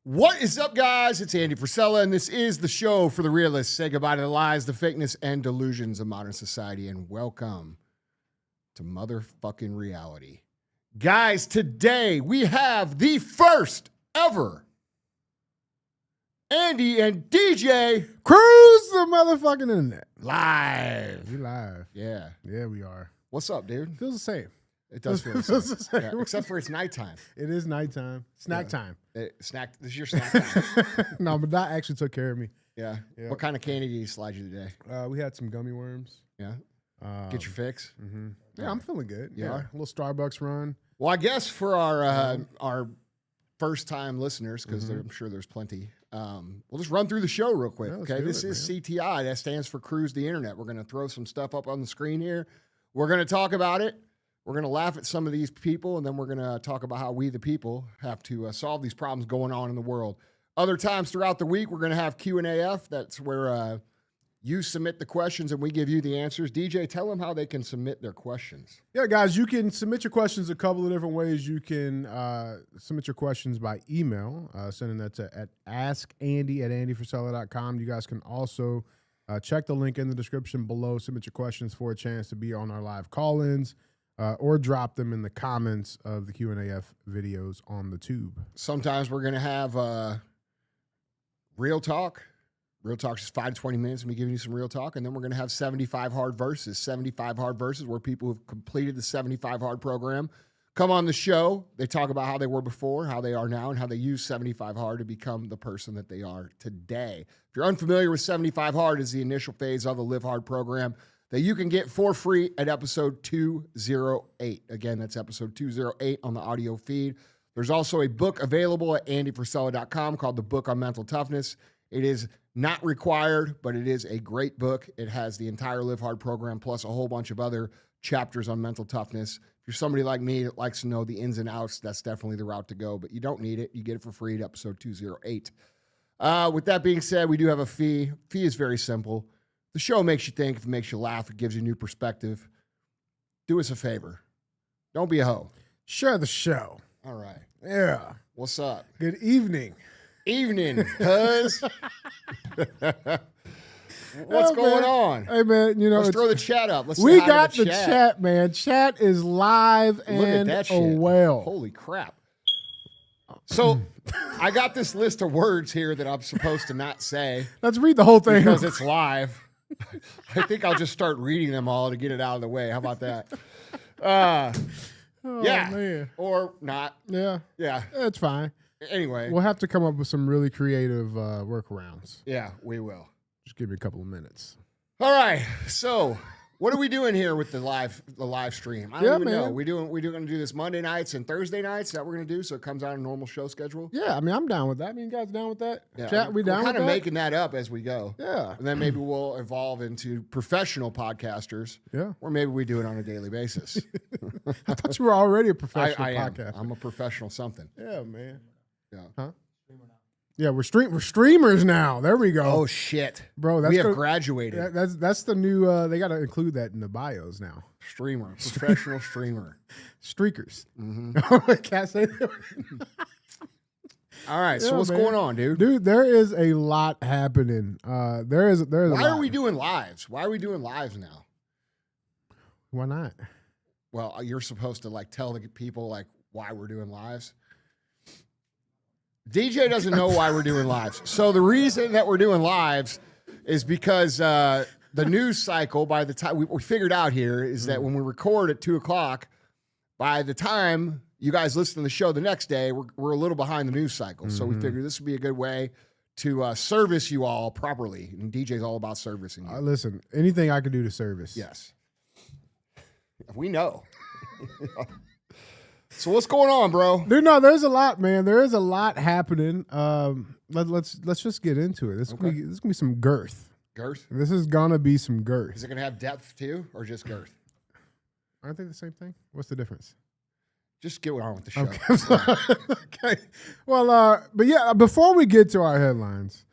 What is up, guys? It's Andy Frisella, and this is the show for the realists. Say goodbye to the lies, the fakeness, and delusions of modern society, and welcome to motherfucking reality. Guys, today we have the first ever Andy and DJ Cruise the motherfucking internet. live. We live. Yeah. Yeah, we are. What's up, dude? Feels the same. It does feel the Feels same. the same. Yeah, except for it's nighttime. It is nighttime. Snack time. This is your snack time. No, but that actually took care of me. Yeah. Yeah. What kind of candy did you slide you today? We had some gummy worms. Yeah. Get your fix. Mm-hmm. Yeah, I'm feeling good. You Yeah, are? a little Starbucks run. Well, I guess for our first time listeners, because I'm sure there's plenty, we'll just run through the show real quick. Yeah, let's Okay, do this it, is man. CTI. That stands for Cruise the Internet. We're going to throw some stuff up on the screen here. We're going to talk about it. We're going to laugh at some of these people, and then we're going to talk about how we, the people, have to solve these problems going on in the world. Other times throughout the week, we're going to have Q&AF. That's where you submit the questions and we give you the answers. DJ, tell them how they can submit their questions. Yeah, guys, you can submit your questions a couple of different ways. You can submit your questions by email, sending that to at askandy@andyfrisella.com. You guys can also check the link in the description below. Submit your questions for a chance to be on our live call-ins. Or drop them in the comments of the Q&AF videos on the tube. Sometimes we're going to have real talk. Real talk is just 5 to 20 minutes of me giving you some real talk. And then we're going to have 75 hard verses. 75 hard verses where people who've completed the 75 hard program come on the show. They talk about how they were before, how they are now, and how they use 75 hard to become the person that they are today. If you're unfamiliar with 75 hard, is the initial phase of the Live Hard program that you can get for free at episode 208. Again, that's episode 208 on the audio feed. There's also a book available at andyfrisella.com called The Book on Mental Toughness. It is not required, but it is a great book. It has the entire Live Hard program plus a whole bunch of other chapters on mental toughness. If you're somebody like me that likes to know the ins and outs, that's definitely the route to go, but you don't need it. You get it for free at episode 208. With that being said, we do have a fee. Fee is very simple. The show makes you think, if it makes you laugh, it gives you new perspective. Do us a favor. Don't be a hoe. Share the show. All right. Yeah. What's up? Good evening. Evening, cuz. What's going on? Hey, man, you know, Let's throw the chat up. Let's we say hi got to the chat, man. Chat is live Look at and that shit. well. Holy crap. So I got this list of words here that I'm supposed to not say Let's read the whole thing. because it's live. I think I'll just start reading them all to get it out of the way. How about that? Oh, Yeah. man. Or not. Yeah. Yeah. That's fine. Anyway. We'll have to come up with some really creative workarounds. Yeah, we will. Just give me a couple of minutes. All right. So what are we doing here with the live stream? I don't even know. We're going to do this Monday nights and Thursday nights that we're going to do, so it comes out on a normal show schedule. Yeah, I mean, I'm down with that. I mean, you guys down with that? Yeah, Chat, we down with that? We're kind of making that up as we go. Yeah. And then maybe we'll evolve into professional podcasters. Yeah. Or maybe we do it on a daily basis. I thought you were already a professional I am. podcaster. I'm a professional something. Yeah, man. Yeah. Huh? Yeah, we're streamers now. There we go. Oh shit, bro, that's we have graduated. That's the new. They got to include that in the bios now. Streamer, professional streamer, Streakers. Mm-hmm. Can't say that. All right, so Yeah, what's man. going on, dude? Dude, there is a lot happening. There is. Why are we doing lives? Why are we doing lives now? Why not? Well, you're supposed to like tell the people like why we're doing lives. DJ doesn't know why we're doing lives. So the reason that we're doing lives is because the news cycle, by the time we figured out here, is that when we record at 2:00, by the time you guys listen to the show the next day, we're a little behind the news cycle. So we figured this would be a good way to service you all properly. And DJ's all about servicing you. Listen, anything I can do to service. Yes. We know. So what's going on, bro? Dude, no, there's a lot, man. There is a lot happening. Let's just get into it. This is gonna be some girth. Girth? This is gonna be some girth. Is it gonna have depth too, or just girth? Aren't they the same thing? What's the difference? Just get on with the show. Okay. Okay. Well, but yeah, before we get to our headlines,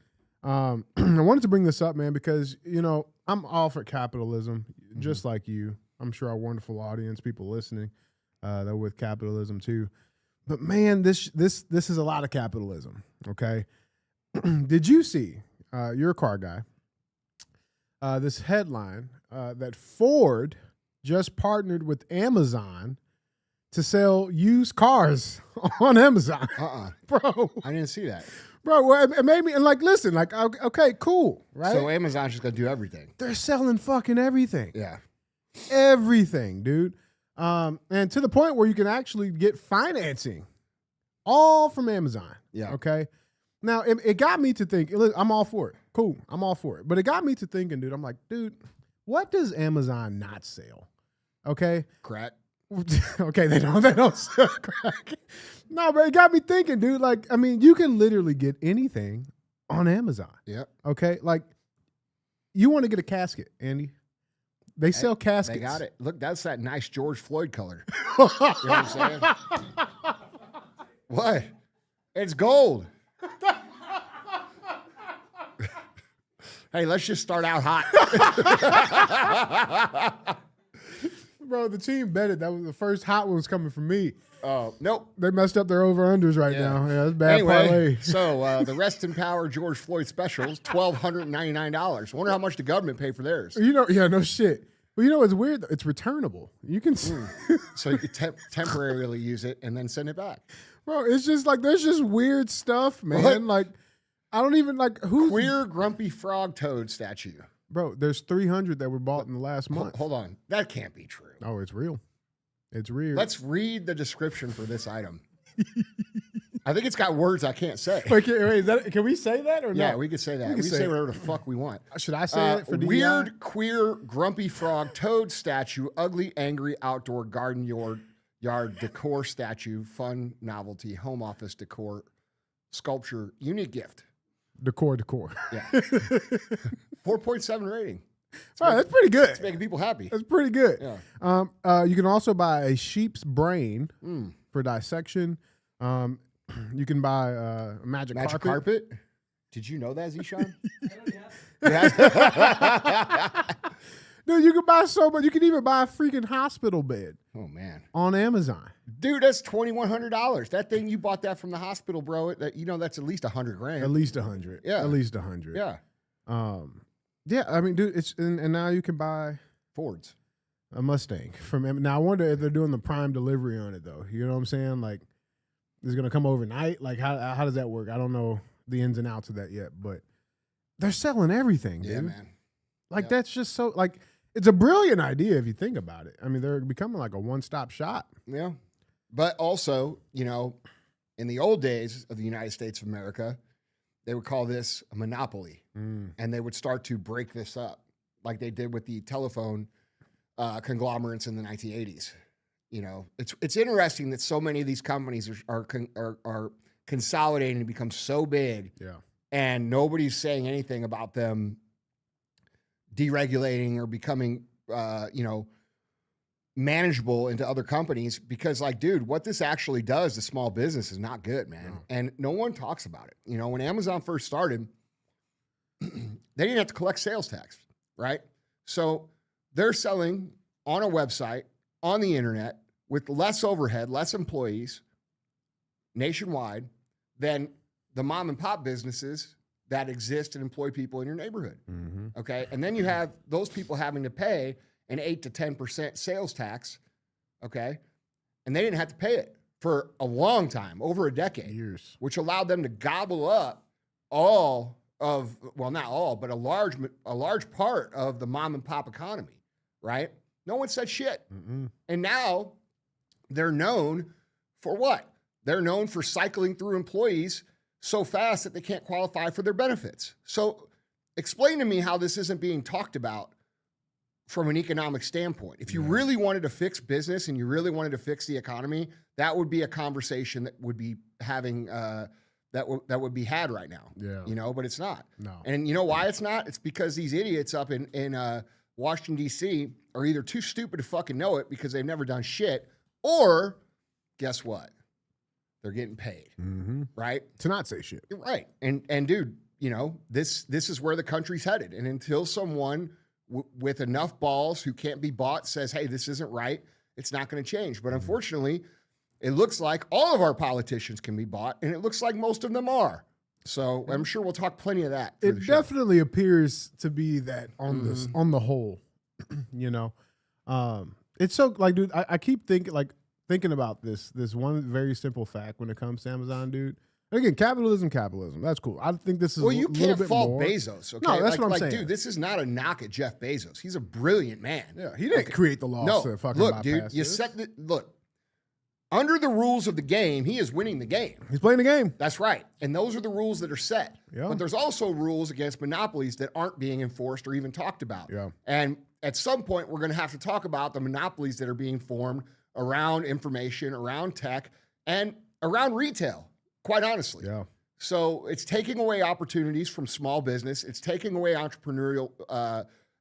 I wanted to bring this up, man, because I'm all for capitalism, just like you. I'm sure our wonderful audience, people listening, they're with capitalism too. But man, this is a lot of capitalism. Okay, did you see? You're a car guy. This headline that Ford just partnered with Amazon to sell used cars on Amazon. Bro, I didn't see that. Bro, well, it made me, and like, listen, like, okay, cool, right? So Amazon's just gonna do everything. They're selling fucking everything. Yeah. Everything, dude. And to the point where you can actually get financing all from Amazon. Yeah. Okay. Now, it got me to think, look, I'm all for it. Cool. I'm all for it. But it got me to thinking, dude, I'm like, dude, what does Amazon not sell? Okay. Crack. Okay, they don't sell crack. No, but it got me thinking, dude. Like, I mean, you can literally get anything on Amazon. Yep. Okay, like, you want to get a casket, Andy? They sell caskets. They got it. Look, that's that nice George Floyd color. You know what I'm saying? What? It's gold. Hey, let's just start out hot. Bro, the team betted that was the first hot one was coming from me. Oh, nope. They messed up their over-unders right now. Yeah, that's bad parlay. So the Rest in Power George Floyd specials, $1,299. Wonder how much the government paid for theirs. You know, yeah, no shit. Well, you know, it's weird. It's returnable. You can So you could temporarily use it and then send it back. Bro, it's just like, there's just weird stuff, man. What? Like, I don't even, like, who's... Queer Grumpy Frog Toad statue. Bro, there's 300 that were bought in the last month. Hold on. That can't be true. Oh, it's real. It's real. Let's read the description for this item. I think it's got words I can't say. Wait, can we say that or Yeah, no? we can say that. We We can can say say it. whatever the fuck we want. Should I say it for DEI? Weird, queer, grumpy frog toad statue, ugly, angry outdoor garden yard decor statue, fun novelty, home office decor, sculpture, unique gift. Decor. Yeah. 4.7 rating. All right, that's pretty good. It's making people happy. That's pretty good. Yeah. You can also buy a sheep's brain for dissection. You can buy a magic carpet. Did you know that, Zishan? Dude, you can buy so much. You can even buy a freaking hospital bed. Oh, man. On Amazon. Dude, that's $2,100. That thing, you bought that from the hospital, bro. That's at least $100,000. At least 100. Yeah. At least 100. Yeah. Yeah, I mean, dude, it's and now you can buy Fords. a Mustang from. Now I wonder if they're doing the prime delivery on it though. You know what I'm saying? Like, is it gonna come overnight? Like, how does that work? I don't know the ins and outs of that yet, but they're selling everything, dude. Yeah, man. Like that's just so like it's a brilliant idea if you think about it. I mean, they're becoming like a one-stop shop. Yeah. But also, in the old days of the United States of America, they would call this a monopoly. And they would start to break this up like they did with the telephone conglomerates in the 1980s. It's interesting that so many of these companies are consolidating and become so big. Yeah. And nobody's saying anything about them deregulating or becoming, manageable into other companies because, like, dude, what this actually does to small business is not good, man. No. And no one talks about it. When Amazon first started, they didn't have to collect sales tax, right? So they're selling on a website, on the internet, with less overhead, less employees nationwide than the mom and pop businesses that exist and employ people in your neighborhood. Mm-hmm. Okay. And then you have those people having to pay an 8 to 10% sales tax. Okay. And they didn't have to pay it for a long time, over a decade, years, which allowed them to gobble up all of, well, not all, but a large part of the mom and pop economy. Right. No one said shit. Mm-mm. And now they're known for what? They're known for cycling through employees so fast that they can't qualify for their benefits. So explain to me how this isn't being talked about from an economic standpoint. If you really wanted to fix business and you really wanted to fix the economy, that would be a conversation that would be having that would be had right now. Yeah. But it's not. No. And you know why it's not? It's because these idiots up in Washington, D.C. are either too stupid to fucking know it because they've never done shit, or guess what? They're getting paid, right? To not say shit. Right. And dude, this is where the country's headed. And until someone with enough balls who can't be bought says, hey, this isn't right, it's not going to change. But unfortunately, it looks like all of our politicians can be bought, and it looks like most of them are. So I'm sure we'll talk plenty of that. It definitely appears to be that on this, on the whole, you know. It's so like, dude, I keep thinking about this one very simple fact when it comes to Amazon, dude. And again, capitalism. That's cool. I think this is you can't fault more. Bezos. Okay? No, that's what I'm saying. Dude, this is not a knock at Jeff Bezos. He's a brilliant man. Yeah, he didn't create the laws to fucking look, bypass dude, you this. look. Under the rules of the game, he is winning the game. He's playing the game. That's right. And those are the rules that are set. Yeah. But there's also rules against monopolies that aren't being enforced or even talked about. Yeah. And at some point, we're going to have to talk about the monopolies that are being formed around information, around tech, and around retail, quite honestly. Yeah. So it's taking away opportunities from small business. It's taking away entrepreneurial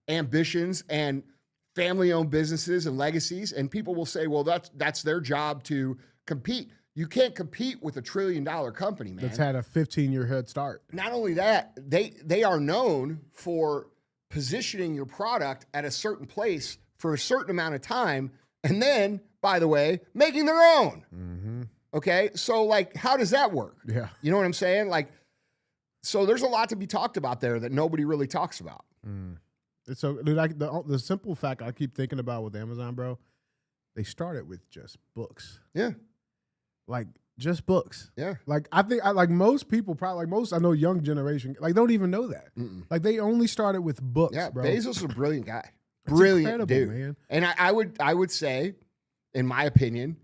ambitions and family-owned businesses and legacies. And people will say, well, that's their job to compete. You can't compete with $1 trillion company, man. That's had a 15-year head start. Not only that, they are known for positioning your product at a certain place for a certain amount of time, and then, by the way, making their own. Mm-hmm. Okay? So, like, how does that work? Yeah. You know what I'm saying? Like, so there's a lot to be talked about there that nobody really talks about. Mm. So, dude, the simple fact I keep thinking about with Amazon, bro, they started with just books. Yeah. Like, just books. Yeah. Like, I think, like most people, probably, like most, I know young generation, like, don't even know that. Mm-mm. Like, they only started with books, Yeah, bro. Bezos is a brilliant guy. It's Brilliant dude. man. And I would say, in my opinion,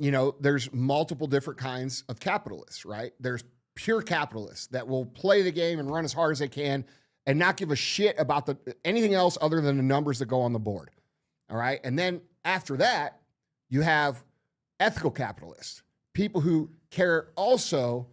you know, there's multiple different kinds of capitalists, right? There's pure capitalists that will play the game and run as hard as they can and not give a shit about anything else other than the numbers that go on the board. All right. And then after that, you have ethical capitalists, people who care also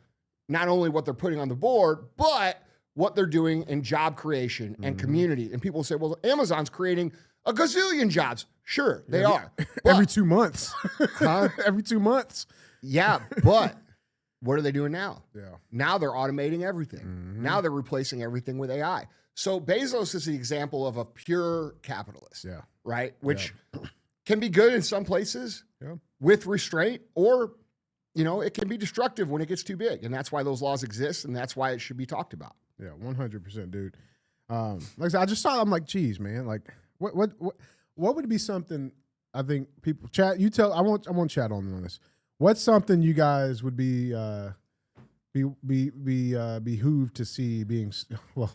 not only what they're putting on the board, but what they're doing in job creation and community. And people say, well, Amazon's creating a gazillion jobs. Sure, they are. Every 2 months. Huh? Every 2 months. Yeah, but what are they doing now? Yeah. Now they're automating everything. Now they're replacing everything with AI. So Bezos is the example of a pure capitalist, Yeah. right? Which can be good in some places Yeah. with restraint, or, you know, it can be destructive when it gets too big. And that's why those laws exist, and that's why it should be talked about. Yeah, 100%, dude. Like I said, I just saw. I'm like, geez, man. Like, what would be something? I think people chat. You tell. I want chat on this. What's something you guys would be behooved to see being? Well,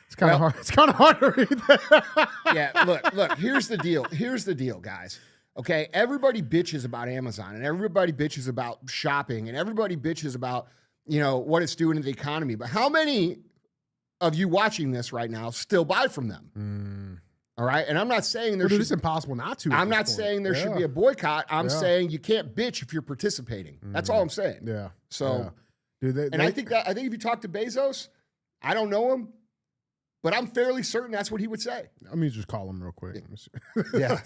it's kind of hard. It's kind of hard to read that. Yeah. Look. Here's the deal, guys. Okay. Everybody bitches about Amazon, and everybody bitches about shopping, and everybody bitches about, you know, what it's doing to the economy. But how many of you watching this right now still buy from them? All right. And I'm not saying there should. It's impossible not to. I'm not saying there should be a boycott. I'm saying you can't bitch if you're participating. That's all I'm saying. Yeah. So, Dude, I think if you talk to Bezos, I don't know him, but I'm fairly certain that's what he would say. I mean, just call him real quick. Yeah.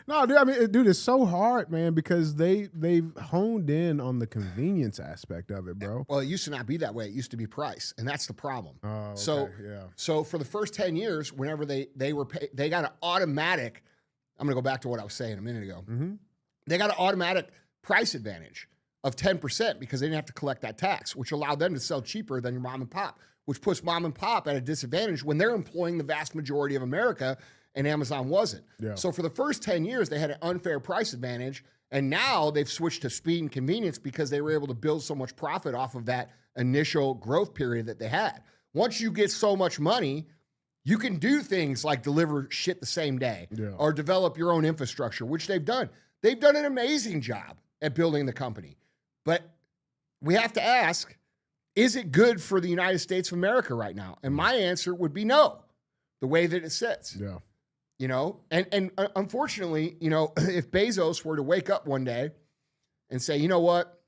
No, dude. I mean, dude, it's so hard, man, because they've honed in on the convenience aspect of it, bro. Well, it used to not be that way. It used to be price, and that's the problem. Oh, okay. So for the first 10 years, whenever they got an automatic. I'm gonna go back to what I was saying a minute ago. They got an automatic price advantage of 10% because they didn't have to collect that tax, which allowed them to sell cheaper than your mom and pop, which puts mom and pop at a disadvantage when they're employing the vast majority of America and Amazon wasn't. Yeah. So for the first 10 years, they had an unfair price advantage, and now they've switched to speed and convenience because they were able to build so much profit off of that initial growth period that they had. Once you get so much money, you can do things like deliver shit the same day or develop your own infrastructure, which they've done. They've done an amazing job at building the company. But we have to ask, is it good for the United States of America right now? And my answer would be no, the way that it sits. Yeah. You know, and unfortunately, you know, if Bezos were to wake up one day and say, you know what,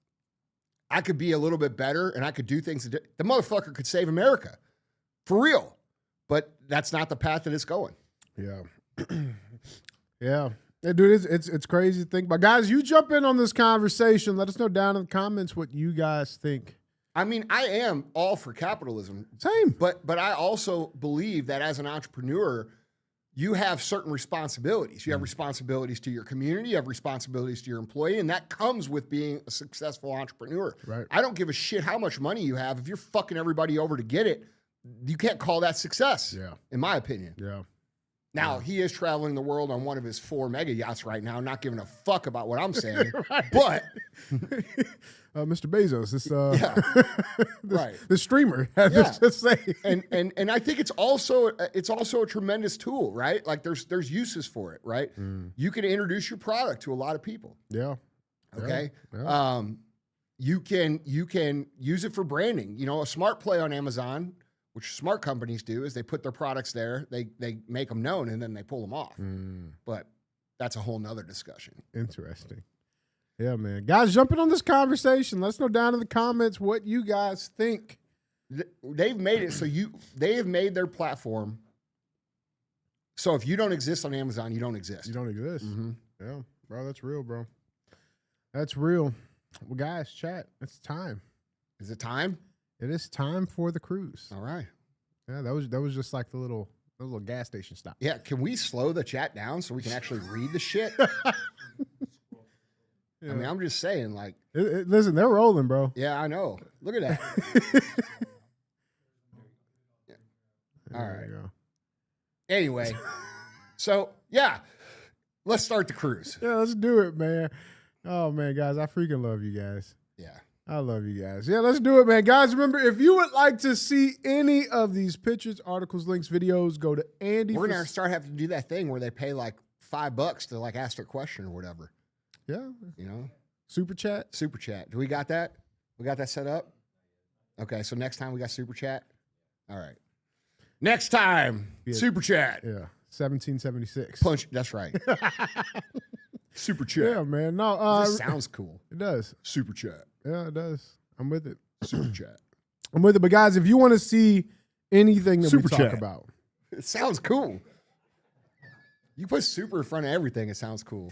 I could be a little bit better and I could do things, the motherfucker could save America for real. But that's not the path that it's going. Yeah. Yeah. Hey, dude, it's crazy to think. But guys, you jump in on this conversation. Let us know down in the comments what you guys think. I mean, I am all for capitalism. Same. But I also believe that as an entrepreneur, you have certain responsibilities. You have responsibilities to your community, you have responsibilities to your employee, and that comes with being a successful entrepreneur. Right. I don't give a shit how much money you have. If you're fucking everybody over to get it, you can't call that success, in my opinion. Yeah. Now, he is traveling the world on one of his 4 mega yachts right now, not giving a fuck about what I'm saying. Right. But Mr. Bezos, this streamer had Yeah. this to say. and I think it's also a tremendous tool, right? Like there's uses for it, right? You can introduce your product to a lot of people. Yeah. Okay. Yeah. You can use it for branding. You know, a smart play on Amazon, which smart companies do, is they put their products there, they make them known, and then they pull them off. But that's a whole nother discussion. Interesting. Yeah, man. Guys, jumping on this conversation. Let's know down in the comments what you guys think. They've made it so they have made their platform. So if you don't exist on Amazon, you don't exist. You don't exist. Mm-hmm. Yeah, bro. That's real, bro. That's real. Well, guys, chat. It's time. Is it time? It is time for the cruise. All right. Yeah, that was just like the little gas station stop. Yeah, can we slow the chat down so we can actually read the shit? Yeah. I mean, I'm just saying, like... Listen, they're rolling, bro. Yeah, I know. Look at that. Yeah. All right. There you go. Anyway, so, yeah, let's start the cruise. Yeah, let's do it, man. Oh, man, guys, I freaking love you guys. Yeah. I love you guys. Yeah, let's do it, man. Guys, remember, if you would like to see any of these pictures, articles, links, videos, go to Andy. We're going to start having to do that thing where they pay like $5 to like ask their question or whatever. Yeah. You know? Super chat? Super chat. Do we got that? We got that set up? Okay, so next time we got super chat? All right. Next time, super chat. Yeah. 1776. Punch. That's right. Super chat. Yeah, man. No, This sounds cool. It does. Super chat. Yeah, it does. I'm with it. Super chat. I'm with it. But guys, if you want to see anything that Super we talk chat. about, It sounds cool. You put super in front of everything, it sounds cool.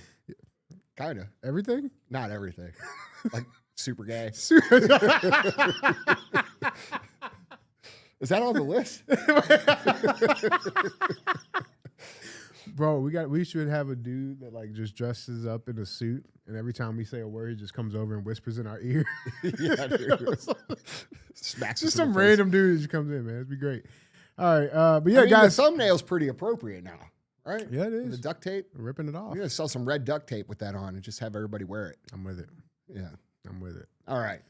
Kind of. everything. Not everything. Like super gay. Is that on the list? Bro, we should have a dude that like just dresses up in a suit, and every time we say a word, he just comes over and whispers in our ear. Yeah, dude. Smacks Just us in some the face. random dude that just comes in, man. It'd be great. All right, but yeah, I mean, guys. the thumbnail's pretty appropriate now, right? Yeah, it With the is. duct tape. We're ripping it off. We're gonna sell some red duct tape with that on and just have everybody wear it. I'm with it. Yeah. I'm with it. All right.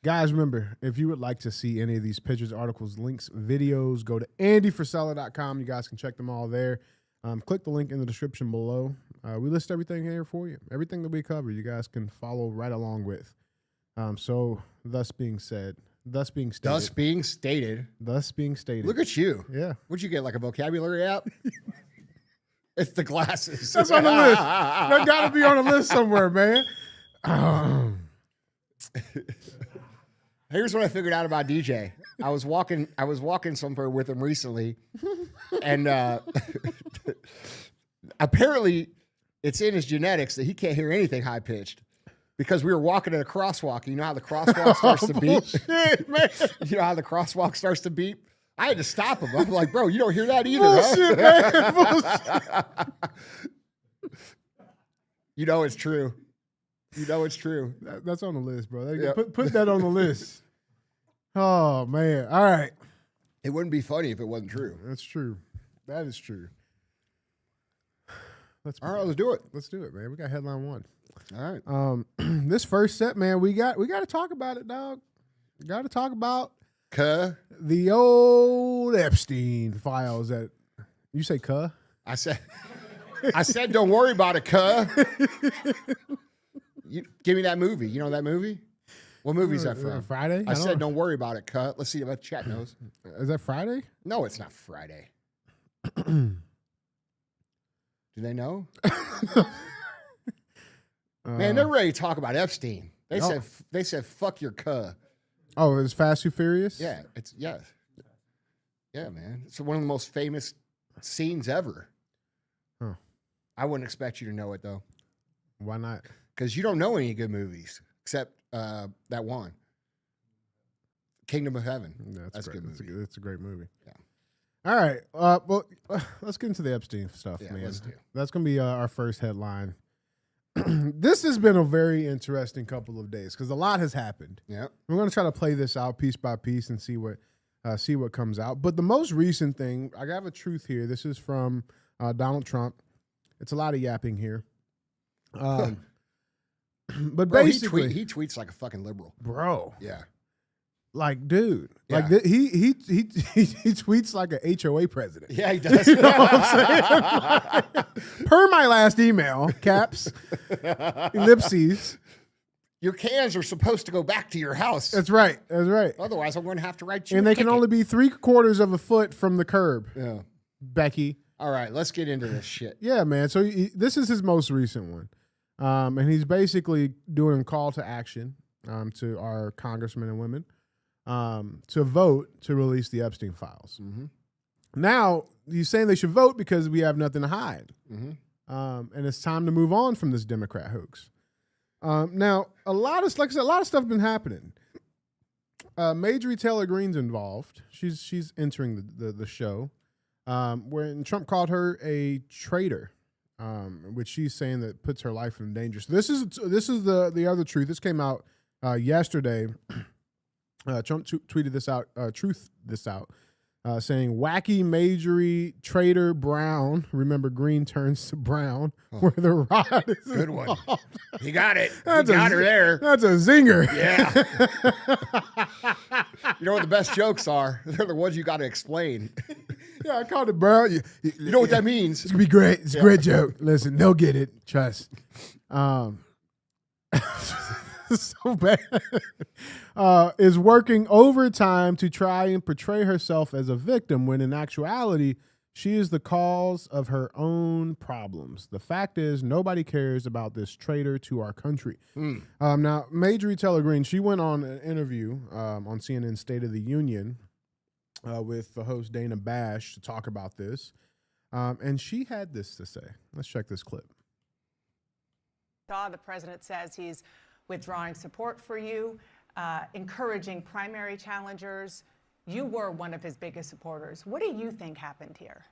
Guys, remember, if you would like to see any of these pictures, articles, links, videos, go to andyforsella.com. You guys can check them all there. Click the link in the description below. We list everything here for you. Everything that we cover, you guys can follow right along with. So, thus being stated. Thus being stated. Look at you. Yeah. What'd you get, like a vocabulary app? It's the glasses. That's on the list. That got to be on the list somewhere, man. Here's what I figured out about DJ. I was walking somewhere with him recently, and apparently it's in his genetics that he can't hear anything high pitched. Because we were walking at a crosswalk. You know how the crosswalk starts to beep? Bullshit, man. You know how the crosswalk starts to beep? I had to stop him. I'm like, bro, you don't hear that either, Bullshit, huh? man. Bullshit. You know it's true. You know it's true. That's on the list, bro. Yeah. Put that on the list. Oh, man. All right. It wouldn't be funny if it wasn't true. That's true. That is true. All right, let's do it. Let's do it, man. We got headline one. All right. This first set, man, we got to talk about it, dog. We got to talk about the old Epstein files. That you say, "Cuh"? I said, don't worry about it, cuh. Give me that movie. You know that movie? What movie is that from? Friday? I said, don't worry about it, cuh. Let's see if the chat knows. Is that Friday? No, it's not Friday. Do they know? Man, they're ready to talk about Epstein. They said, fuck your cuh. Oh, it's Fast and Furious? Yeah, yeah, man. It's one of the most famous scenes ever. Huh. I wouldn't expect you to know it though. Why not? Because you don't know any good movies except that one, Kingdom of Heaven. Yeah, that's a great. good movie. It's a great movie. Yeah. All right. Let's get into the Epstein stuff, man. Let's do. That's going to be our first headline. This has been a very interesting couple of days because a lot has happened. Yeah. We're going to try to play this out piece by piece and see what comes out. But the most recent thing, I have a truth here. This is from Donald Trump. It's a lot of yapping here. But Bro, basically, he tweets like a fucking liberal. bro. Yeah. Like, dude, Yeah. like he tweets like a HOA president. Yeah, he does. You know what I'm saying? Per my last email, caps, ellipses. Your cans are supposed to go back to your house. That's right. That's right. Otherwise, I'm going to have to write you. And a they can ticket. only be 3/4 of a foot from the curb. Yeah. Becky. All right, let's get into this shit. Yeah, man. So this is his most recent one. And he's basically doing a call to action to our congressmen and women to vote to release the Epstein files. Mm-hmm. Now, he's saying they should vote because we have nothing to hide. Mm-hmm. And it's time to move on from this Democrat hoax. Now, like I said, a lot of stuff been happening. Marjorie Taylor Greene's involved. She's entering the show. When Trump called her a traitor, which she's saying that puts her life in danger. So this is the other truth. This came out yesterday. Trump tweeted this out, saying wacky Marjorie traitor Brown. Remember, green turns to brown where the rod is Good one. involved. You got it. That's You got her there. That's a zinger. Yeah. You know what the best jokes are? They're the ones you got to explain. Yeah, I called it brown. You know what that means? It's gonna be great. It's a great joke. Listen, they'll get it. Trust. So bad. Is working overtime to try and portray herself as a victim when in actuality she is the cause of her own problems. The fact is nobody cares about this traitor to our country. Now, Marjorie Taylor Greene, she went on an interview on CNN State of the Union with the host Dana Bash to talk about this. And she had this to say. Let's check this clip. The president says he's withdrawing support for you, encouraging primary challengers. You were one of his biggest supporters. What do you think happened here?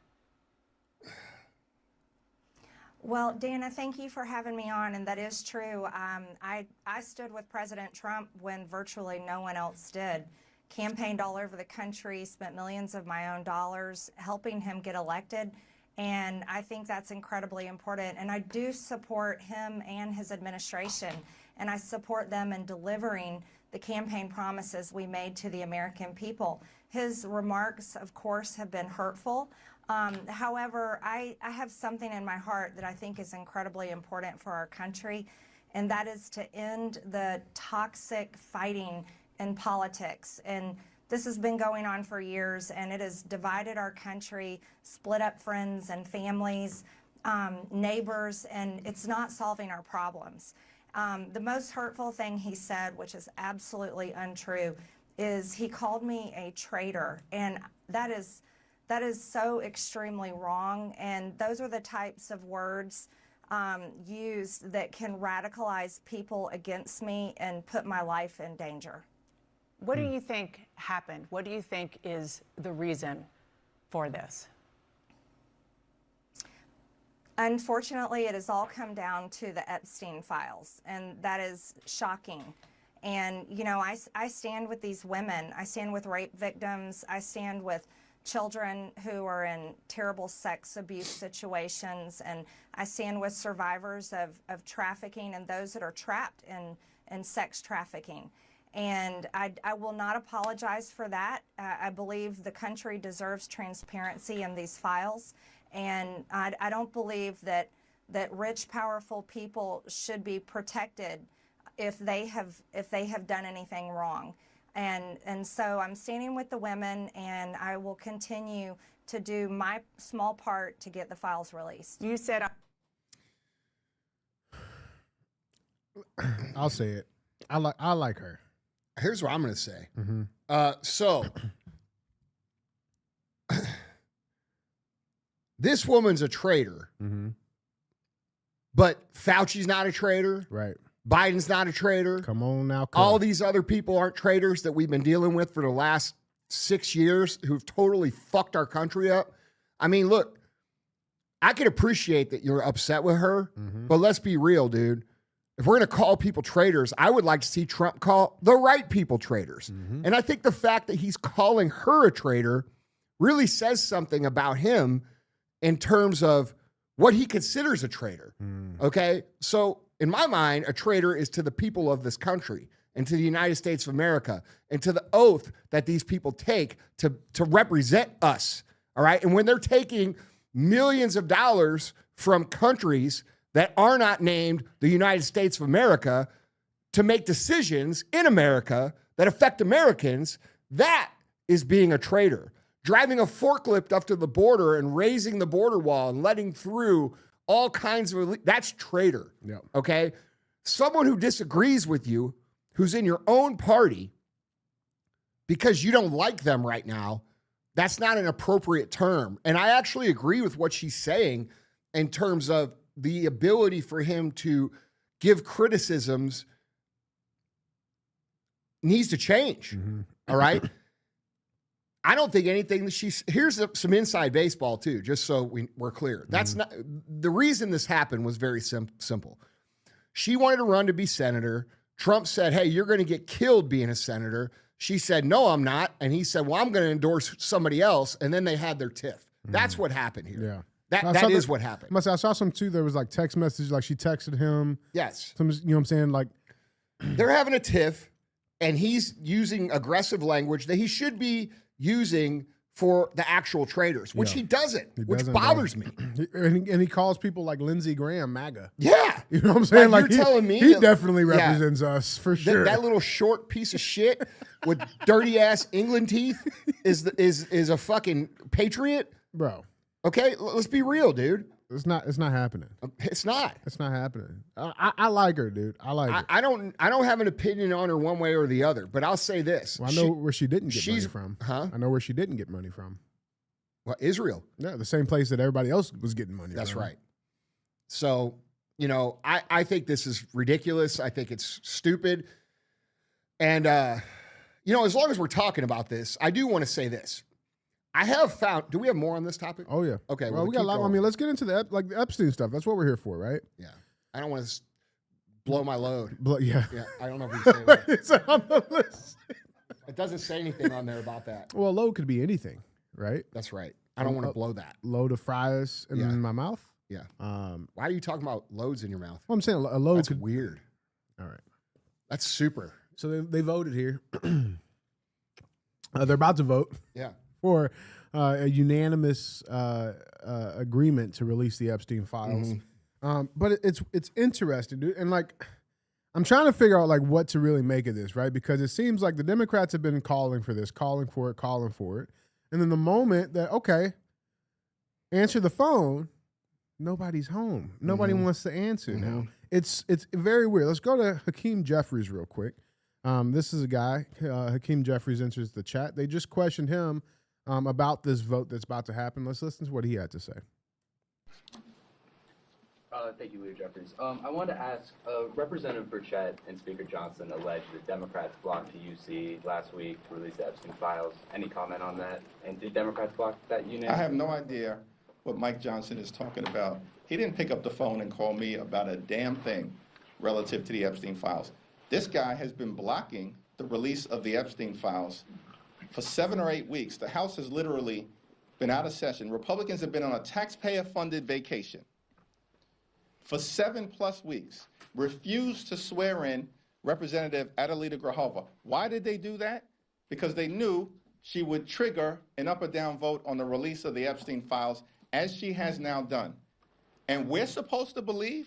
Well, Dana, thank you for having me on, and that is true. I stood with President Trump when virtually no one else did. Campaigned all over the country, spent millions of my own dollars helping him get elected, and I think that's incredibly important. And I do support him and his administration, and I support them in delivering the campaign promises we made to the American people. His remarks, of course, have been hurtful. However, I have something in my heart that I think is incredibly important for our country, and that is to end the toxic fighting in politics. And this has been going on for years, and it has divided our country, split up friends and families, neighbors, and it's not solving our problems. The most hurtful thing he said, which is absolutely untrue, is he called me a traitor, and that is so extremely wrong. And those are the types of words used that can radicalize people against me and put my life in danger. What do you think happened? What do you think is the reason for this? Unfortunately, it has all come down to the Epstein files, and that is shocking. And, you know, I stand with these women. I stand with rape victims. I stand with children who are in terrible sex abuse situations, and I stand with survivors of trafficking and those that are trapped in sex trafficking. And I will not apologize for that. I believe the country deserves transparency in these files. And I don't believe that rich, powerful people should be protected if they have done anything wrong. And so I'm standing with the women, and I will continue to do my small part to get the files released. You said I'll say it. I like her. Here's what I'm going to say. Mm-hmm. This woman's a traitor, but Fauci's not a traitor. Right. Biden's not a traitor. Come on now. All these other people aren't traitors that we've been dealing with for the last 6 years who've totally fucked our country up. I mean, look, I can appreciate that you're upset with her, but let's be real, dude. If we're going to call people traitors, I would like to see Trump call the right people traitors. And I think the fact that he's calling her a traitor really says something about him in terms of what he considers a traitor. Okay? So in my mind, a traitor is to the people of this country and to the United States of America and to the oath that these people take to represent us. All right? And when they're taking millions of dollars from countries that are not named the United States of America to make decisions in America that affect Americans, that is being a traitor. Driving a forklift up to the border and raising the border wall and letting through all kinds of, that's traitor. Yep. Okay? Someone who disagrees with you, who's in your own party, because you don't like them right now, that's not an appropriate term. And I actually agree with what she's saying in terms of the ability for him to give criticisms needs to change. All right? I don't think anything that here's some inside baseball too, just so we're clear. That's not the reason this happened was very simple. She wanted to run to be senator. Trump said, hey, you're going to get killed being a senator. She said, no, I'm not. And he said, well, I'm going to endorse somebody else. And then they had their tiff. That's what happened here. Yeah. That is what happened. I saw some too. There was like text messages, like she texted him. Yes. Some, you know what I'm saying? Like they're having a tiff and he's using aggressive language that he should be using for the actual traitors, which he doesn't, which bothers me. And he calls people like Lindsey Graham MAGA. Yeah. You know what I'm saying? Like you're telling me he that, definitely represents us for sure. That little short piece of shit with dirty ass England teeth is a fucking patriot, bro. Okay, let's be real, dude. It's not happening. It's not. It's not happening. I like her, dude. I like her. I don't have an opinion on her one way or the other, but I'll say this. Well, I know where she didn't get money from. Huh? I know where she didn't get money from. Well, Israel. Yeah, the same place that everybody else was getting money from. That's right. So, you know, I think this is ridiculous. I think it's stupid. And, you know, as long as we're talking about this, I do want to say this. I have found. Do we have more on this topic? Oh yeah. Okay. Well, we got a lot. I mean, let's get into the Epstein stuff. That's what we're here for, right? Yeah. I don't want to blow my load. Yeah. Yeah. I don't know if we say that. It's on the list. It doesn't say anything on there about that. Well, a load could be anything, right? That's right. I don't want to blow that. Load of fries in my mouth. Yeah. Why are you talking about loads in your mouth? Well, I'm saying a load. That's weird. All right. That's super. So they voted here. They're about to vote. Yeah. For a unanimous agreement to release the Epstein files. But it's interesting, dude. And like, I'm trying to figure out like what to really make of this, right? Because it seems like the Democrats have been calling for this, calling for it. And then the moment that, okay, answer the phone, nobody's home. Nobody wants to answer now. It's very weird. Let's go to Hakeem Jeffries real quick. This is a guy, Hakeem Jeffries enters the chat. They just questioned him about this vote that's about to happen. Let's listen to what he had to say. Thank you, Leader Jeffries. I wanted to ask, Representative Burchett and Speaker Johnson alleged that Democrats blocked the UC last week to release the Epstein files. Any comment on that? And did Democrats block that unit? I have no idea what Mike Johnson is talking about. He didn't pick up the phone and call me about a damn thing relative to the Epstein files. This guy has been blocking the release of the Epstein files for 7 or 8 weeks. The House has literally been out of session. Republicans have been on a taxpayer-funded vacation for 7+ weeks, refused to swear in Representative Adelita Grajova. Why did they do that? Because they knew she would trigger an up or down vote on the release of the Epstein files, as she has now done. And we're supposed to believe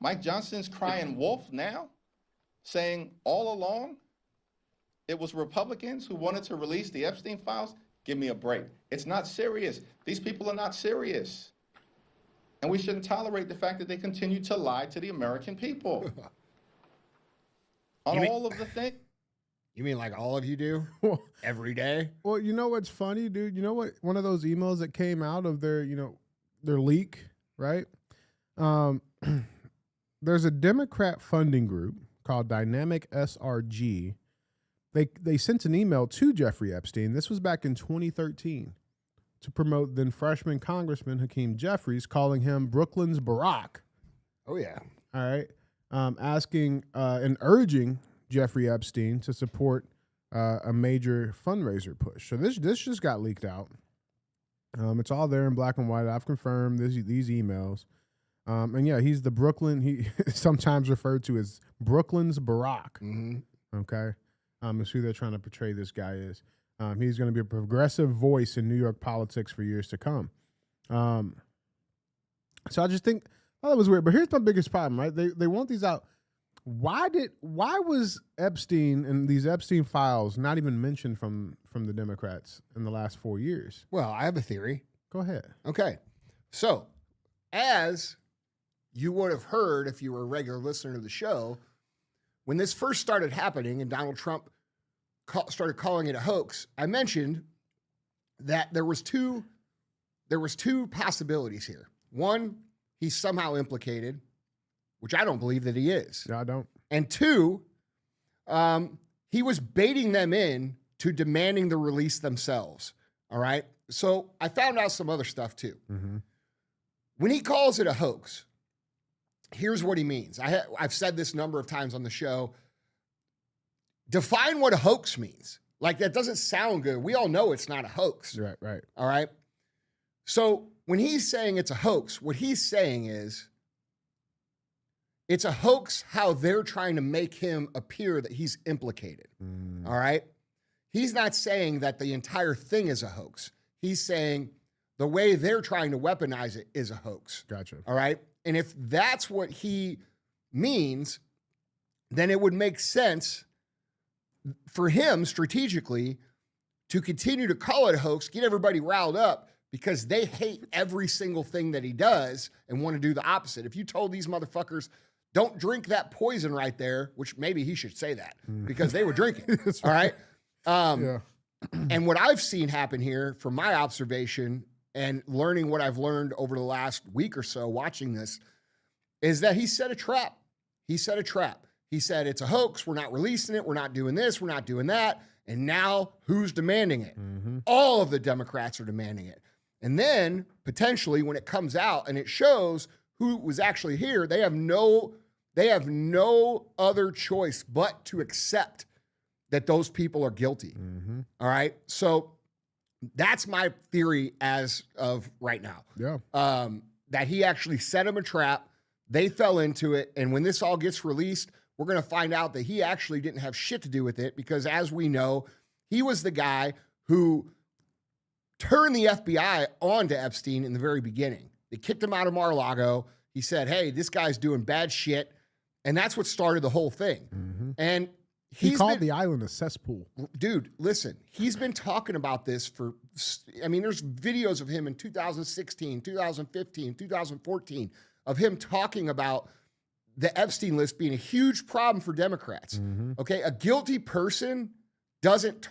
Mike Johnson's crying wolf now, saying all along it was Republicans who wanted to release the Epstein files? Give me a break. It's not serious. These people are not serious. And we shouldn't tolerate the fact that they continue to lie to the American people. On all of the things. You mean like all of you do? Every day? Well, you know what's funny, dude? You know what? One of those emails that came out of their leak, right? There's a Democrat funding group called Dynamic SRG they sent an email to Jeffrey Epstein. This was back in 2013 to promote then freshman Congressman Hakeem Jeffries, calling him Brooklyn's Barack. Oh, yeah. All right. Asking and urging Jeffrey Epstein to support a major fundraiser push. So this just got leaked out. It's all there in black and white. I've confirmed these emails. And yeah, he's the Brooklyn. He sometimes referred to as Brooklyn's Barack. Mm-hmm. Okay. Is who they're trying to portray this guy is. He's going to be a progressive voice in New York politics for years to come. So I just think, that was weird. But here's my biggest problem, right? They want these out. Why was Epstein and these Epstein files not even mentioned from the Democrats in the last 4 years? Well, I have a theory. Go ahead. Okay. So, as you would have heard if you were a regular listener to the show, when this first started happening and Donald Trump started calling it a hoax, I mentioned that there was two possibilities here. One, he's somehow implicated, which I don't believe that he is. No, I don't. And two, he was baiting them in to demanding the release themselves. All right. So I found out some other stuff too. Mm-hmm. When he calls it a hoax, here's what he means. I've said this a number of times on the show. Define what a hoax means. Like, that doesn't sound good. We all know it's not a hoax. Right. All right. So when he's saying it's a hoax, what he's saying is it's a hoax how they're trying to make him appear that he's implicated. All right. He's not saying that the entire thing is a hoax. He's saying the way they're trying to weaponize it is a hoax. Gotcha. All right. And if that's what he means, then it would make sense for him strategically to continue to call it a hoax, get everybody riled up because they hate every single thing that he does and want to do the opposite. If you told these motherfuckers, don't drink that poison right there, which maybe he should say that because they would drink it. All right. Yeah. And what I've seen happen here from my observation and learning what I've learned over the last week or so watching this is that he set a trap. He set a trap. He said, it's a hoax. We're not releasing it. We're not doing this. We're not doing that. And now who's demanding it? Mm-hmm. All of the Democrats are demanding it. And then potentially when it comes out and it shows who was actually here, they have no other choice but to accept that those people are guilty. Mm-hmm. All right. So that's my theory as of right now. Yeah. That he actually set him a trap. They fell into it. And when this all gets released, we're going to find out that he actually didn't have shit to do with it because, as we know, he was the guy who turned the FBI on to Epstein in the very beginning. They kicked him out of Mar-a-Lago. He said, hey, this guy's doing bad shit. And that's what started the whole thing. Mm-hmm. And he called the island a cesspool. Dude, listen, he's been talking about this there's videos of him in 2016, 2015, 2014 of him talking about the Epstein list being a huge problem for Democrats. Mm-hmm. Okay, a guilty person doesn't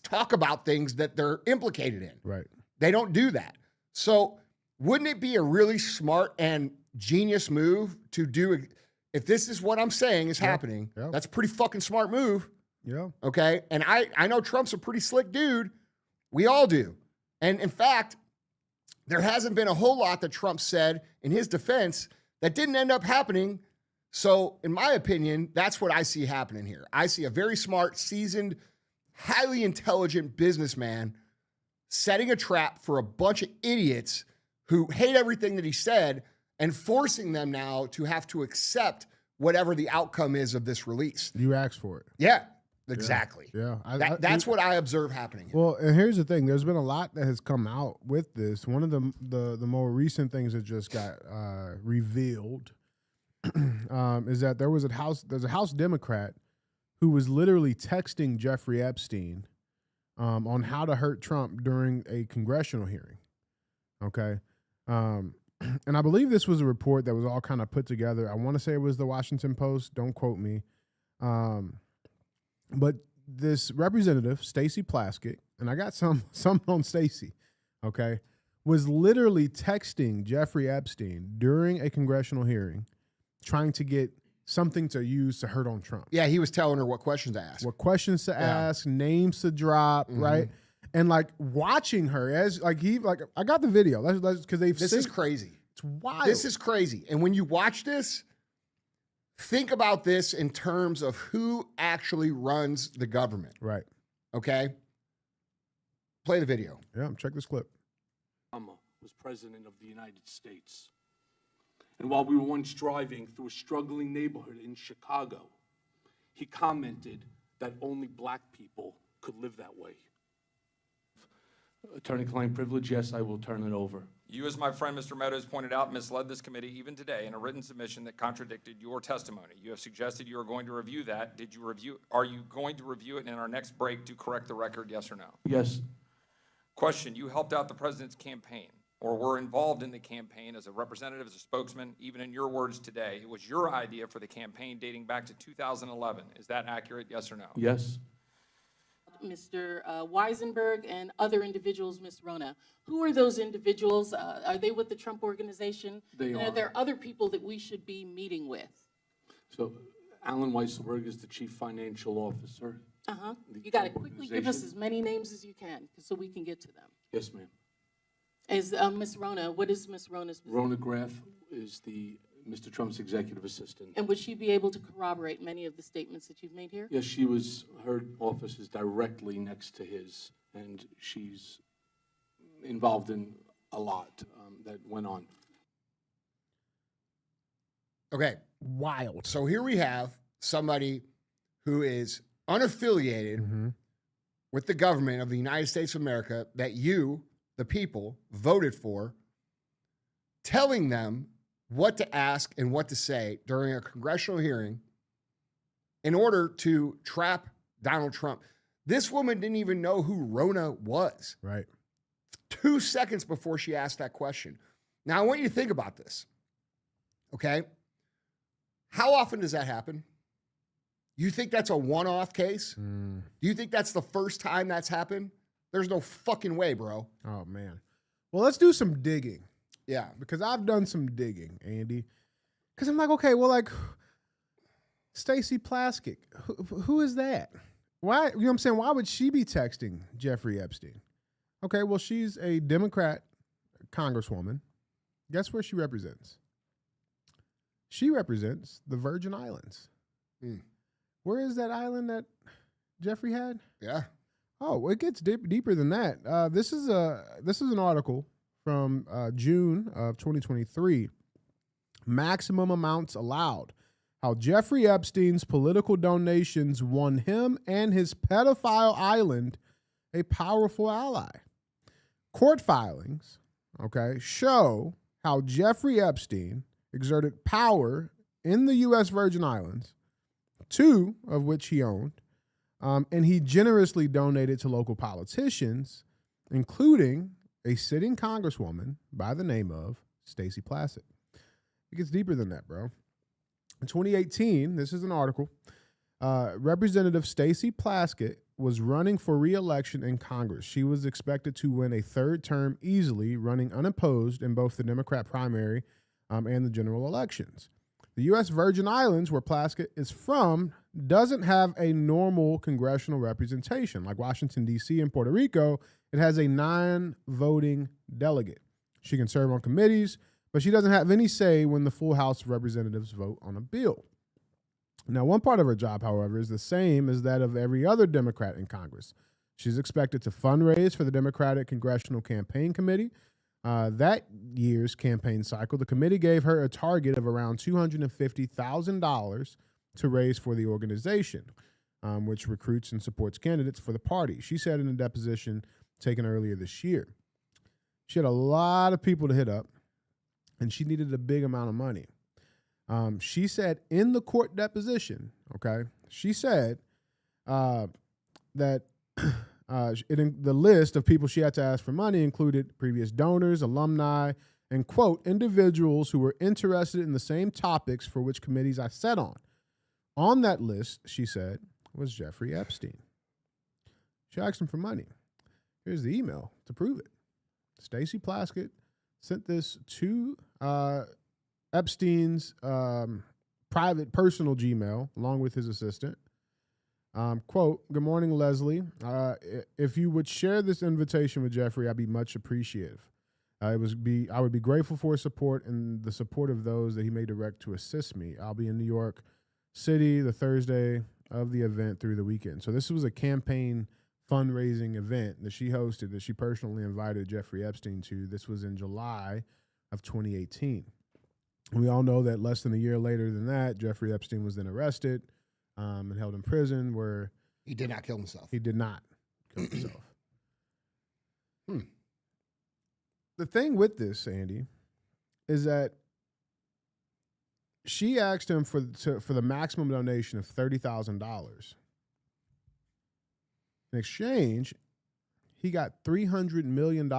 talk about things that they're implicated in. Right. They don't do that. So wouldn't it be a really smart and genius move to do, if this is what I'm saying is happening, that's a pretty fucking smart move. Yeah. Okay. And I know Trump's a pretty slick dude. We all do. And in fact, there hasn't been a whole lot that Trump said in his defense that didn't end up happening. So in my opinion, that's what I see happening here. I see a very smart, seasoned, highly intelligent businessman setting a trap for a bunch of idiots who hate everything that he said and forcing them now to have to accept whatever the outcome is of this release. You asked for it. Yeah, exactly. Yeah. That's what I observe happening here. Well, and here's the thing. There's been a lot that has come out with this. One of the more recent things that just got revealed is that there's a House Democrat who was literally texting Jeffrey Epstein on how to hurt Trump during a congressional hearing. Okay. And I believe this was a report that was all kind of put together. I want to say it was the Washington Post. Don't quote me. But this representative, Stacey Plaskett, and I got some on Stacey, okay, was literally texting Jeffrey Epstein during a congressional hearing, trying to get something to use to hurt on Trump. Yeah, he was telling her what questions to ask. What questions to ask, names to drop, right? And like watching her as like I got the video. Let's because This is crazy. It's wild. This is crazy. And when you watch this, think about this in terms of who actually runs the government. right. Okay? Play the video. Yeah, check this clip. Obama was president of the United States. And while we were once driving through a struggling neighborhood in Chicago, he commented that only black people could live that way. Attorney-client privilege, yes, I will turn it over. You, as my friend Mr. Meadows pointed out, misled this committee even today in a written submission that contradicted your testimony. You have suggested you are going to review that. Are you going to review it in our next break to correct the record, yes or no? Yes, Question, you helped out the president's campaign or were involved in the campaign as a representative, as a spokesman, even in your words today. It was your idea for the campaign dating back to 2011. Is that accurate, yes or no? yes. Mr. Weisenberg and other individuals, Ms. Rona. Who are those individuals? Are they with the Trump organization? They And are. there other people that we should be meeting with? So Alan Weisselberg is the chief financial officer. Uh-huh. The You got to quickly give us organization? as many names as you can so we can get to them. Yes, ma'am. Is Ms. Rona, what is Ms. Rona's position? Rona Graff is Mr. Trump's executive assistant. And would she be able to corroborate many of the statements that you've made here? Yes, her office is directly next to his, and she's involved in a lot that went on. Okay. Wild. So here we have somebody who is unaffiliated with the government of the United States of America that you, the people, voted for, telling them what to ask and what to say during a congressional hearing in order to trap Donald Trump. This woman didn't even know who Rona was Right. 2 seconds before she asked that question. Now, I want you to think about this, okay? How often does that happen? You think that's a one-off case? Do you think that's the first time that's happened? There's no fucking way, bro. Oh man. Well, let's do some digging. Yeah. Because I've done some digging, Andy. Because I'm like, okay, well, like, Stacey Plaskett, who is that? Why, you know what I'm saying? Why would she be texting Jeffrey Epstein? Okay, well, she's a Democrat congresswoman. Guess where she represents? She represents the Virgin Islands. Where is that island that Jeffrey had? Yeah. Oh, well, it gets deeper than that. This is an article from June of 2023. Maximum amounts allowed. How Jeffrey Epstein's political donations won him and his pedophile island a powerful ally. Court filings, okay, show how Jeffrey Epstein exerted power in the U.S. Virgin Islands, 2 of which he owned, and he generously donated to local politicians, including a sitting congresswoman by the name of Stacey Plaskett. It gets deeper than that, bro. In 2018, this is an article, Representative Stacey Plaskett was running for re-election in Congress. She was expected to win a 3rd term easily, running unopposed in both the Democrat primary and the general elections. The U.S. Virgin Islands, where Plaskett is from, doesn't have a normal congressional representation. Like Washington, D.C. and Puerto Rico, it has a non-voting delegate. She can serve on committees, but she doesn't have any say when the full House of Representatives vote on a bill. Now, one part of her job, however, is the same as that of every other Democrat in Congress. She's expected to fundraise for the Democratic Congressional Campaign Committee. That year's campaign cycle, the committee gave her a target of around $250,000 to raise for the organization, which recruits and supports candidates for the party. She said in a deposition taken earlier this year. She had a lot of people to hit up, and she needed a big amount of money. She said in the court deposition, okay, she said that the list of people she had to ask for money included previous donors, alumni, and, quote, individuals who were interested in the same topics for which committees I sat on. On that list, she said, was Jeffrey Epstein. She asked him for money. Here's the email to prove it. Stacey Plaskett sent this to Epstein's private personal Gmail along with his assistant. Quote, "Good morning, Leslie. If you would share this invitation with Jeffrey, I'd be much appreciative. I would be grateful for his support and the support of those that he may direct to assist me. I'll be in New York City the Thursday of the event through the weekend." So this was a campaign fundraising event that she hosted, that she personally invited Jeffrey Epstein to. This was in July of 2018. We all know that less than a year later than that, Jeffrey Epstein was then arrested and held in prison, where He did not kill himself. he did not kill himself. The thing with this, Andy, is that she asked him for the maximum donation of $30,000. In exchange, he got $300 million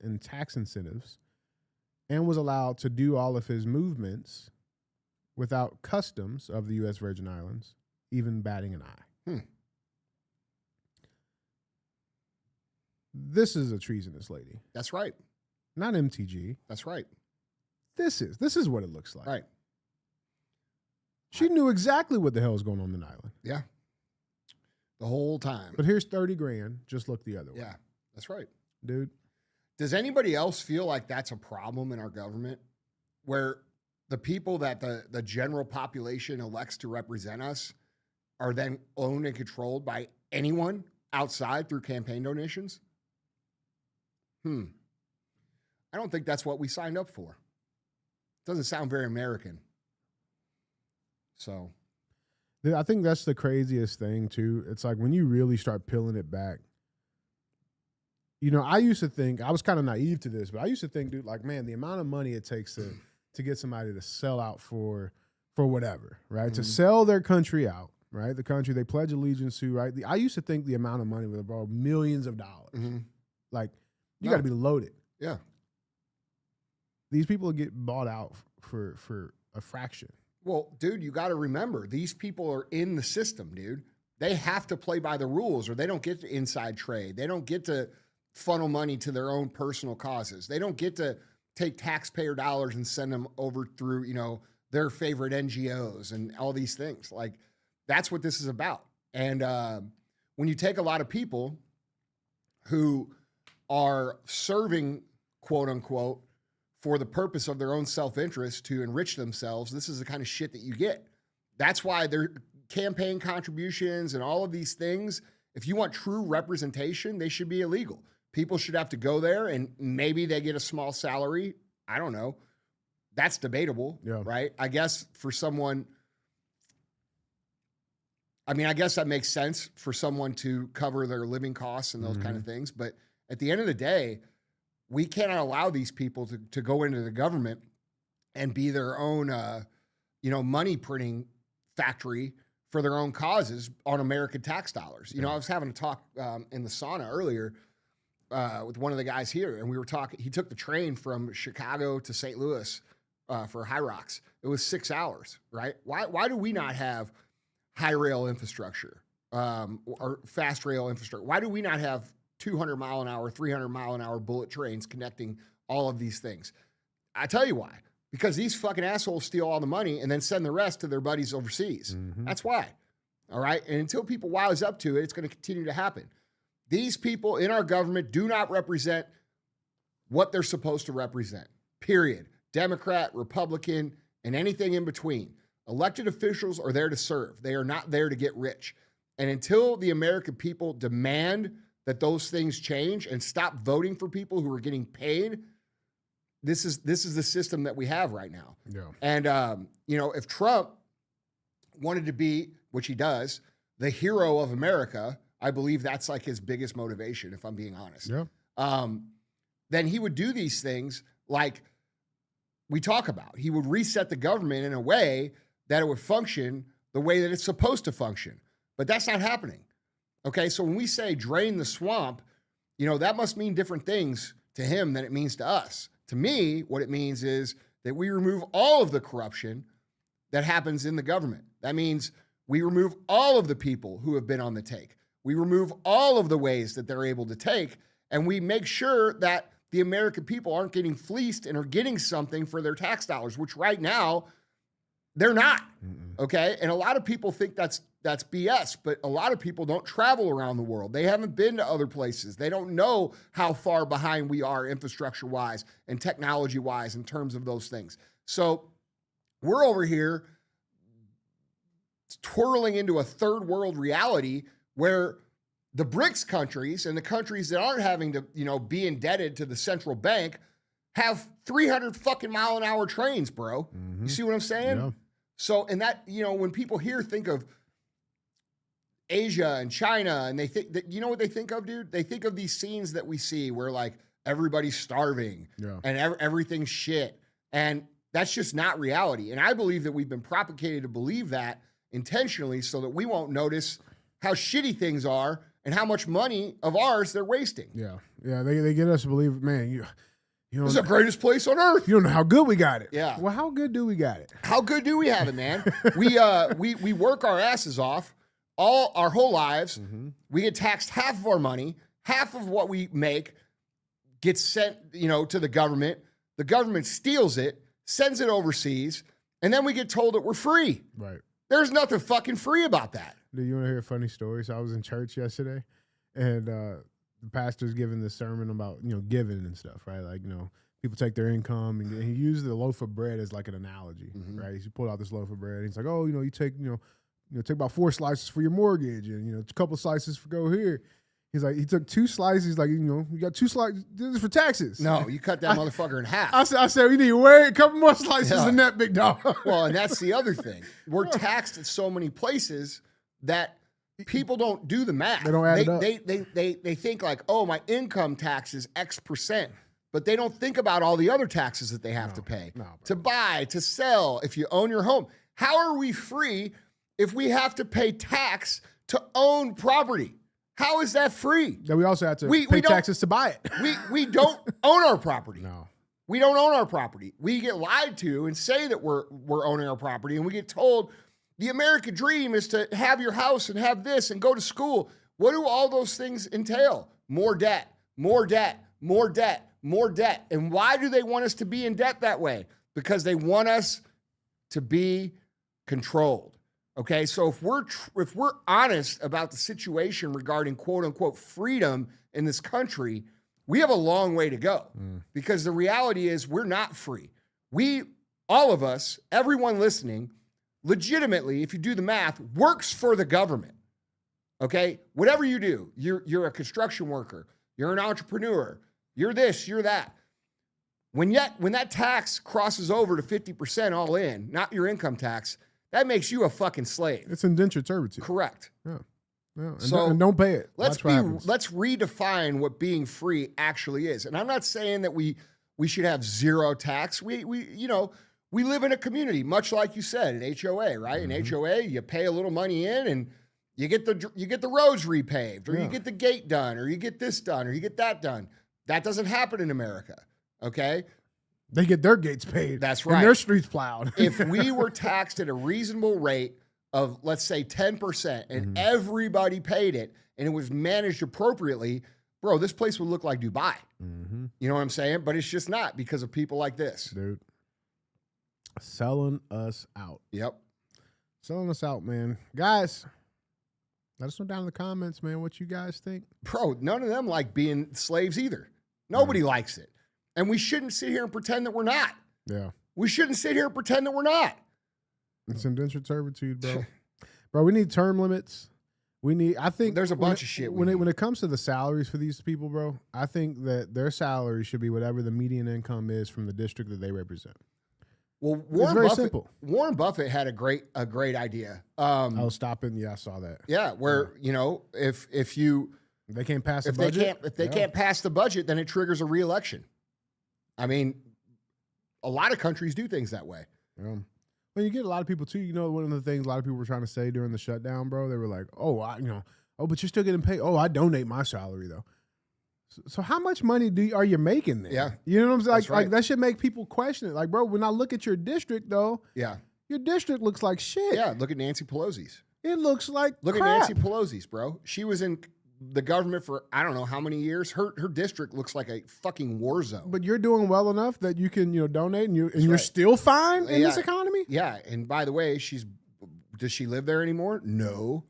in tax incentives and was allowed to do all of his movements without customs of the U.S. Virgin Islands even batting an eye. This is a treasonous lady. That's right. Not MTG. That's right. This is what it looks like. Right. She knew exactly what the hell was going on in the island. Yeah. The whole time. But here's 30 grand. Just look the other way. Yeah, that's right. Dude. Does anybody else feel like that's a problem in our government, where the people that the general population elects to represent us are then owned and controlled by anyone outside through campaign donations? I don't think that's what we signed up for. Doesn't sound very American. So I think that's the craziest thing, too. It's like when you really start peeling it back. You know, I used to think, I was kind of naive to this, but I used to think, dude, like, man, the amount of money it takes to get somebody to sell out for whatever, right? Mm-hmm. To sell their country out, right? The country they pledge allegiance to, right? I used to think the amount of money was about millions of dollars. Mm-hmm. Like, you got to be loaded. Yeah. These people get bought out for a fraction. Well, dude, you got to remember, these people are in the system, dude. They have to play by the rules, or they don't get to inside trade. They don't get to funnel money to their own personal causes. They don't get to take taxpayer dollars and send them over through, you know, their favorite NGOs and all these things. Like, that's what this is about. And when you take a lot of people who are serving, quote unquote, for the purpose of their own self-interest to enrich themselves, this is the kind of shit that you get. That's why their campaign contributions and all of these things, if you want true representation, they should be illegal. People should have to go there and maybe they get a small salary. I don't know. That's debatable, right? I guess for someone, I mean, I guess that makes sense for someone to cover their living costs and those kind of things. But at the end of the day, we cannot allow these people to go into the government and be their own, money printing factory for their own causes on American tax dollars. You know, I was having a talk in the sauna earlier with one of the guys here, and we were talking. He took the train from Chicago to St. Louis for High Rocks. It was 6 hours, right? Why do we not have high rail infrastructure or fast rail infrastructure? Why do we not have 200 mile an hour, 300 mile an hour bullet trains connecting all of these things? I tell you why. Because these fucking assholes steal all the money and then send the rest to their buddies overseas. That's why. All right? And until people wise up to it, it's going to continue to happen. These people in our government do not represent what they're supposed to represent. Period. Democrat, Republican, and anything in between. Elected officials are there to serve. They are not there to get rich. And until the American people demand that those things change and stop voting for people who are getting paid, this is the system that we have right now. Yeah. And if Trump wanted to be, which he does, the hero of America, I believe that's like his biggest motivation, if I'm being honest. Yeah. Then he would do these things like we talk about. He would reset the government in a way that it would function the way that it's supposed to function. But that's not happening. Okay, so when we say drain the swamp, that must mean different things to him than it means to us. To me, what it means is that we remove all of the corruption that happens in the government. That means we remove all of the people who have been on the take. We remove all of the ways that they're able to take, and we make sure that the American people aren't getting fleeced and are getting something for their tax dollars, which right now, They're not. Okay. And a lot of people think that's BS, but a lot of people don't travel around the world. They haven't been to other places. They don't know how far behind we are infrastructure wise and technology wise in terms of those things. So we're over here twirling into a third world reality where the BRICS countries and the countries that aren't having to, be indebted to the central bank have 300 fucking mile an hour trains, bro. You see what I'm saying? Yeah. So, and that, when people here think of Asia and China, and they think that, what they think of, dude? They think of these scenes that we see where like everybody's starving and everything's shit. And that's just not reality. And I believe that we've been propagated to believe that intentionally so that we won't notice how shitty things are and how much money of ours they're wasting. Yeah. They get us to believe, man, you know, It's the greatest place on earth. You don't know how good we got it. Yeah. Well, how good do we got it? How good do we have it, man? We work our asses off all our whole lives. We get taxed half of our money, half of what we make gets sent, to the government. The government steals it, sends it overseas, and then we get told that we're free. Right. There's nothing fucking free about that. Do you want to hear a funny story? So I was in church yesterday, and the pastor's giving this sermon about, giving and stuff, right? Like, people take their income, and he used the loaf of bread as like an analogy, right? He pulled out this loaf of bread, and he's like, oh, you take, take about 4 slices for your mortgage, and, a couple slices for go here. He's like, he took 2 slices. He's like, you got 2 slices. This is for taxes. No, you cut that motherfucker in half. I said, we need to wait a couple more slices than that, big dog. Well, and that's the other thing. We're taxed at so many places that people don't do the math. They don't add it up. They think like, oh, my income tax is X%, but they don't think about all the other taxes that they have to pay to buy, to sell, if you own your home. How are we free if we have to pay tax to own property? How is that free? Then we also have to pay taxes to buy it. We don't own our property. No. We don't own our property. We get lied to and say that we're owning our property, and we get told the American dream is to have your house and have this and go to school. What do all those things entail? More debt, more debt, more debt, more debt. And why do they want us to be in debt that way? Because they want us to be controlled. Okay, so if we're honest about the situation regarding quote unquote freedom in this country, we have a long way to go because the reality is we're not free. We, all of us, everyone listening, legitimately, if you do the math, works for the government. Okay, whatever you do, you're a construction worker, you're an entrepreneur, you're this, you're that. When that tax crosses over to 50% all in, not your income tax, that makes you a fucking slave. It's indentured servitude. Correct. Yeah. So and don't pay it. Let's redefine what being free actually is. And I'm not saying that we should have zero tax. We live in a community, much like you said, an HOA, right? An HOA, you pay a little money in and you get the roads repaved, or you get the gate done, or you get this done, or you get that done. That doesn't happen in America. Okay? They get their gates paid. That's right. And their streets plowed. If we were taxed at a reasonable rate of, let's say, 10%, and everybody paid it, and it was managed appropriately, bro, this place would look like Dubai. You know what I'm saying? But it's just not because of people like this. Dude. Selling us out. Yep. Selling us out, man. Guys, let us know down in the comments, man, what you guys think. Bro, none of them like being slaves either. Nobody likes it. And we shouldn't sit here and pretend that we're not. Yeah. We shouldn't sit here and pretend that we're not. It's indentured servitude, bro. Bro, we need term limits. I think there's a bunch of shit. When it comes to the salaries for these people, bro, I think that their salary should be whatever the median income is from the district that they represent. Well, it's very simple. Warren Buffett had a great idea. I was stopping. Yeah, I saw that. Yeah, where if they can't pass the budget, if they can't pass the budget, then it triggers a re-election. I mean, a lot of countries do things that way. Yeah. Well, you get a lot of people too. One of the things a lot of people were trying to say during the shutdown, bro, they were like, but you're still getting paid. Oh, I donate my salary though. So how much money are you making there? Yeah. You know what I'm saying? That's right. Like that should make people question it. Like, bro, when I look at your district though, yeah, your district looks like shit. Yeah, look at Nancy Pelosi's. It looks like Look crap. at Nancy Pelosi's, bro. She was in the government for I don't know how many years. Her district looks like a fucking war zone. But you're doing well enough that you can, donate, and you're right. still fine in Yeah. this economy. Yeah, and by the way, does she live there anymore? No.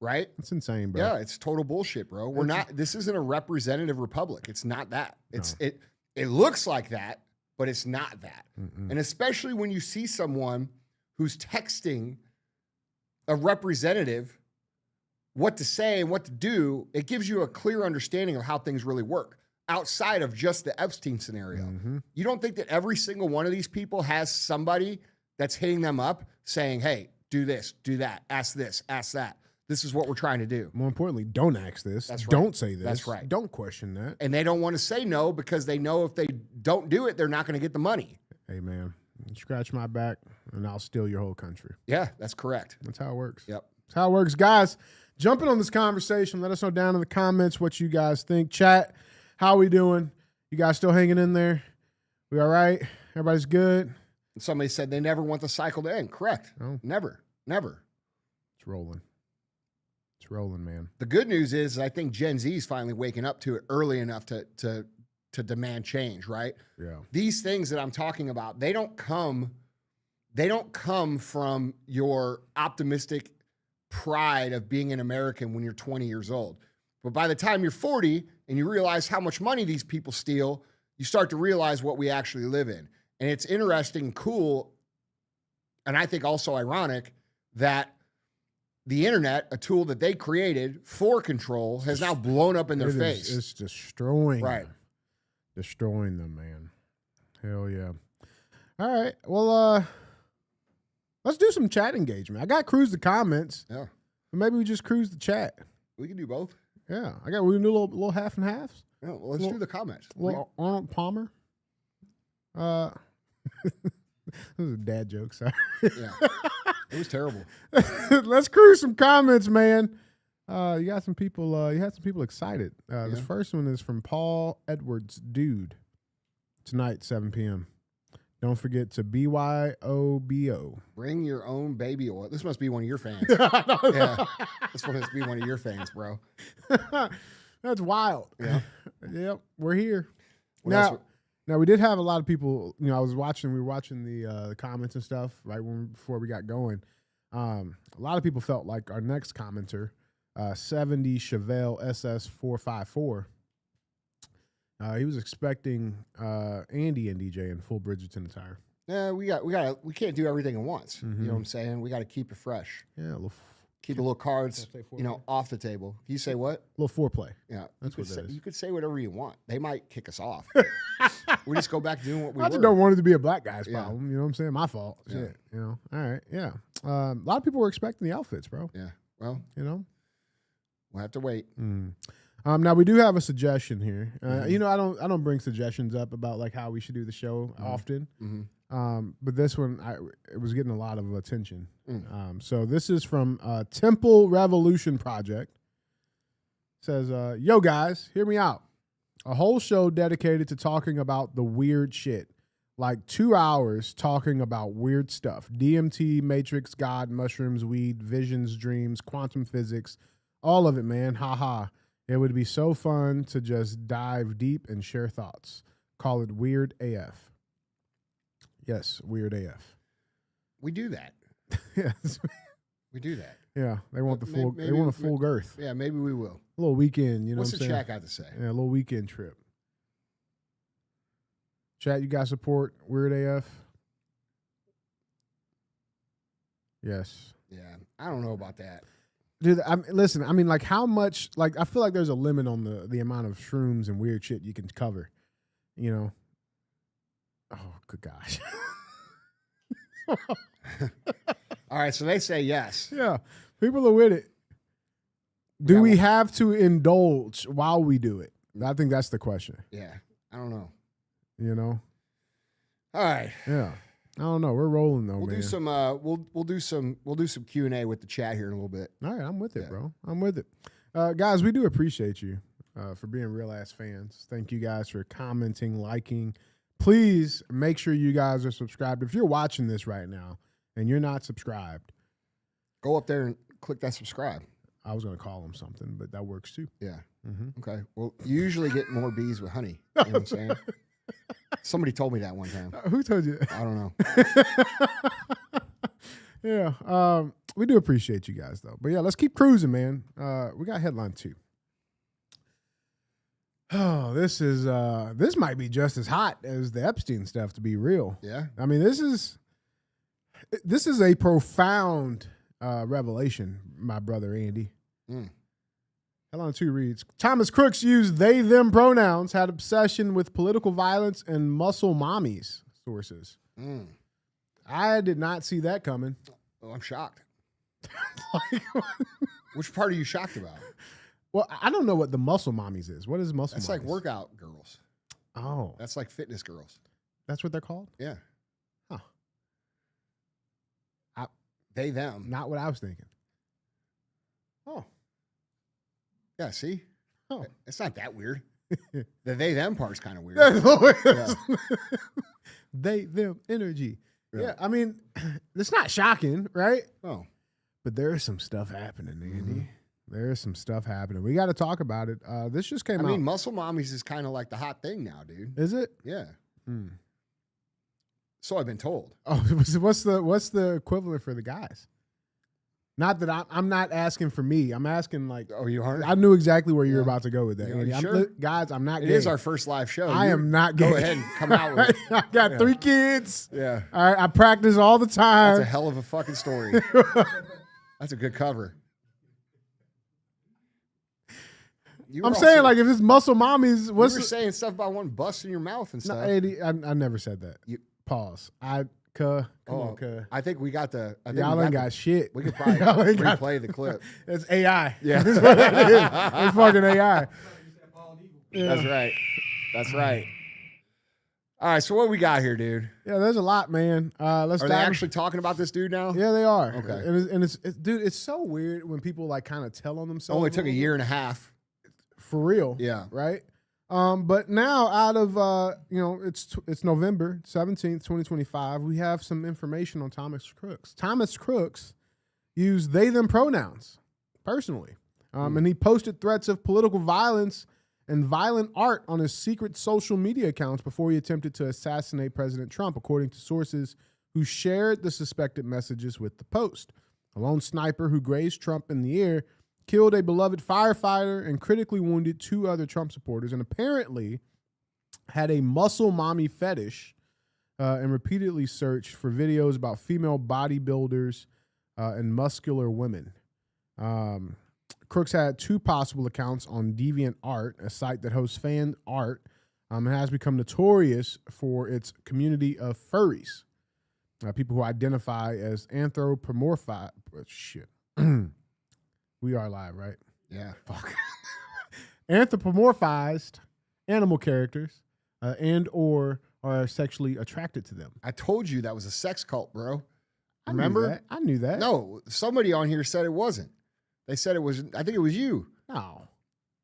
Right? It's insane, bro. Yeah, it's total bullshit, bro. This isn't a representative republic. It's not that. It looks like that, but it's not that. Mm-mm. And especially when you see someone who's texting a representative what to say and what to do, it gives you a clear understanding of how things really work outside of just the Epstein scenario. Mm-hmm. You don't think that every single one of these people has somebody that's hitting them up saying, hey, do this, do that, ask this, ask that. This is what we're trying to do. More importantly, don't ask this. That's right. Don't say this. That's right. Don't question that. And they don't want to say no because they know if they don't do it, they're not going to get the money. Hey, man, scratch my back and I'll steal your whole country. Yeah, that's correct. That's how it works. Yep. That's how it works. Guys, jumping on this conversation, let us know down in the comments what you guys think. Chat, how we doing? You guys still hanging in there? We all right? Everybody's good? Somebody said they never want the cycle to end. Correct. Oh. Never. It's rolling. It's rolling, man. The good news is I think Gen Z is finally waking up to it early enough to demand change, right? Yeah. These things that I'm talking about, they don't come from your optimistic pride of being an American when you're 20 years old. But by the time you're 40 and you realize how much money these people steal, you start to realize what we actually live in. And it's interesting, cool, and I think also ironic that the internet, a tool that they created for control, has now blown up in their face. It's destroying Right. them. Destroying them, man. Hell yeah. All right. Well, let's do some chat engagement. I got cruise the comments. Yeah. But maybe we just cruise the chat. We can do both. Yeah. We can do a little half and halves. Yeah, well, let's do the comments. Well, Arnold Palmer. This is a dad joke, sorry. Yeah. It was terrible. Let's cruise some comments, man. You got some people. You had some people excited. This first one is from Paul Edwards, dude. Tonight, 7 p.m. Don't forget to BYOBO. Bring your own baby oil. This must be one of your fans. Yeah, this must be one of your fans, bro. That's wild. Yeah. Yep. We're here. What else? Now we did have a lot of people. We were watching the comments and stuff right before we got going. A lot of people felt like our next commenter, 70 Chevelle SS454. He was expecting Andy and DJ in full Bridgerton attire. Yeah, we can't do everything at once. You know what I'm saying? We got to keep it fresh. Yeah, Keep the little cards, off the table. You say what? A little foreplay. Yeah, That's what it is. You could say whatever you want. They might kick us off. We just go back to doing what we I were. just don't want it to be a black guy's Yeah. problem. You know what I'm saying? My fault. Yeah. Shit. All right. Yeah. A lot of people were expecting the outfits, bro. Yeah. Well, we'll have to wait. Now we do have a suggestion here. I don't bring suggestions up about like how we should do the show often. But this one, it was getting a lot of attention. So this is from Temple Revolution Project. It says, yo guys, hear me out. A whole show dedicated to talking about the weird shit. Like 2 hours talking about weird stuff. DMT, Matrix, God, mushrooms, weed, visions, dreams, quantum physics. All of it, man. Ha ha. It would be so fun to just dive deep and share thoughts. Call it Weird AF. Yes, Weird AF. We do that. Yes. We do that. Yeah, they want the full. Maybe They want a full girth. Yeah, maybe we will. A little weekend. You know What's what the I'm saying? chat got to say? Yeah, a little weekend trip. Chat, you guys support Weird AF? Yes. Yeah, I don't know about that. Dude, listen, like how much, like I feel like there's a limit on the amount of shrooms and weird shit you can cover, Oh, good gosh. All right, so they say yes. Yeah, people are with it. Do we have to indulge while we do it? I think that's the question. Yeah, I don't know. All right. Yeah. I don't know. We're rolling though, We'll man. do some. We'll do some Q&A with the chat here in a little bit. All right, I'm with it, bro. I'm with it. Guys, we do appreciate you for being real ass fans. Thank you guys for commenting, liking. Please make sure you guys are subscribed. If you're watching this right now and you're not subscribed, go up there and click that subscribe. I was going to call him something, but that works too. Yeah. Mm-hmm. Okay. Well, you usually get more bees with honey. You know what I'm saying? Somebody told me that one time. Who told you that? I don't know. Yeah. We do appreciate you guys, though. But yeah, let's keep cruising, man. We got headline 2. Oh, this might be just as hot as the Epstein stuff, to be real. Yeah. I mean, this is a profound revelation, my brother Andy. Headline 2 reads, Thomas Crooks used they, them pronouns, had obsession with political violence and muscle mommies, sources. I did not see that coming. Well, I'm shocked. Which part are you shocked about? Well, I don't know what the muscle mommies is. What is muscle That's mommies? like workout girls. Oh. That's like fitness girls. That's what they're called? Yeah. Huh. They, them. Not what I was thinking. Oh. Yeah, see? Oh. It's not that weird. The they, them part's kind of weird. Yeah. They, them, energy. Yeah, I mean, it's not shocking, right? Oh. But there is some stuff happening, Andy. There is some stuff happening. We got to talk about it. This just came out. I mean, muscle mommies is kind of like the hot thing now, dude. Is it? Yeah. So I've been told. Oh, what's the equivalent for the guys? Not that I'm not asking for me. I'm asking like. Oh, you are? I knew exactly where you're about to go with that, Andy. Sure? Guys, I'm not gay. It is our first live show. I am not gay. Go ahead and come out with it. I got 3 kids. Yeah. All right, I practice all the time. That's a hell of a fucking story. That's a good cover. I'm saying, like, if it's muscle mommies, You what's were saying stuff about one bust in your mouth and stuff. No, Andy, I never said that. Pause. Come on, cuh. I think we got the. I think Y'all we ain't got got shit. We could probably Y'all ain't got- replay the clip. It's AI. Yeah. That's what it is. It's fucking AI. Yeah. That's right. That's right. All right. So what we got here, dude? Yeah, there's a lot, man. Let's Are they dive- actually talking about this dude now? Yeah, they are. Okay. And it's dude, it's so weird when people like kind of tell on themselves. Only took a year and a half. For real. Yeah. Right. But now out of it's November 17th, 2025, we have some information on Thomas Crooks. Thomas Crooks used they them pronouns personally. And he posted threats of political violence and violent art on his secret social media accounts before he attempted to assassinate President Trump, according to sources who shared the suspected messages with the Post. A lone sniper who grazed Trump in the ear killed a beloved firefighter and critically wounded 2 other Trump supporters, and apparently had a muscle mommy fetish and repeatedly searched for videos about female bodybuilders and muscular women. Crooks had 2 possible accounts on DeviantArt, a site that hosts fan art, and has become notorious for its community of furries, people who identify as anthropomorphic. Shit. We are live, right? Yeah. Fuck. Anthropomorphized animal characters and or are sexually attracted to them. I told you that was a sex cult, bro. I Remember? knew that. I knew that. No, somebody on here said it wasn't. They said it was. I think it was you. No.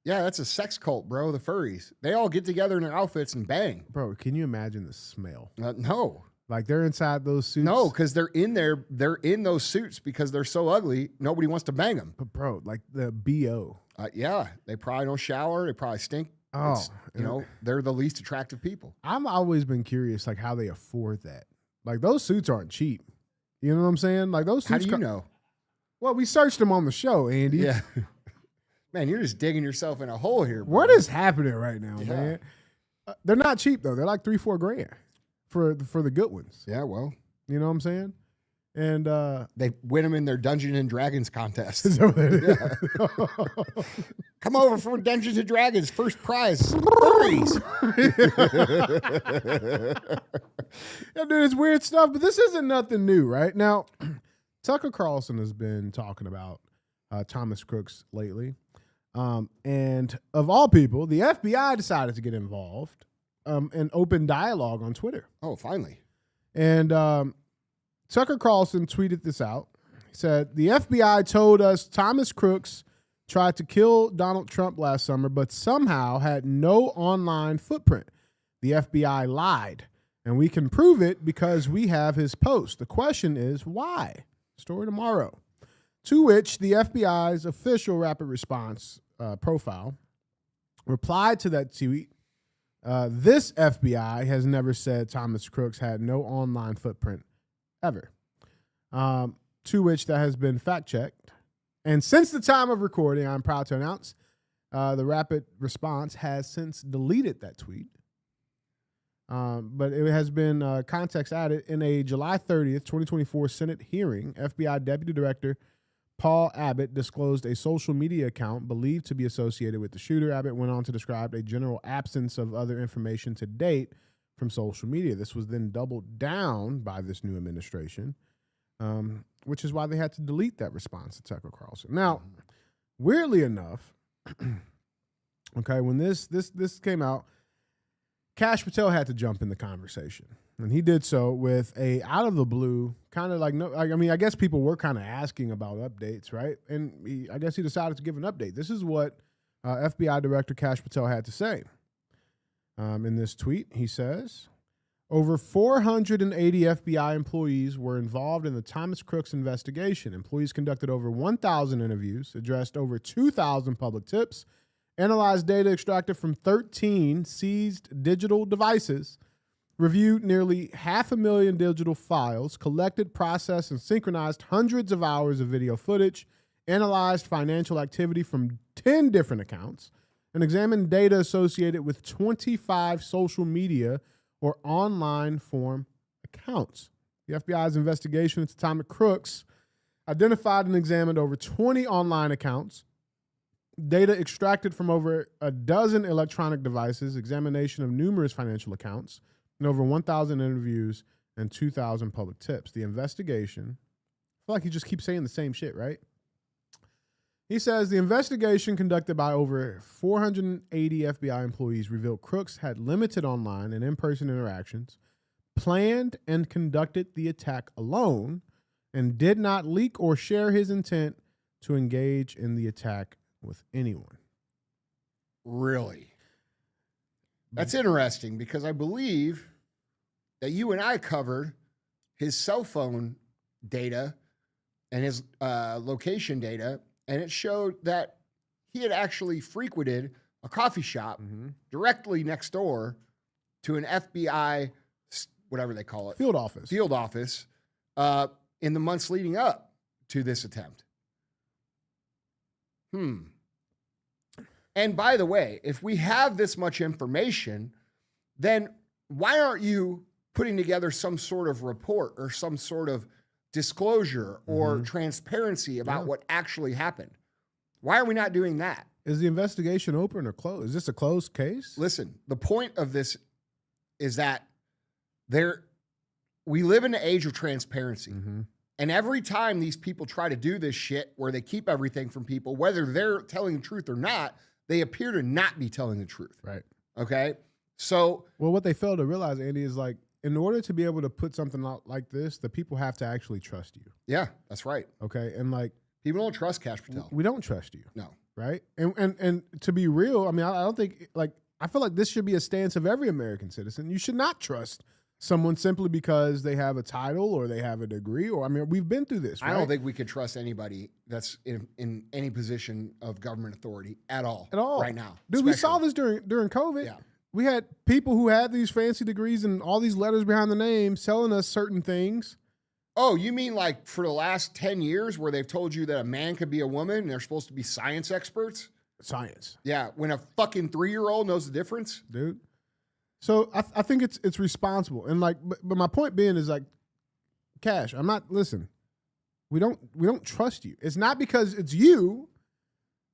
Yeah, that's a sex cult, bro. The furries. They all get together in their outfits and bang. Bro, can you imagine the smell? No. Like they're inside those suits? No, because they're in there. They're in those suits because they're so ugly. Nobody wants to bang them. But bro, like the BO. Yeah, they probably don't shower. They probably stink. Oh, They're the least attractive people. I've always been curious, like how they afford that. Like those suits aren't cheap. You know what I'm saying? Like those suits. How do you know? Well, we searched them on the show, Andy. Yeah. Man, you're just digging yourself in a hole here, bro. What is happening right now, man? They're not cheap though. They're like $3-4 grand for the good ones. Yeah, well, you know what I'm saying? And they win them in their Dungeons and Dragons contest. Is that what it is? Yeah. Come over for Dungeons and Dragons. First prize, furries. Yeah, dude, it's weird stuff, but this isn't nothing new, right? Now, Tucker Carlson has been talking about Thomas Crooks lately. And of all people, the FBI decided to get involved and open dialogue on Twitter. Oh, finally. And Tucker Carlson tweeted this out. He said, the FBI told us Thomas Crooks tried to kill Donald Trump last summer, but somehow had no online footprint. The FBI lied, and we can prove it because we have his post. The question is, why? Story tomorrow. To which the FBI's official rapid response profile replied to that tweet. This FBI has never said Thomas Crooks had no online footprint ever. To which that has been fact checked. And since the time of recording, I'm proud to announce the rapid response has since deleted that tweet. But it has been context added in a July 30th, 2024 Senate hearing. FBI Deputy Director Paul Abbott disclosed a social media account believed to be associated with the shooter. Abbott went on to describe a general absence of other information to date from social media. This was then doubled down by this new administration, which is why they had to delete that response to Tucker Carlson. Now, weirdly enough, okay, when this came out, Kash Patel had to jump in the conversation. And he did so with a out of the blue kind of like, no, I mean, I guess people were kind of asking about updates, right? And I guess he decided to give an update. This is what FBI Director Kash Patel had to say. In this tweet, he says, over 480 FBI employees were involved in the Thomas Crooks investigation. Employees conducted over 1,000 interviews, addressed over 2,000 public tips, analyzed data extracted from 13 seized digital devices, reviewed nearly 500,000 digital files, collected, processed, and synchronized hundreds of hours of video footage, analyzed financial activity from 10 different accounts, and examined data associated with 25 social media or online form accounts. The FBI's investigation into Thomas Crooks identified and examined over 20 online accounts, data extracted from over a dozen electronic devices, examination of numerous financial accounts, and over 1,000 interviews and 2,000 public tips. The investigation, I feel like he just keeps saying the same shit, right? He says the investigation conducted by over 480 FBI employees revealed Crooks had limited online and in-person interactions, planned and conducted the attack alone, and did not leak or share his intent to engage in the attack with anyone. Really? That's interesting because I believe that you and I covered his cell phone data and his location data, and it showed that he had actually frequented a coffee shop directly next door to an FBI, whatever they call it, Field office in the months leading up to this attempt. And by the way, if we have this much information, then why aren't you putting together some sort of report or some sort of disclosure or transparency about what actually happened? Why are we not doing that? Is the investigation open or closed? Is this a closed case? Listen, the point of this is that we live in an age of transparency. And every time these people try to do this shit where they keep everything from people, whether they're telling the truth or not, they appear to not be telling the truth. Right. Okay? So, well, what they fail to realize, Andy, is like, in order to be able to put something out like this, the people have to actually trust you. yeah, that's right. Okay. And like, People don't trust Kash Patel. we don't trust you. No. Right. And to be real, I mean, I don't think, like, I feel like this should be a stance of every American citizen. You should not trust someone simply because they have a title or they have a degree, or, I mean, we've been through this, right? I don't think we could trust anybody that's in any position of government authority at all right now. Dude, we saw this during COVID. Yeah. We had people who had these fancy degrees and all these letters behind the name telling us certain things. Oh, you mean like for the last 10 years where they've told you that a man could be a woman and they're supposed to be science experts? Science. Yeah, when a fucking 3-year-old knows the difference? Dude. So I think it's responsible. And like, but my point being is like, Kash, listen, we don't trust you. It's not because it's you.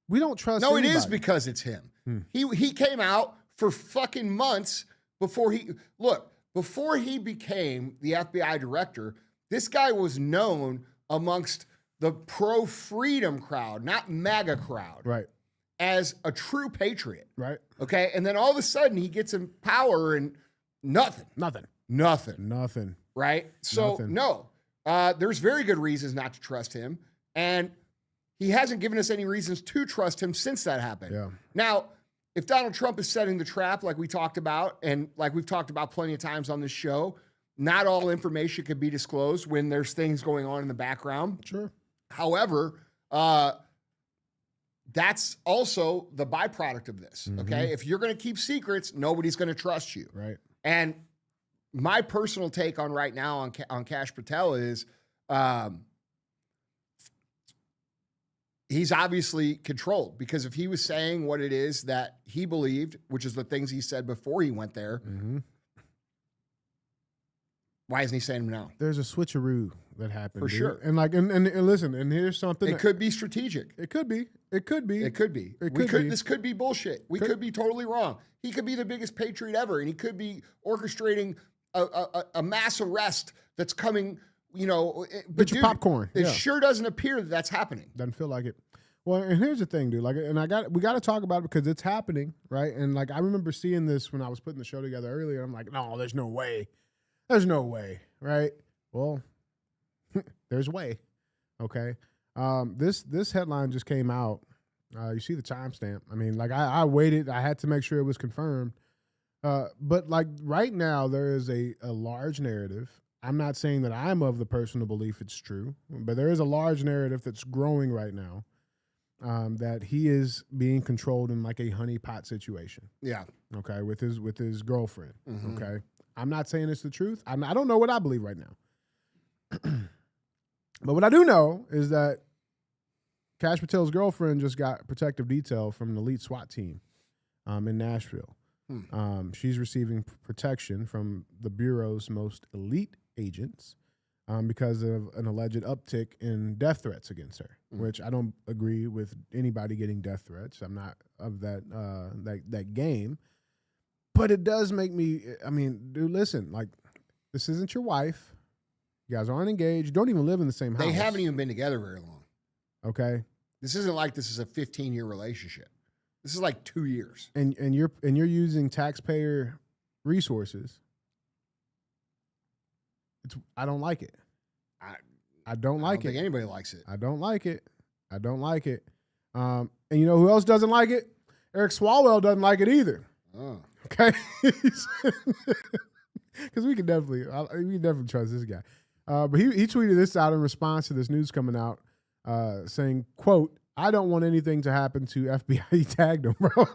We don't trust No, anybody. it is because it's him. He came out for fucking months before he became the FBI director. This guy was known amongst the pro-freedom crowd, not MAGA crowd, Right. as a true patriot. Right. Okay, and then all of a sudden he gets in power and nothing. Right? So Nothing. no, there's very good reasons not to trust him, and he hasn't given us any reasons to trust him since that happened. Yeah. Now, if Donald Trump is setting the trap like we talked about, and like we've talked about plenty of times on this show, not all information can be disclosed when there's things going on in the background. Sure. However, that's also the byproduct of this. Okay, if you're going to keep secrets, nobody's going to trust you. Right. And my personal take on right now on Kash Patel is he's obviously controlled, because if he was saying what it is that he believed, which is the things he said before he went there, why isn't he saying them now? There's a switcheroo that happened. For dude. sure. And like, and listen, and here's something. It could be strategic. It could be. It could be. It could be. It could be. This could be bullshit. We could be totally wrong. He could be the biggest patriot ever, and he could be orchestrating a mass arrest that's coming. You know, but Get your popcorn. It Yeah. sure doesn't appear that that's happening. Doesn't feel like it. Well, and here's the thing, dude. Like, and we got to talk about it because it's happening, right? And like, I remember seeing this when I was putting the show together earlier. I'm like, no, there's no way. There's no way, right? Well, there's a way. Okay. This headline just came out. You see the timestamp. I mean, like, I waited. I had to make sure it was confirmed. But like right now, there is a large narrative. I'm not saying that I'm of the personal belief it's true, but there is a large narrative that's growing right now that he is being controlled in like a honeypot situation. Yeah. Okay, with his girlfriend. Okay, I'm not saying it's the truth. I don't know what I believe right now, but what I do know is that Kash Patel's girlfriend just got protective detail from an elite SWAT team in Nashville. She's receiving protection from the Bureau's most elite agents because of an alleged uptick in death threats against her, which I don't agree with anybody getting death threats. I'm not of that game. But it does make me, I mean, dude, listen, like, this isn't your wife. You guys aren't engaged. You don't even live in the same house. They haven't even been together very long. Okay. This isn't like this is a 15-year relationship. This is like 2 years. And you're using taxpayer resources. I don't like it. I don't like it. I don't think anybody likes it. I don't like it. I don't like it. And you know who else doesn't like it? Eric Swalwell doesn't like it either. Oh. Okay, because we can definitely trust this guy. But he tweeted this out in response to this news coming out, saying, "quote I don't want anything to happen to FBI." He tagged him, bro.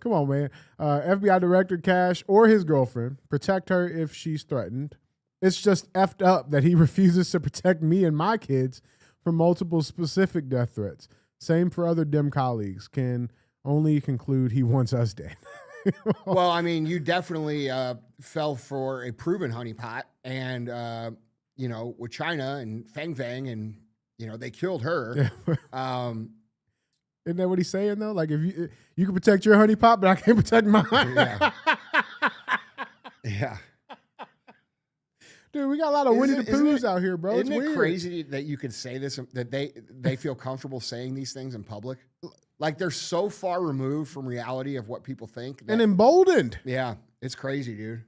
Come on, man. FBI Director Kash or his girlfriend, protect her if she's threatened. It's just effed up that he refuses to protect me and my kids from multiple specific death threats. Same for other Dem colleagues. Can only conclude he wants us dead. Well, I mean, you definitely fell for a proven honeypot, and you know, with China and Fang Fang, and you know, they killed her. Isn't that what he's saying though? Like, if you can protect your honeypot, but I can't protect mine. Yeah. Yeah. Dude, we got a lot of Winnie the Poohs out here, bro. Isn't it's it weird. crazy that you can say this, that they feel comfortable saying these things in public? Like, they're so far removed from reality of what people think. And emboldened. Yeah, it's crazy, dude.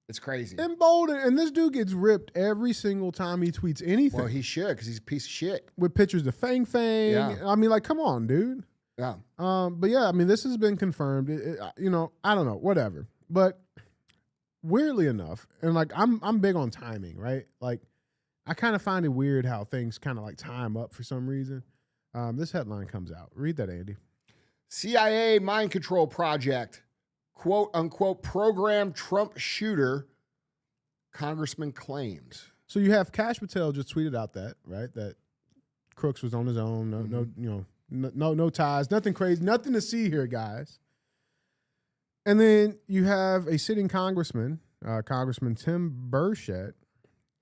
It's crazy. Emboldened. And this dude gets ripped every single time he tweets anything. Well, he should, because he's a piece of shit. With pictures of Fang Fang. Yeah. I mean, like, come on, dude. Yeah. But yeah, I mean, this has been confirmed. You know, I don't know, whatever. But weirdly enough, and like, I'm big on timing, right? Like, I kind of find it weird how things kind of like time up for some reason. This headline comes out. Read that, Andy. CIA mind control project, quote unquote, program Trump shooter, congressman claims. So you have Kash Patel just tweeted out that, right? That Crooks was on his own. No ties, nothing crazy, nothing to see here, guys. And then you have a sitting congressman, Congressman Tim Burchett,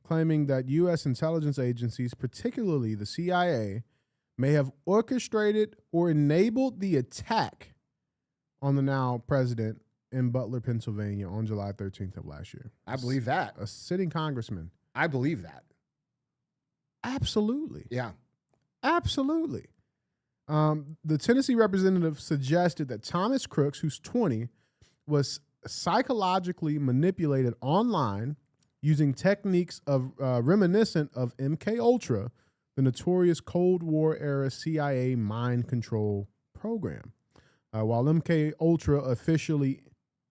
claiming that U.S. intelligence agencies, particularly the CIA, may have orchestrated or enabled the attack on the now president in Butler, Pennsylvania on July 13th of last year. I believe that. A sitting congressman. I believe that. Absolutely. Yeah. Absolutely. The Tennessee representative suggested that Thomas Crooks, who's 20, was psychologically manipulated online using techniques of reminiscent of MK-Ultra, the notorious Cold War era CIA mind control program. While MK-Ultra officially,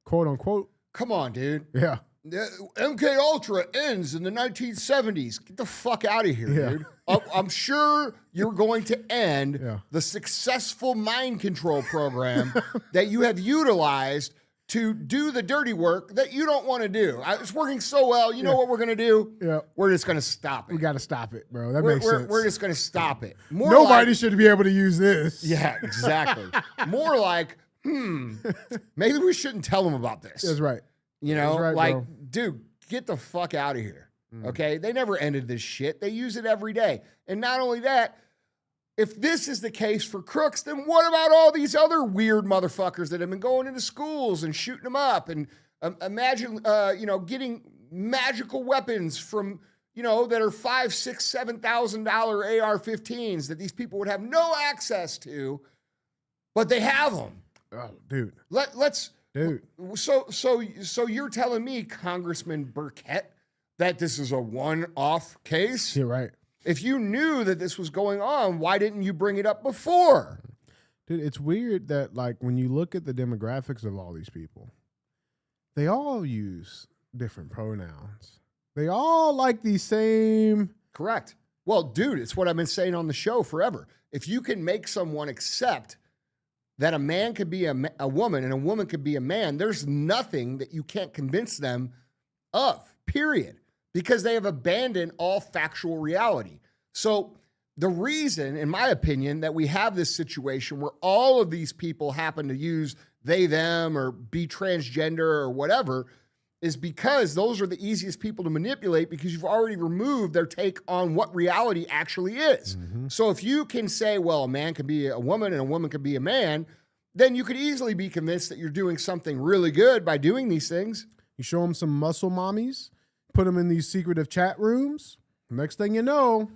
quote unquote, Come on, dude. yeah, MK Ultra ends in the 1970s. Get the fuck out of here, dude. I'm sure you're going to end the successful mind control program that you have utilized to do the dirty work that you don't want to do. It's working so well. You know what we're going to do? Yeah. We're just going to stop it. We got to stop it, bro. That makes sense. We're just going to stop it. More Nobody like, should be able to use this. Yeah, exactly. More like, maybe we shouldn't tell them about this. That's right. You know, That's right, like, bro. dude, get the fuck out of here. Okay? They never ended this shit. They use it every day. And not only that, if this is the case for crooks, then what about all these other weird motherfuckers that have been going into schools and shooting them up? And imagine, getting magical weapons from, that are $5,000, $6,000, $7,000 AR-15s that these people would have no access to, but they have them. Oh, dude. Let's. Dude. So you're telling me, Congressman Burkett, that this is a one-off case? You're right. If you knew that this was going on, why didn't you bring it up before? Dude, it's weird that, like, when you look at the demographics of all these people, they all use different pronouns. They all like the same. Correct. Well, dude, it's what I've been saying on the show forever. If you can make someone accept that a man could be a woman and a woman could be a man, there's nothing that you can't convince them of, period. Because they have abandoned all factual reality. So the reason, in my opinion, that we have this situation where all of these people happen to use they, them, or be transgender or whatever, is because those are the easiest people to manipulate because you've already removed their take on what reality actually is. So if you can say, well, a man can be a woman and a woman can be a man, then you could easily be convinced that you're doing something really good by doing these things. You show them some muscle mommies, put them in these secretive chat rooms. Next thing you know,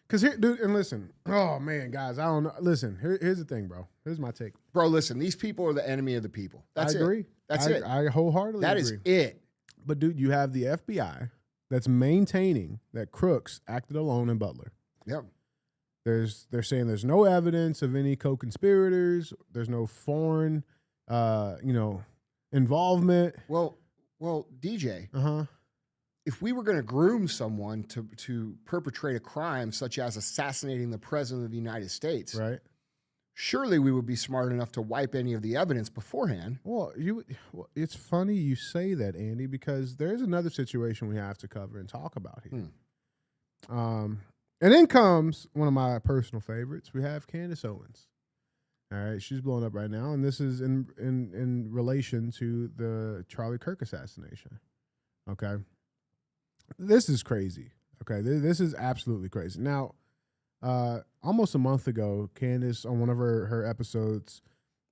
because here, dude, and listen, oh man, guys, I don't know. Listen, here's the thing, bro. Here's my take. Bro, listen, these people are the enemy of the people. That's I agree. That's it. I wholeheartedly That agree. is it. But dude, you have the FBI that's maintaining that crooks acted alone in Butler. Yep. They're saying there's no evidence of any co-conspirators. There's no foreign, involvement. Well, DJ, Uh-huh. if we were going to groom someone to perpetrate a crime such as assassinating the president of the United States, Right. surely we would be smart enough to wipe any of the evidence beforehand. Well, it's funny you say that, Andy, because there's another situation we have to cover and talk about here. And then comes one of my personal favorites. We have Candace Owens. All right, she's blowing up right now, and this is in relation to the Charlie Kirk assassination. Okay, this is crazy. Okay, this is absolutely crazy. Now, almost a month ago, Candace, on one of her episodes,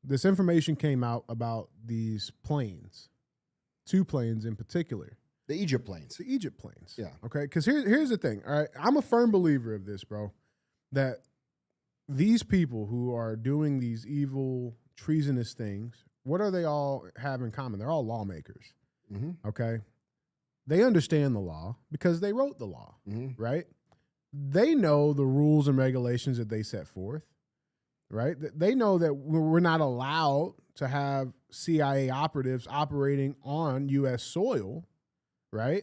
this information came out about these planes, 2 planes in particular. The Egypt planes. The Egypt planes. Yeah. Okay, because here's the thing. All right, I'm a firm believer of this, bro, that these people who are doing these evil, treasonous things, what do they all have in common? They're all lawmakers. Okay? They understand the law because they wrote the law, right? They know the rules and regulations that they set forth, right? They know that we're not allowed to have CIA operatives operating on U.S. soil, right?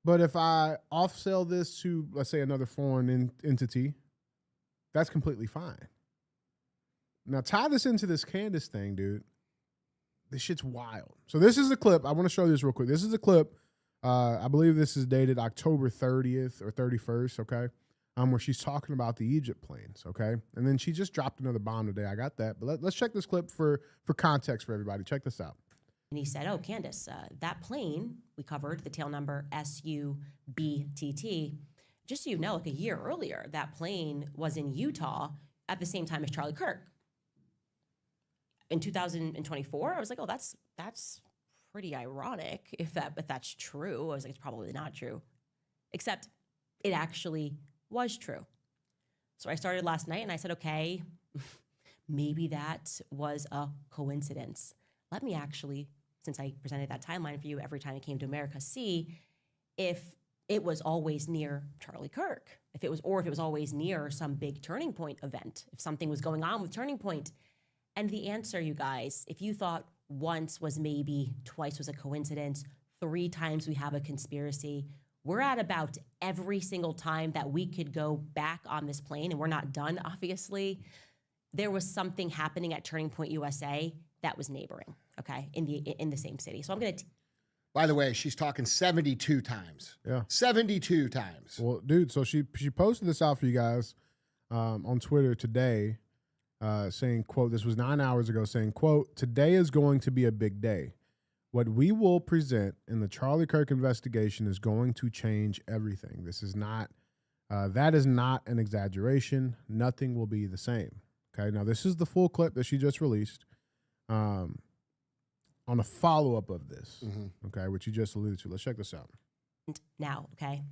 But if I off-sell this to, let's say, another foreign entity, that's completely fine. Now, tie this into this Candace thing, dude. This shit's wild. So this is a clip. I want to show you this real quick. This is a clip. I believe this is dated October 30th or 31st, okay, where she's talking about the Egypt planes, okay? And then she just dropped another bomb today. I got that. But let's check this clip for context for everybody. Check this out. And he said, oh, Candace, that plane we covered, the tail number SUBTT, just so you know, like a year earlier, that plane was in Utah at the same time as Charlie Kirk. In 2024, I was like, oh, that's pretty ironic if that's true. I was like, it's probably not true, except it actually was true. So I started last night and I said, okay, maybe that was a coincidence. Let me actually, since I presented that timeline for you every time I came to America, see if it was always near Charlie Kirk, if it was always near some big Turning Point event, if something was going on with Turning Point. And the answer, you guys, if you thought once was maybe, twice was a coincidence, 3 times we have a conspiracy. We're at about every single time that we could go back on this plane, and we're not done, obviously. There was something happening at Turning Point USA that was neighboring, okay, in the same city. So I'm going to... By the way, she's talking 72 times. Yeah. 72 times. Well, dude, so she posted this out for you guys on Twitter today, saying, quote, this was 9 hours ago, saying, quote, today is going to be a big day. What we will present in the Charlie Kirk investigation is going to change everything. This is not, that is not an exaggeration. Nothing will be the same. Okay, now this is the full clip that she just released on a follow-up of this, okay, which you just alluded to. Let's check this out. Now, okay?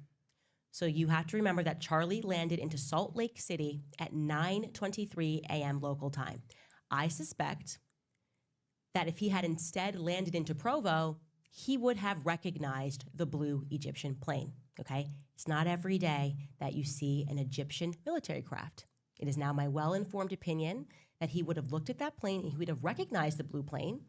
So you have to remember that Charlie landed into Salt Lake City at 9:23 a.m. local time. I suspect that if he had instead landed into Provo, he would have recognized the blue Egyptian plane, okay? It's not every day that you see an Egyptian military craft. It is now my well-informed opinion that he would have looked at that plane and he would have recognized the blue plane,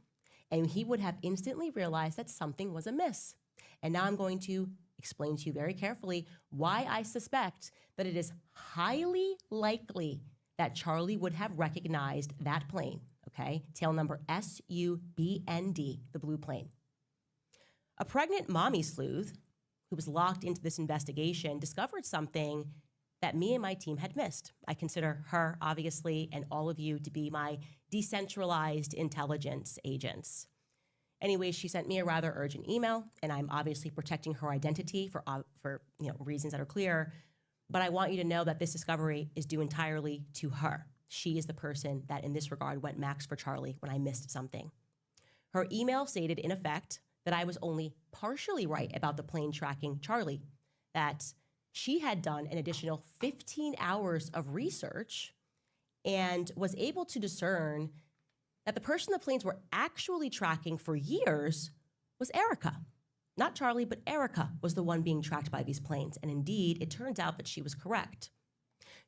and he would have instantly realized that something was amiss. And now I'm going to explain to you very carefully why I suspect that it is highly likely that Charlie would have recognized that plane. Okay, tail number SUBND, the blue plane. A pregnant mommy sleuth who was locked into this investigation discovered something that me and my team had missed. I consider her, obviously, and all of you to be my decentralized intelligence agents. Anyway, she sent me a rather urgent email, and I'm obviously protecting her identity for reasons that are clear, but I want you to know that this discovery is due entirely to her. She is the person that, in this regard, went max for Charlie when I missed something. Her email stated, in effect, that I was only partially right about the plane tracking Charlie, that she had done an additional 15 hours of research and was able to discern that the person the planes were actually tracking for years was Erika. Not Charlie, but Erika was the one being tracked by these planes. And indeed, it turns out that she was correct.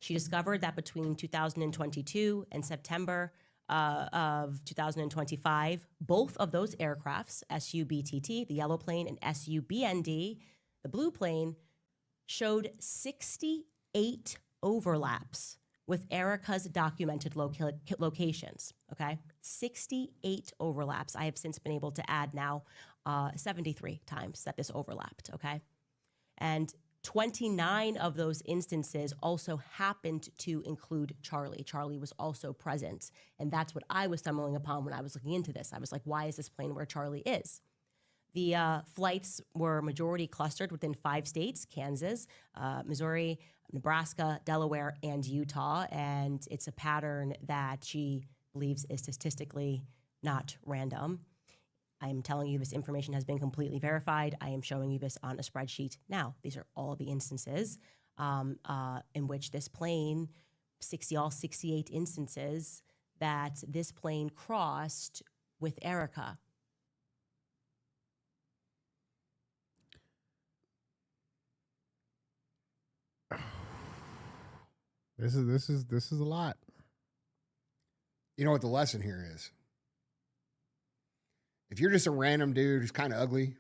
She discovered that between 2022 and September of 2025, both of those aircrafts, SUBTT, the yellow plane, and SUBND, the blue plane, showed 68 overlaps with Erika's documented locations, okay? 68 overlaps. I have since been able to add now 73 times that this overlapped, okay? And 29 of those instances also happened to include Charlie. Charlie was also present. And that's what I was stumbling upon when I was looking into this. I was like, why is this plane where Charlie is? The flights were majority clustered within 5 states, Kansas, Missouri, Nebraska, Delaware, and Utah. And it's a pattern that she believes is statistically not random. I am telling you this information has been completely verified. I am showing you this on a spreadsheet now. These are all the instances in which this plane, 68 instances that this plane crossed with Erika. This is a lot. You know what the lesson here is? If you're just a random dude who's kind of ugly,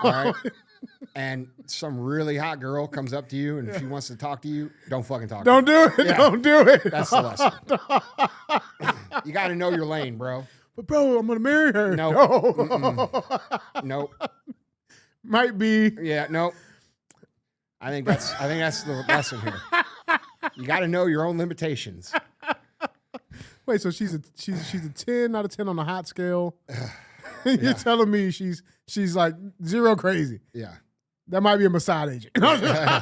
all right, and some really hot girl comes up to you and she wants to talk to you, don't fucking talk Don't to her. do it. Yeah. Don't do it. That's the lesson. You got to know your lane, bro. But bro, I'm gonna marry her. Nope. No. Nope. Might be. Yeah, nope. I think that's the lesson here. You got to know your own limitations. Wait, so she's a 10 out of 10 on the hot scale. You're telling me she's like 0 crazy. Yeah. That might be a Mossad agent. I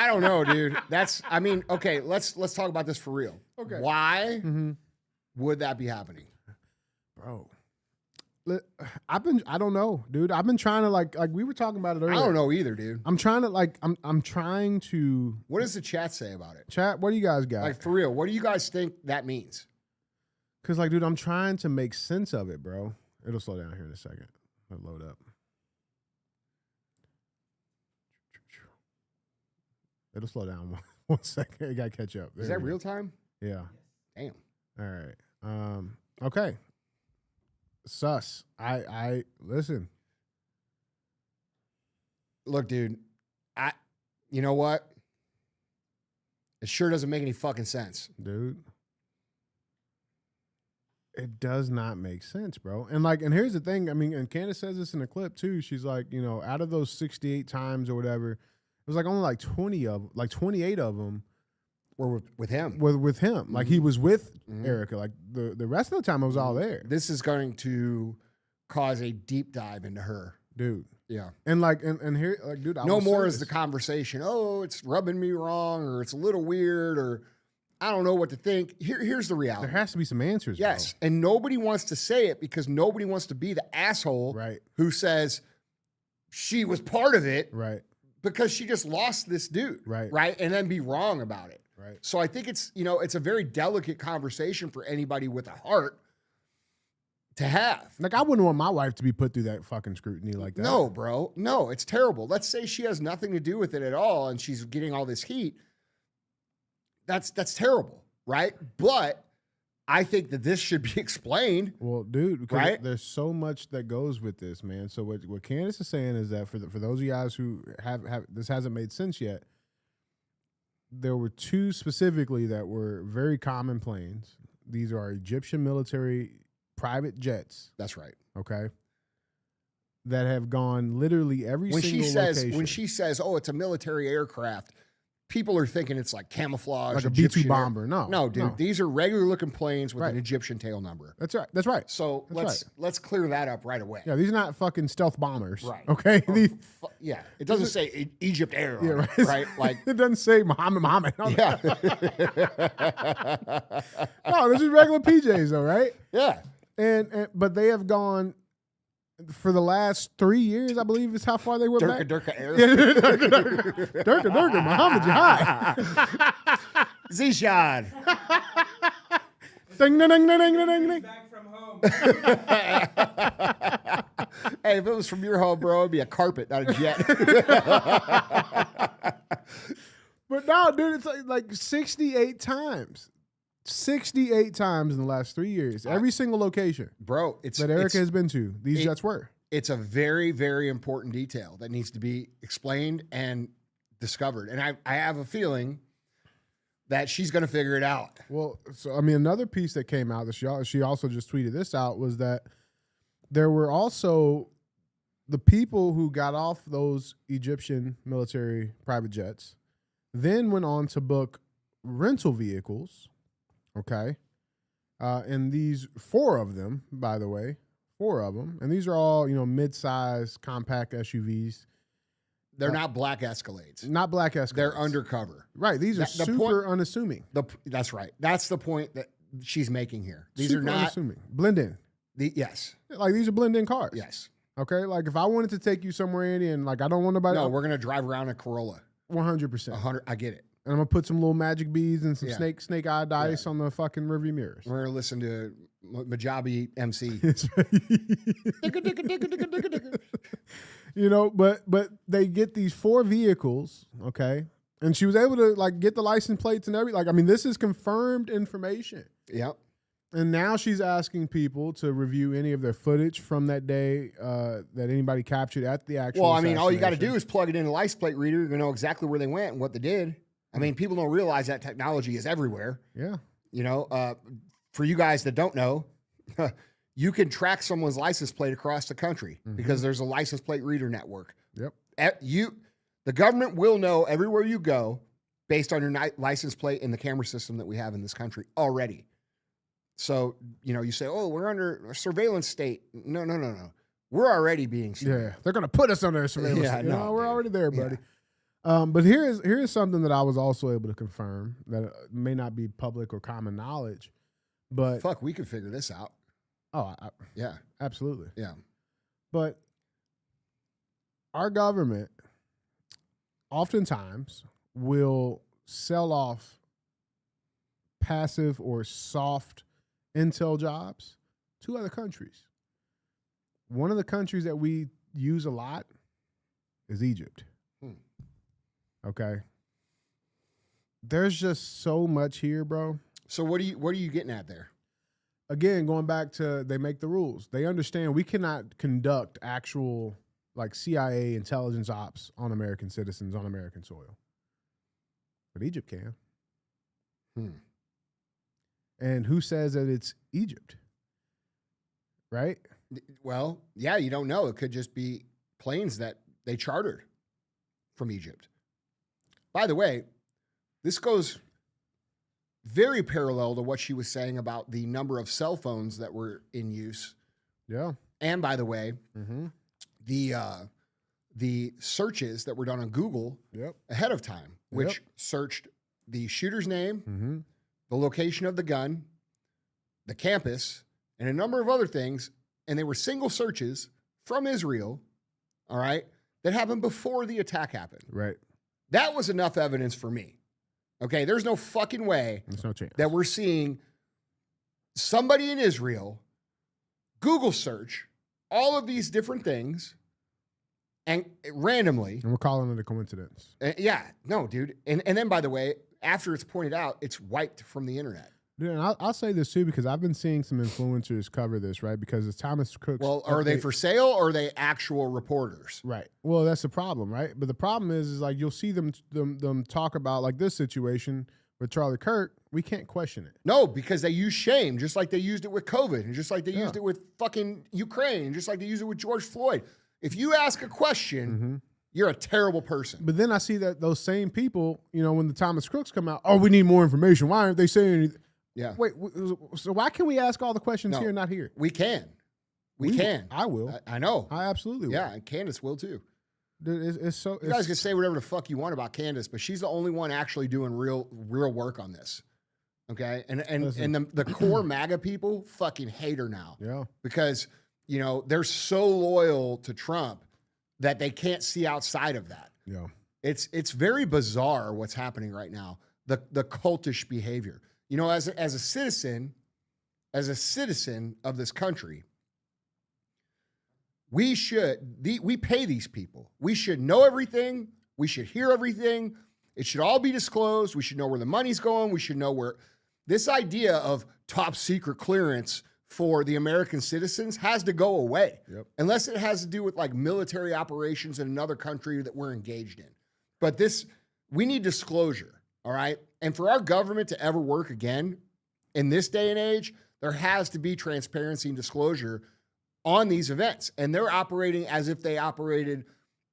don't know, dude. Okay, let's talk about this for real. Okay. Why would that be happening? Bro. I don't know, dude. I've been trying to like we were talking about it earlier. I don't know either, dude. I'm trying to I'm trying to. What does the chat say about it? Chat, what do you guys got? Like, for real, what do you guys think that means? Because, like, dude, I'm trying to make sense of it, bro. It'll slow down here in a second. It'll load up. It'll slow down 1 second. It got to catch up. Is that real time? Yeah. Damn. All right. Okay. Sus. I listen. look, dude, you know what? It sure doesn't make any fucking sense. Dude. It does not make sense, bro. And here's the thing. I mean, and Candace says this in the clip too. She's like, you know, out of those 68 times or whatever, it was like only like 28 of them were with him. With him. Like he was with Erika. Like the rest of the time I was all there. This is going to cause a deep dive into her. Dude. Yeah. And here, like, dude, no more is the conversation, oh, it's rubbing me wrong, or it's a little weird, or I don't know what to think. Here's the reality. There has to be some answers. Yes. And nobody wants to say it because nobody wants to be the asshole who says she was part of it. Right. Because she just lost this dude. Right. Right. And then be wrong about it. Right. So I think it's, you know, it's a very delicate conversation for anybody with a heart to have. Like, I wouldn't want my wife to be put through that fucking scrutiny like that. No, bro. No, it's terrible. Let's say she has nothing to do with it at all and she's getting all this heat. That's terrible, right? But I think that this should be explained. Well, dude, because right? There's so much that goes with this, man. So what Candace is saying is that for those of you guys who have this hasn't made sense yet, there were two specifically that were very common planes. These are Egyptian military private jets. That's right. Okay. That have gone literally every single location. When she says, oh, it's a military aircraft, people are thinking it's like camouflage. Like a Egyptian B-2 bomber. No, dude. no. These are regular looking planes with Right. an Egyptian tail number. That's right. That's right. So let's clear that up right away. Yeah, these are not fucking stealth bombers. Right. Okay. These, Yeah. It doesn't say Egypt Air. yeah, On right. it, right. Like it doesn't say Muhammad. yeah. No, this is regular PJs though, right? Yeah. And but they have gone for the last 3 years, I believe, is how far they went back. Durka Air. Yeah, Durka, Muhammad Jihad. Zishad. Ding, ding, ding, ding, ding, ding, ding. Back from home. Hey, if it was from your home, bro, it'd be a carpet, not a jet. But no, dude, it's like 68 times. 68 times in the last 3 years. Every single location. Bro, that Erika has been to, these jets were. It's a very, very important detail that needs to be explained and discovered. And I have a feeling that she's going to figure it out. Well, so I mean, another piece that came out that she also just tweeted this out was that there were also the people who got off those Egyptian military private jets, then went on to book rental vehicles. Okay. And these 4 of them, by the way, 4 of them, and these are all, you know, mid-size compact SUVs. They're not black Escalades. Not black Escalades. They're undercover. Right. These are The super point- unassuming. That's right. That's the point that she's making here. These Super are not unassuming. Blend in. yes. Like, these are blend-in cars. Yes. Okay? Like, if I wanted to take you somewhere, Andy, and, like, I don't want nobody... No, we're going to drive around a Corolla. 100%. 100. I get it. And I'm going to put some little magic beads and some Yeah. snake eye dice on the fucking rearview mirrors. We're going to listen to Majabi MC. You know, but they get these 4 vehicles, okay? And she was able to, like, get the license plates and everything. Like, I mean, this is confirmed information. Yep. And now she's asking people to review any of their footage from that day that anybody captured at the actual Well, I mean, all you got to do assassination. is plug it in a license plate reader. You're going to know exactly where they went and what they did. I mean, people don't realize that technology is everywhere. Yeah. You know, for you guys that don't know, you can track someone's license plate across the country because there's a license plate reader network. Yep. The government will know everywhere you go based on your license plate and the camera system that we have in this country already. So, you know, you say, oh, we're under a surveillance state. No. We're already being surveilled. Yeah. They're going to put us under surveillance. Yeah, You know, no, we're dude. already there, buddy. Yeah. But here's something that I was also able to confirm that may not be public or common knowledge, but Fuck, we could figure this out. Yeah. Absolutely. Yeah. But our government oftentimes will sell off passive or soft intel jobs to other countries. One of the countries that we use a lot is Egypt. Okay. There's just so much here, bro. So what are you getting at there? Again, going back to they make the rules. They understand we cannot conduct actual like CIA intelligence ops on American citizens on American soil. But Egypt can. And who says that it's Egypt? Right? Well, yeah, you don't know. It could just be planes that they chartered from Egypt. By the way, this goes very parallel to what she was saying about the number of cell phones that were in use. Yeah. And by the way, the searches that were done on Google ahead of time, which searched the shooter's name, the location of the gun, the campus, and a number of other things. And they were single searches from Israel, all right, that happened before the attack happened. Right. That was enough evidence for me. Okay, there's no fucking way There's no chance that we're seeing somebody in Israel Google search all of these different things and randomly. And we're calling it a coincidence. Yeah, no, dude. And then, by the way, after it's pointed out, it's wiped from the internet. Dude, and I'll say this too, because I've been seeing some influencers cover this, right? Because it's Thomas Cook's. Well, are they for sale or are they actual reporters? Right. Well, that's the problem, right? But the problem is like you'll see them talk about like this situation with Charlie Kirk. We can't question it. No, because they use shame, just like they used it with COVID, and just like they used it with fucking Ukraine, and just like they used it with George Floyd. If you ask a question, you're a terrible person. But then I see that those same people, you know, when the Thomas Crooks come out, oh, we need more information. Why aren't they saying anything? Yeah. Wait, so why can we ask all the questions here and not here? We can. We can. I will. I know. I absolutely will. Yeah, and Candace will too. Dude, it's so. You guys can say whatever the fuck you want about Candace, but she's the only one actually doing real work on this. Okay? And the core MAGA people fucking hate her now. Yeah. Because, you know, they're so loyal to Trump that they can't see outside of that. Yeah. It's very bizarre what's happening right now. The cultish behavior. You know, as a citizen of this country, we pay these people. We should know everything. We should hear everything. It should all be disclosed. We should know where the money's going. We should know where this idea of top secret clearance for the American citizens has to go away. Yep. Unless it has to do with like military operations in another country that we're engaged in. But we need disclosure, all right? And for our government to ever work again in this day and age, there has to be transparency and disclosure on these events. And they're operating as if they operated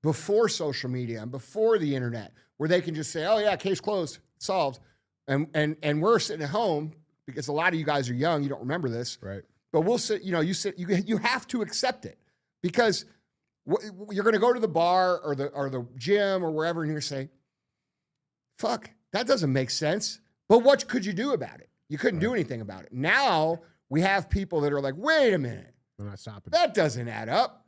before social media and before the internet, where they can just say, oh yeah, case closed, solved. And we're sitting at home because a lot of you guys are young, you don't remember this. Right. But we'll sit, you have to accept it because you're going to go to the bar or the gym or wherever and you're going to say, fuck, that doesn't make sense. But what could you do about it? You couldn't do anything about it. Now we have people that are like, wait a minute. They're not stopping. That doesn't add up.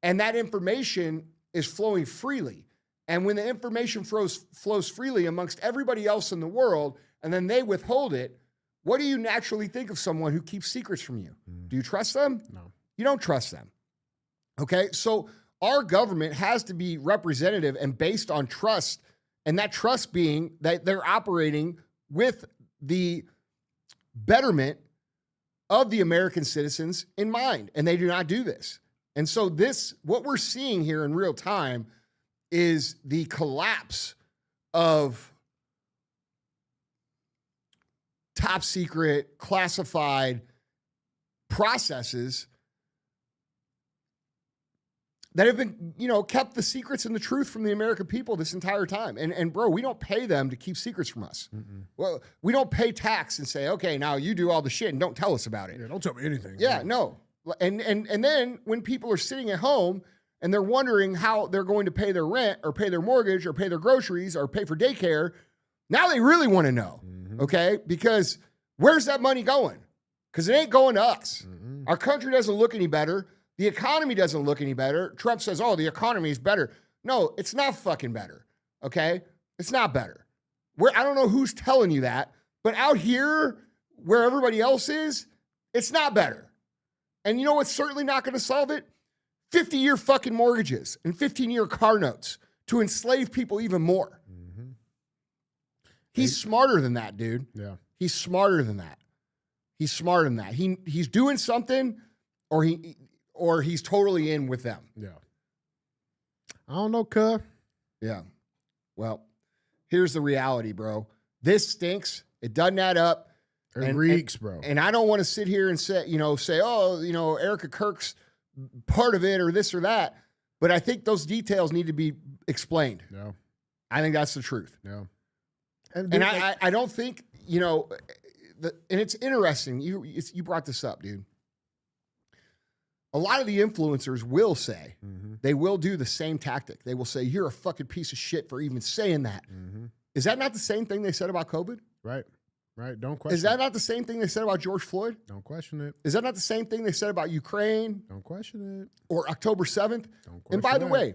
And that information is flowing freely. And when the information flows freely amongst everybody else in the world, and then they withhold it, what do you naturally think of someone who keeps secrets from you? Do you trust them? No. You don't trust them. Okay? So our government has to be representative and based on trust, and that trust being that they're operating with the betterment of the American citizens in mind, and they do not do this. And so what we're seeing here in real time is the collapse of top secret, classified processes that have been, kept the secrets and the truth from the American people this entire time. And bro, we don't pay them to keep secrets from us. Well, we don't pay tax and say, okay, now you do all the shit and don't tell us about it. Yeah, don't tell me anything. Yeah, no. And then when people are sitting at home and they're wondering how they're going to pay their rent or pay their mortgage or pay their groceries or pay for daycare, now they really want to know, okay? Because where's that money going? Because it ain't going to us. Our country doesn't look any better. The economy doesn't look any better. Trump says, oh, the economy is better. No, it's not fucking better, okay? It's not better. I don't know who's telling you that, but out here where everybody else is, it's not better. And you know what's certainly not going to solve it? 50-year fucking mortgages and 15-year car notes to enslave people even more. He's smarter than that, dude. Yeah. He's smarter than that. He's smarter than that. He's doing something or he's totally in with them. Yeah. I don't know, cuh. Yeah. Well, here's the reality, bro. This stinks. It doesn't add up. It reeks, bro. And I don't want to sit here and say, oh, Erika Kirk's part of it or this or that. But I think those details need to be explained. Yeah. I think that's the truth. Yeah. And I don't think, and it's interesting. You brought this up, dude. A lot of the influencers will say, they will do the same tactic. They will say, you're a fucking piece of shit for even saying that. Is that not the same thing they said about COVID? Right. Don't question it. Is that not the same thing they said about George Floyd? Don't question it. Is that not the same thing they said about Ukraine? Don't question it. Or October 7th? Don't question And by the that. way,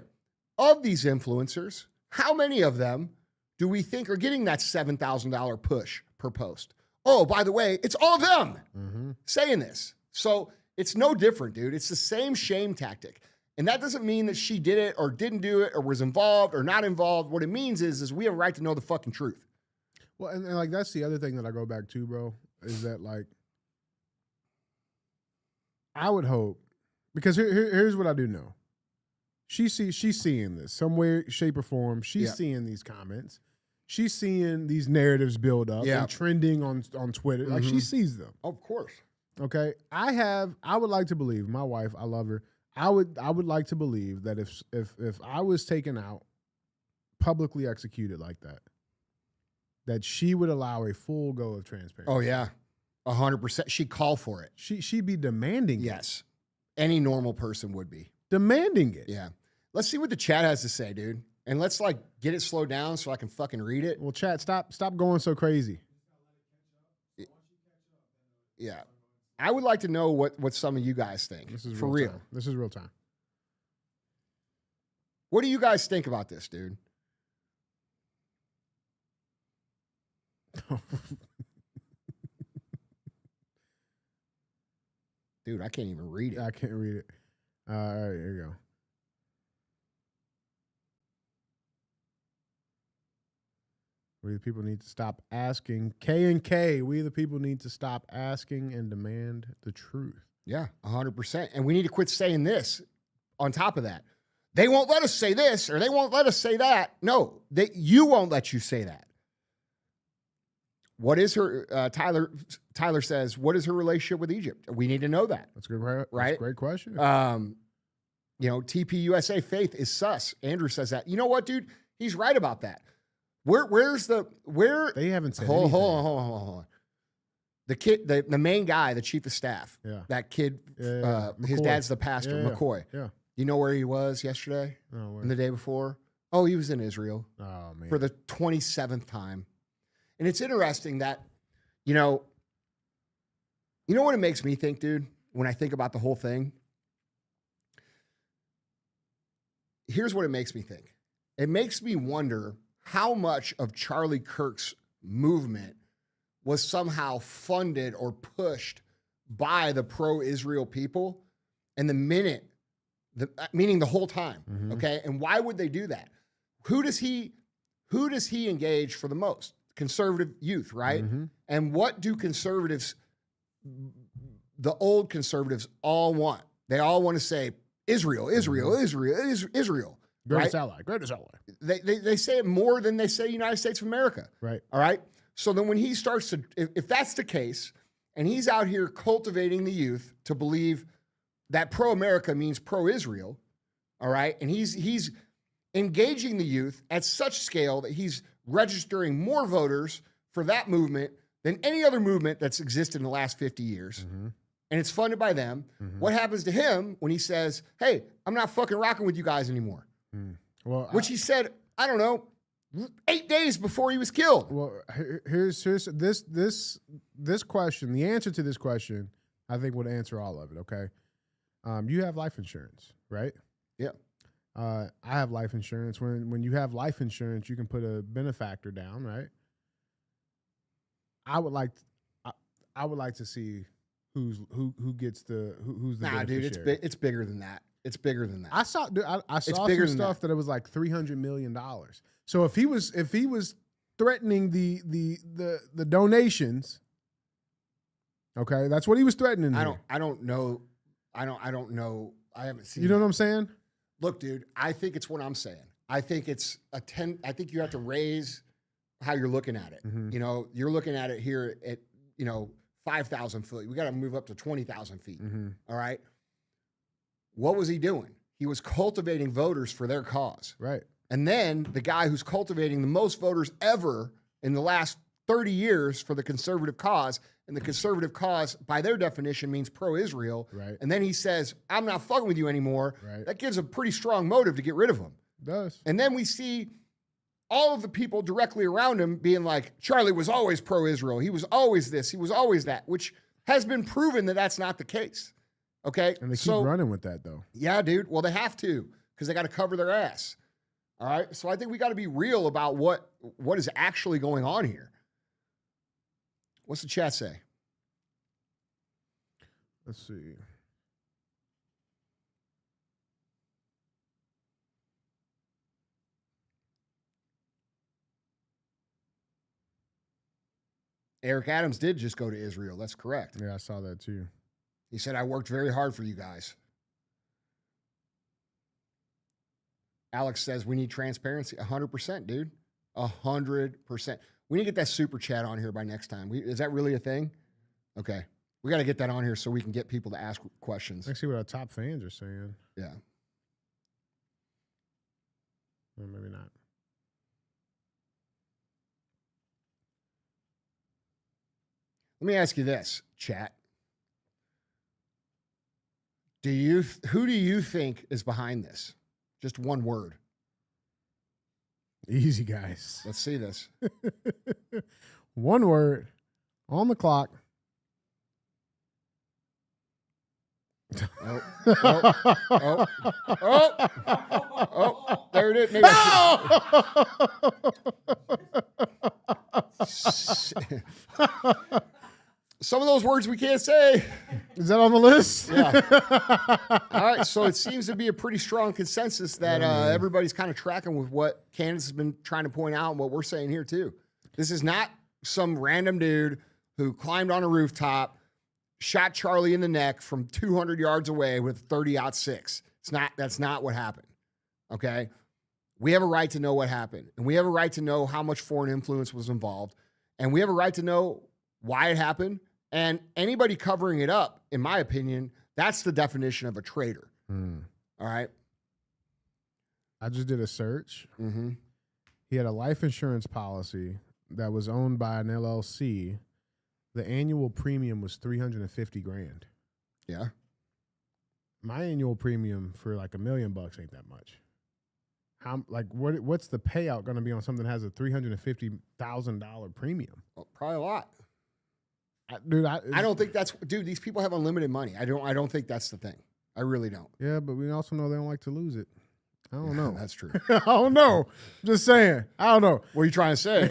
of these influencers, how many of them do we think are getting that $7,000 push per post? Oh, by the way, it's all of them saying this. So it's no different, dude. It's the same shame tactic. And that doesn't mean that she did it or didn't do it or was involved or not involved. What it means is we have a right to know the fucking truth. Well, and like that's the other thing that I go back to, bro, is that like I would hope, because here's what I do know. She's seeing this some way, shape, or form. She's seeing these comments. She's seeing these narratives build up and trending on Twitter. Like she sees them. Of course. Okay. I would like to believe, my wife, I love her. I would like to believe that if I was taken out, publicly executed like that she would allow a full go of transparency. Oh yeah. 100%. She'd call for it. She'd be demanding it. Yes. Any normal person would be. Demanding it. Yeah. Let's see what the chat has to say, dude. And let's like get it slowed down so I can fucking read it. Well, chat, stop going so crazy. Yeah. I would like to know what some of you guys think. This is for real. Time. This is real time. What do you guys think about this, dude? Dude, I can't even read it. I can't read it. All right, here you go. We the people need to stop asking. K&K, we the people need to stop asking and demand the truth. Yeah, 100%. And we need to quit saying this on top of that. They won't let us say this or they won't let us say that. No, you won't let you say that. What is her, Tyler says, what is her relationship with Egypt? We need to know that. That's a good, right? Right? That's a great question. TPUSA faith is sus. Andrew says that. You know what, dude? He's right about that. Where's they haven't said anything. Hold on. The kid, the main guy, the chief of staff. Yeah. That kid, Yeah. his dad's the pastor, Yeah. McCoy. Yeah. You know where he was yesterday? Oh, where? And the day before? Oh, he was in Israel. Oh, man. For the 27th time. And it's interesting that, you know what it makes me think, dude, when I think about the whole thing? Here's what it makes me think. It makes me wonder how much of Charlie Kirk's movement was somehow funded or pushed by the pro-Israel people, and meaning the whole time, okay? And why would they do that? Who does he engage for the most? Conservative youth, right? And what do conservatives, the old conservatives, all want? They all want to say Israel. Greatest Right? ally. Greatest ally. They say it more than they say United States of America. Right. All right. So then when he starts to, if that's the case, and he's out here cultivating the youth to believe that pro-America means pro-Israel, all right, and he's engaging the youth at such scale that he's registering more voters for that movement than any other movement that's existed in the last 50 years. And it's funded by them. What happens to him when he says, hey, I'm not fucking rocking with you guys anymore? Well, Which he said, I don't know, 8 days before he was killed. Well, here's this question. The answer to this question, I think, would answer all of it. Okay, you have life insurance, right? Yeah. I have life insurance. When you have life insurance, you can put a benefactor down, right? I would like to see who gets who's the beneficiary. Dude, it's bigger than that. It's bigger than that. I saw some bigger stuff that it was like $300 million. So if he was threatening the donations, okay, that's what he was threatening. I don't know. I don't know. I haven't seen. You know what I'm saying? Look, dude, I think it's what I'm saying. I think it's I think you have to raise how you're looking at it. You know, you're looking at it here at, 5,000 feet. We got to move up to 20,000 feet. All right. What was he doing? He was cultivating voters for their cause. Right. And then the guy who's cultivating the most voters ever in the last 30 years for the conservative cause, and the conservative cause, by their definition, means pro-Israel. Right. And then he says, I'm not fucking with you anymore. Right. That gives a pretty strong motive to get rid of him. It does. And then we see all of the people directly around him being like, Charlie was always pro-Israel. He was always this. He was always that, which has been proven that that's not the case. Okay? And they keep running with that, though. Yeah, dude. Well, they have to because they got to cover their ass. All right? So I think we got to be real about what is actually going on here. What's the chat say? Let's see. Eric Adams did just go to Israel. That's correct. Yeah, I saw that too. He said, I worked very hard for you guys. Alex says we need transparency. 100%, dude. 100%. We need to get that super chat on here by next time. Is that really a thing? Okay. We got to get that on here so we can get people to ask questions. Let's see what our top fans are saying. Yeah. Or maybe not. Let me ask you this, chat. Who do you think is behind this? Just one word. Easy, guys. Let's see this. One word on the clock. There it is. Maybe some of those words we can't say. Is that on the list? Yeah. All right. So it seems to be a pretty strong consensus that everybody's kind of tracking with what Candace has been trying to point out and what we're saying here too. This is not some random dude who climbed on a rooftop, shot Charlie in the neck from 200 yards away with 30-06. That's not what happened. Okay. We have a right to know what happened, and we have a right to know how much foreign influence was involved, and we have a right to know why it happened. And anybody covering it up, in my opinion, that's the definition of a traitor. All right. I just did a search. Mm-hmm. He had a life insurance policy that was owned by an LLC. The annual premium was $350,000. Yeah. My annual premium for like $1 million ain't that much. What's the payout going to be on something that has a $350,000 premium? Well, probably a lot. I don't think that's, dude, these people have unlimited money. I don't think that's the thing. I really don't. Yeah, but we also know they don't like to lose it. I don't know. That's true. I don't know. Just saying. I don't know. What are you trying to say?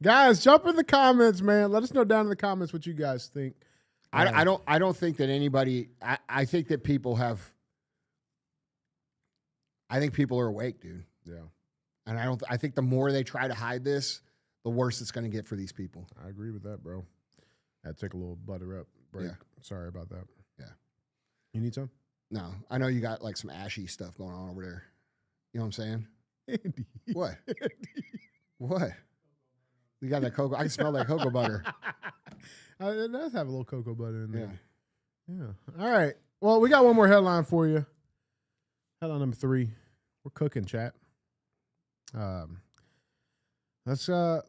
Guys, jump in the comments, man. Let us know down in the comments what you guys think. I don't think that anybody, I think that people are awake, dude. Yeah. And I think the more they try to hide this, the worse it's going to get for these people. I agree with that, bro. I had to take a little butter up break. Yeah. Sorry about that. Yeah. You need some? No, I know you got like some ashy stuff going on over there. You know what I'm saying? Andy. What? What? You got that cocoa? I can smell that cocoa butter. It does have a little cocoa butter in there. Yeah. All right. Well, we got one more headline for you. Headline number 3. We're cooking, chat. Let's go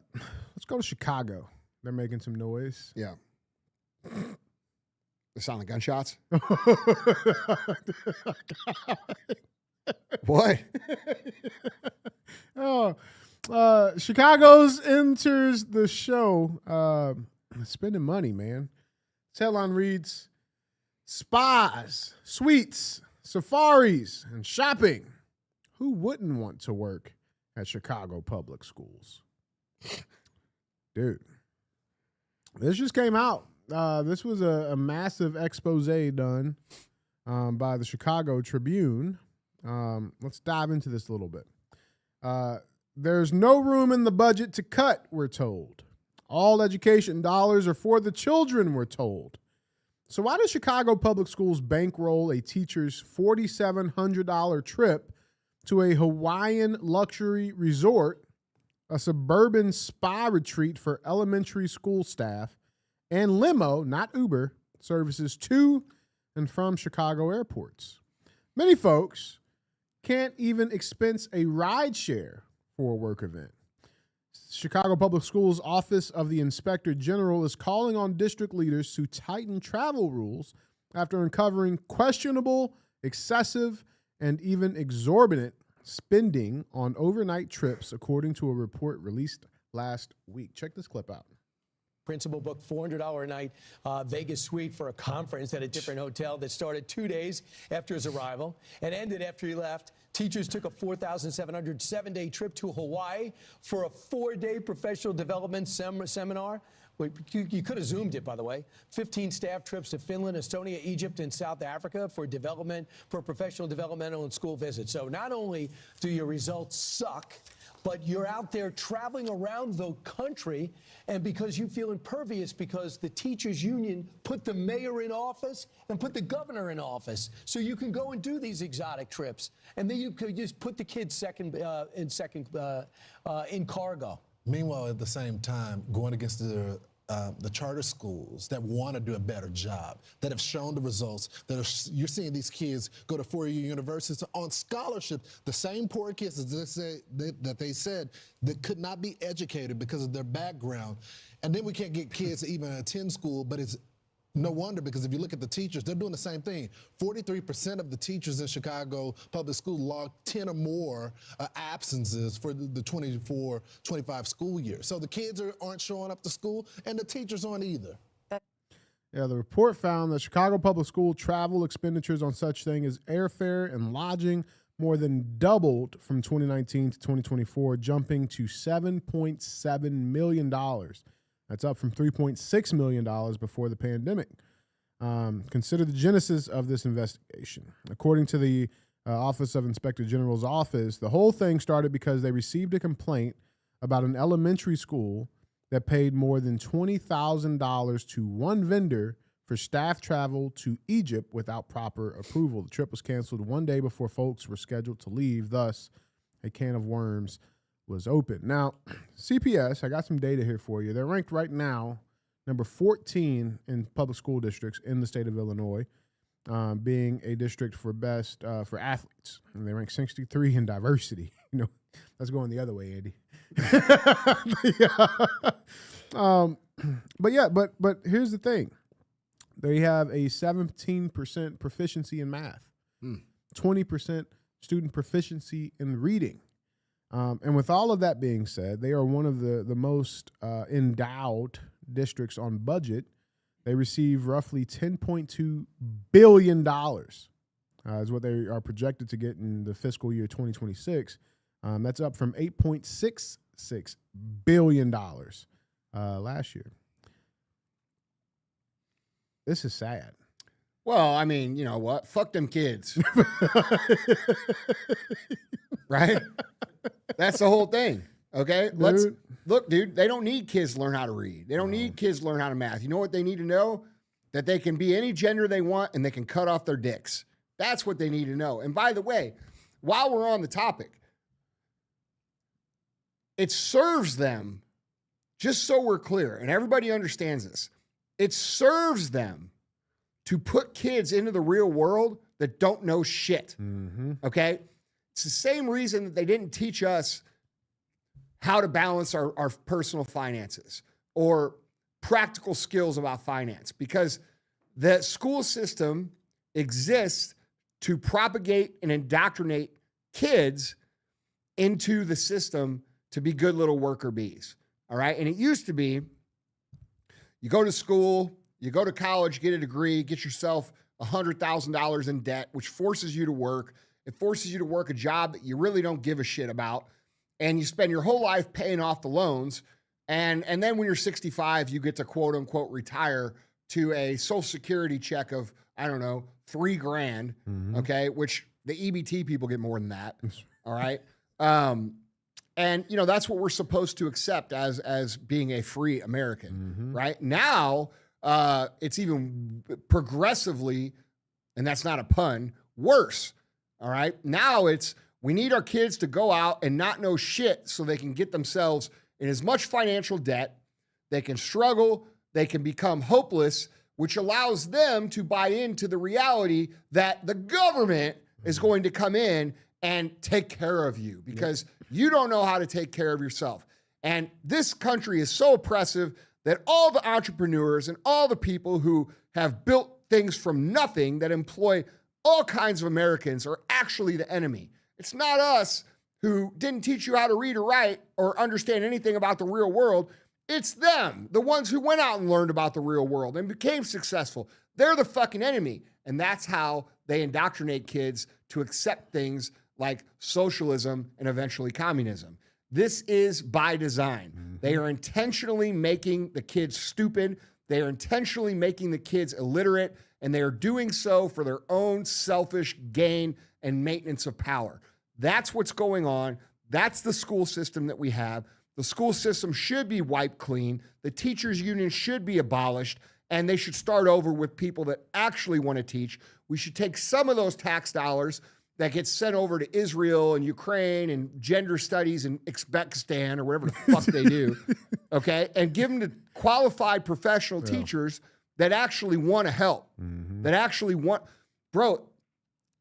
to Chicago. They're making some noise. Yeah. The sound of gunshots? What? Chicago's enters the show spending money, man. This headline reads, spas, suites, safaris, and shopping. Who wouldn't want to work at Chicago public schools? Dude, this just came out. This was a massive expose done by the Chicago Tribune. Let's dive into this a little bit. There's no room in the budget to cut, we're told. All education dollars are for the children, we're told. So why does Chicago Public Schools bankroll a teacher's $4,700 trip to a Hawaiian luxury resort, a suburban spa retreat for elementary school staff, and limo, not Uber, services to and from Chicago airports? Many folks can't even expense a ride share for a work event. Chicago Public Schools Office of the Inspector General is calling on district leaders to tighten travel rules after uncovering questionable, excessive, and even exorbitant spending on overnight trips, according to a report released last week. Check this clip out. Principal booked $400 a night Vegas suite for a conference at a different hotel that started 2 days after his arrival and ended after he left. Teachers took a $4,700 7-day trip to Hawaii for a 4-day professional development seminar. You could have zoomed it, by the way. 15 staff trips to Finland, Estonia, Egypt, and South Africa for professional developmental and school visits. So not only do your results suck, but you're out there traveling around the country, and because you feel impervious because the teachers union put the mayor in office and put the governor in office, so you can go and do these exotic trips, and then you could just put the kids in cargo. Meanwhile, at the same time, going against the charter schools that want to do a better job, that have shown the results, you're seeing these kids go to four-year universities on scholarship, the same poor kids that they said that could not be educated because of their background. And then we can't get kids to even attend school, but it's no wonder, because if you look at the teachers, they're doing the same thing. 43% of the teachers in Chicago Public School logged 10 or more absences for the 24-25 school year. So the kids aren't showing up to school, and the teachers aren't either. Yeah, the report found that Chicago Public School travel expenditures on such thing as airfare and lodging more than doubled from 2019 to 2024, jumping to $7.7 million. That's up from $3.6 million before the pandemic. Consider the genesis of this investigation. According to the Office of Inspector General's office, the whole thing started because they received a complaint about an elementary school that paid more than $20,000 to one vendor for staff travel to Egypt without proper approval. The trip was canceled one day before folks were scheduled to leave. Thus, a can of worms was open. Now, CPS, I got some data here for you. They're ranked right now number 14 in public school districts in the state of Illinois, being a district for best for athletes. And they rank 63 in diversity. You know, that's going the other way, Andy. But here's the thing. They have a 17% proficiency in math, 20% student proficiency in reading. And with all of that being said, they are one of the most endowed districts on budget. They receive roughly $10.2 billion is what they are projected to get in the fiscal year 2026. That's up from $8.66 billion last year. This is sad. Well, I mean, you know what? Fuck them kids. Right? That's the whole thing. Okay? Look, dude, they don't need kids to learn how to read. They don't need kids to learn how to math. You know what they need to know? That they can be any gender they want and they can cut off their dicks. That's what they need to know. And by the way, while we're on the topic, it serves them, just so we're clear, and everybody understands this, it serves them to put kids into the real world that don't know shit. Okay? It's the same reason that they didn't teach us how to balance our personal finances or practical skills about finance, because the school system exists to propagate and indoctrinate kids into the system to be good little worker bees. All right? And it used to be you go to school, you go to college, get a degree, get yourself $100,000 in debt, which forces you to work. It forces you to work a job that you really don't give a shit about. And you spend your whole life paying off the loans. And then when you're 65, you get to quote unquote retire to a Social Security check of, I don't know, $3,000. Okay. Which the EBT people get more than that. All right. And you know, that's what we're supposed to accept as being a free American, right? Now it's even progressively, and that's not a pun, worse. All right. Now we need our kids to go out and not know shit so they can get themselves in as much financial debt. They can struggle. They can become hopeless, which allows them to buy into the reality that the government is going to come in and take care of you because you don't know how to take care of yourself. And this country is so oppressive that all the entrepreneurs and all the people who have built things from nothing that employ all kinds of Americans are actually the enemy. It's not us who didn't teach you how to read or write or understand anything about the real world. It's them, the ones who went out and learned about the real world and became successful. They're the fucking enemy. And that's how they indoctrinate kids to accept things like socialism and eventually communism. This is by design. They are intentionally making the kids stupid. They are intentionally making the kids illiterate, and they are doing so for their own selfish gain and maintenance of power. That's what's going on. That's the school system that we have. The school system should be wiped clean. The teachers' union should be abolished, and they should start over with people that actually want to teach. We should take some of those tax dollars that get sent over to Israel and Ukraine and gender studies in Uzbekistan or whatever the fuck they do, okay, and give them to qualified professional teachers that actually want to help, that actually want, bro,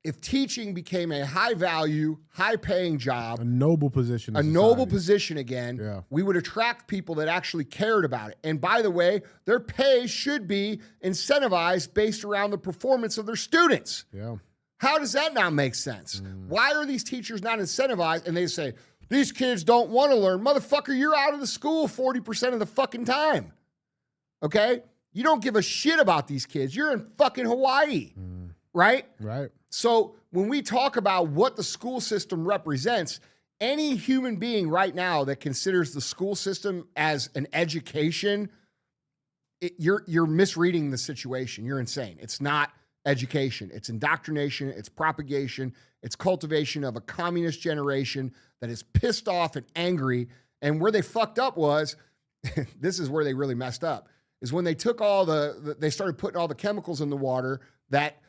if teaching became a high-value, high-paying job, a noble position, in noble society. position again, we would attract people that actually cared about it. And by the way, their pay should be incentivized based around the performance of their students. Yeah. How does that not make sense? Why are these teachers not incentivized? And they say, these kids don't want to learn. Motherfucker, you're out of the school 40% of the fucking time. Okay? You don't give a shit about these kids. You're in fucking Hawaii, right? Right. So when we talk about what the school system represents, any human being right now that considers the school system as an education, you're misreading the situation. You're insane. It's not education. It's indoctrination. It's propagation. It's cultivation of a communist generation that is pissed off and angry. And where they fucked up was, this is where they really messed up, is when they took they started putting all the chemicals in the water that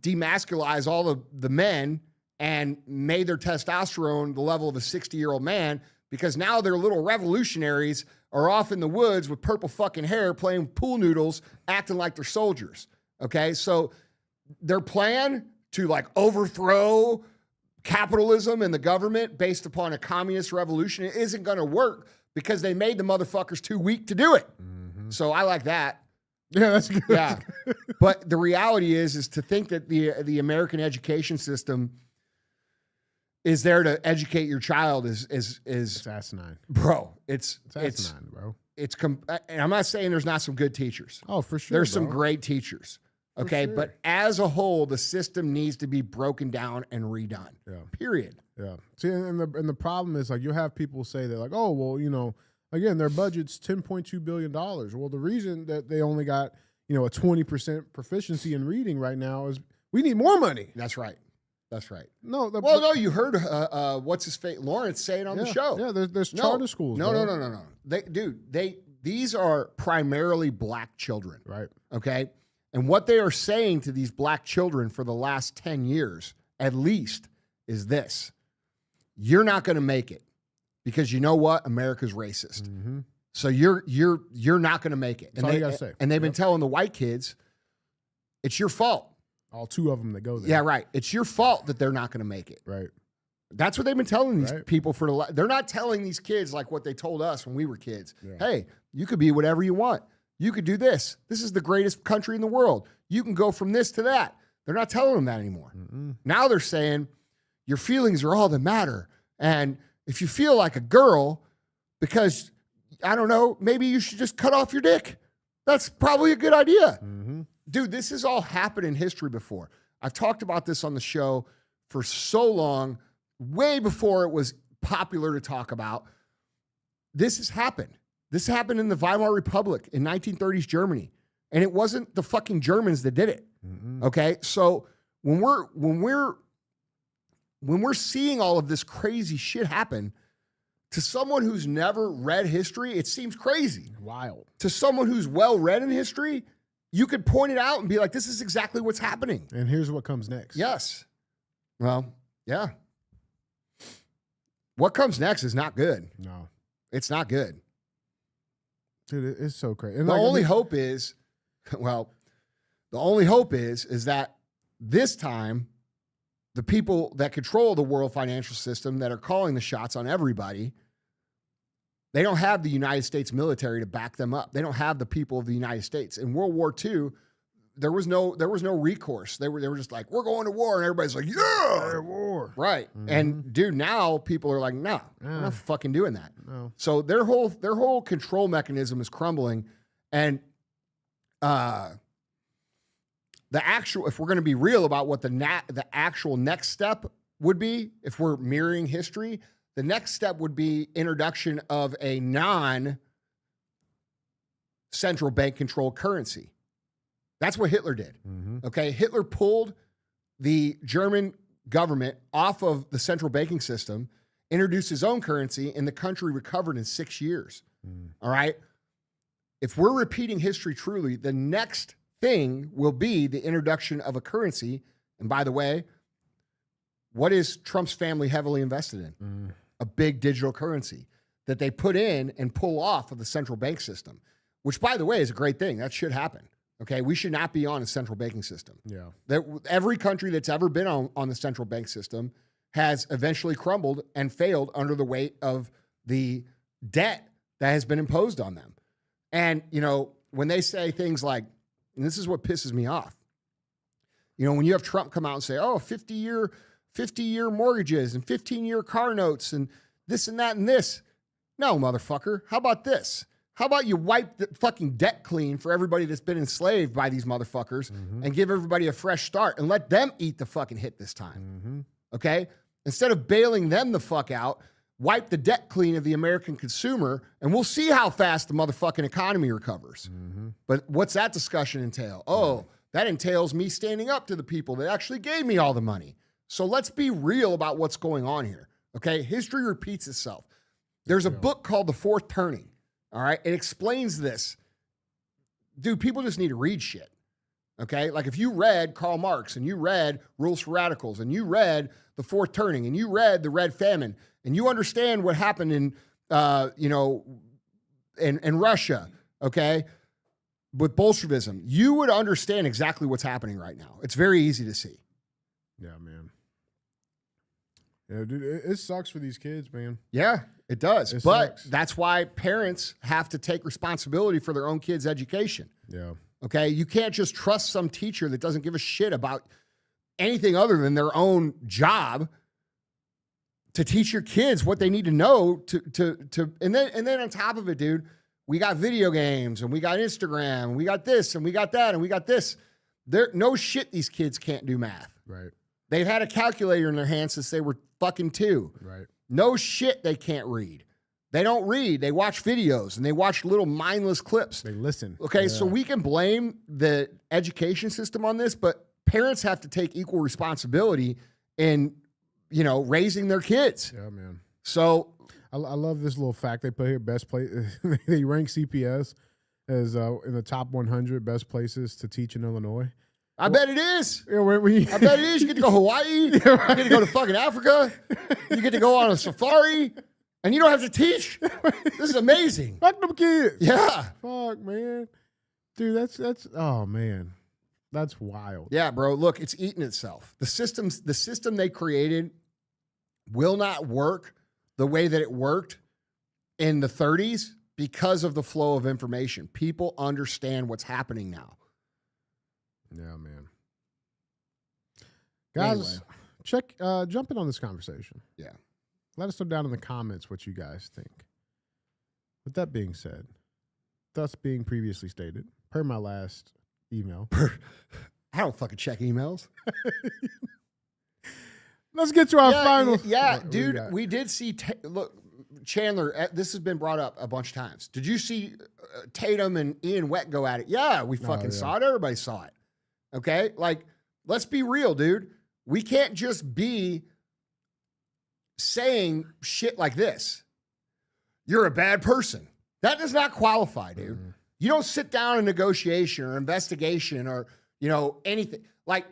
demasculize all the men and made their testosterone the level of a 60-year-old man, because now their little revolutionaries are off in the woods with purple fucking hair playing pool noodles, acting like they're soldiers. Okay, so their plan to like overthrow capitalism and the government based upon a communist revolution isn't going to work because they made the motherfuckers too weak to do it. So I like that. Yeah, that's good. Yeah, but the reality is to think that the American education system is there to educate your child is asinine, bro. It's asinine, bro. And I'm not saying there's not some good teachers. Oh, for sure. There's some bro. great teachers. Okay, sure. but as a whole, the system needs to be broken down and redone. Yeah. Period. Yeah. See, and the problem is like you'll have people say that like, oh, well, you know, again, their budget's $10.2 billion. Well, the reason that they only got, you know, a 20% proficiency in reading right now is we need more money. That's right. That's right. No. No, you heard what's his face, Lawrence say it on the show. Yeah, there's charter schools. No. bro. These are primarily black children. Right. Okay. And what they are saying to these black children for the last 10 years, at least, is this: you're not going to make it because you know what? America's racist. So you're not going to make it. That's all you gotta say. And they've been telling the white kids, it's your fault. All two of them that go there. Yeah, right. It's your fault that they're not going to make it. Right. That's what they've been telling these people they're not telling these kids like what they told us when we were kids. Yeah. Hey, you could be whatever you want. You could do this. This is the greatest country in the world. You can go from this to that. They're not telling them that anymore. Now they're saying your feelings are all that matter. And if you feel like a girl, because, I don't know, maybe you should just cut off your dick. That's probably a good idea. Dude, this has all happened in history before. I've talked about this on the show for so long, way before it was popular to talk about. This has happened. This happened in the Weimar Republic in 1930s Germany. And it wasn't the fucking Germans that did it. Okay? So when we're seeing all of this crazy shit happen, To someone who's never read history, it seems crazy. Wild. To someone who's well read in history, you could point it out and be like, this is exactly what's happening. And here's what comes next. Yes. Well, yeah. What comes next is not good. No. It's not good. Dude, it's so crazy. And The like, only hope is, well, the only hope is that this time, the people that control the world financial system that are calling the shots on everybody, they don't have the United States military to back them up. They don't have the people of the United States. In World War II, there was no recourse. They were just like, we're going to war, and everybody's like, yeah, war. right. And dude, now people are like, no, we're not fucking doing that. No. So their whole control mechanism is crumbling, and the actual, if we're going to be real about what the actual next step would be, if we're mirroring history, the next step would be introduction of a non-central bank controlled currency. That's what Hitler did. Okay, Hitler pulled the German government off of the central banking system, introduced his own currency, and the country recovered in 6 years. All right. If we're repeating history truly, the next thing will be the introduction of a currency. And by the way, what is Trump's family heavily invested in? A big digital currency that they put in and pull off of the central bank system, which, by the way, is a great thing. That should happen. Okay, we should not be on a central banking system. Yeah. Every country that's ever been on the central bank system has eventually crumbled and failed under the weight of the debt that has been imposed on them. And, you know, when they say things like, and this is what pisses me off, you know, when you have Trump come out and say, oh, 50-year mortgages and 15-year car notes and this and that and this. No, motherfucker. How about this? How about you wipe the fucking debt clean for everybody that's been enslaved by these motherfuckers and give everybody a fresh start and let them eat the fucking hit this time? Okay? Instead of bailing them the fuck out, wipe the debt clean of the American consumer, and we'll see how fast the motherfucking economy recovers. But what's that discussion entail? Oh, that entails me standing up to the people that actually gave me all the money. So let's be real about what's going on here. Okay? History repeats itself. There's a book called The Fourth Turning. All right. It explains this. Dude, people just need to read shit. Okay. Like if you read Karl Marx and you read Rules for Radicals and you read The Fourth Turning and you read The Red Famine and you understand what happened in, in Russia, okay, with Bolshevism, you would understand exactly what's happening right now. It's very easy to see. Yeah, man. Yeah, dude, it sucks for these kids, man. Yeah, it does. It but sucks. that's why parents have to take responsibility for their own kids' education. Yeah. Okay? You can't just trust some teacher that doesn't give a shit about anything other than their own job to teach your kids what they need to know to and then on top of it, dude, we got video games and we got Instagram and we got this and we got that and we got this. No shit these kids can't do math. Right. They've had a calculator in their hands since they were fucking 2. Right. No shit they can't read. They don't read. They watch videos and they watch little mindless clips. They listen. Okay, so we can blame the education system on this, but parents have to take equal responsibility in, you know, raising their kids. Yeah, man. So I love this little fact they put here. Best place. They rank CPS as in the top 100 best places to teach in Illinois. I bet it is. Yeah, I bet it is. You get to go to Hawaii. You get to go to fucking Africa. You get to go on a safari. And you don't have to teach. This is amazing. Fuck them kids. Yeah. Fuck, man. Dude, that's oh man. That's wild. Yeah, bro. Look, it's eating itself. The system they created will not work the way that it worked in the 30s because of the flow of information. People understand what's happening now. Yeah, man. Guys, jump in on this conversation. Yeah. Let us know down in the comments what you guys think. With that being said, thus being previously stated, per my last email. I don't fucking check emails. Let's get to our final. Yeah, dude, we did see, look, Chandler, this has been brought up a bunch of times. Did you see Tatum and Ian Wett go at it? Yeah, we fucking saw it. Everybody saw it. Okay? Like, let's be real, dude. We can't just be saying shit like this. you're a bad person. That does not qualify, dude. You don't sit down in negotiation or investigation or, anything. Like,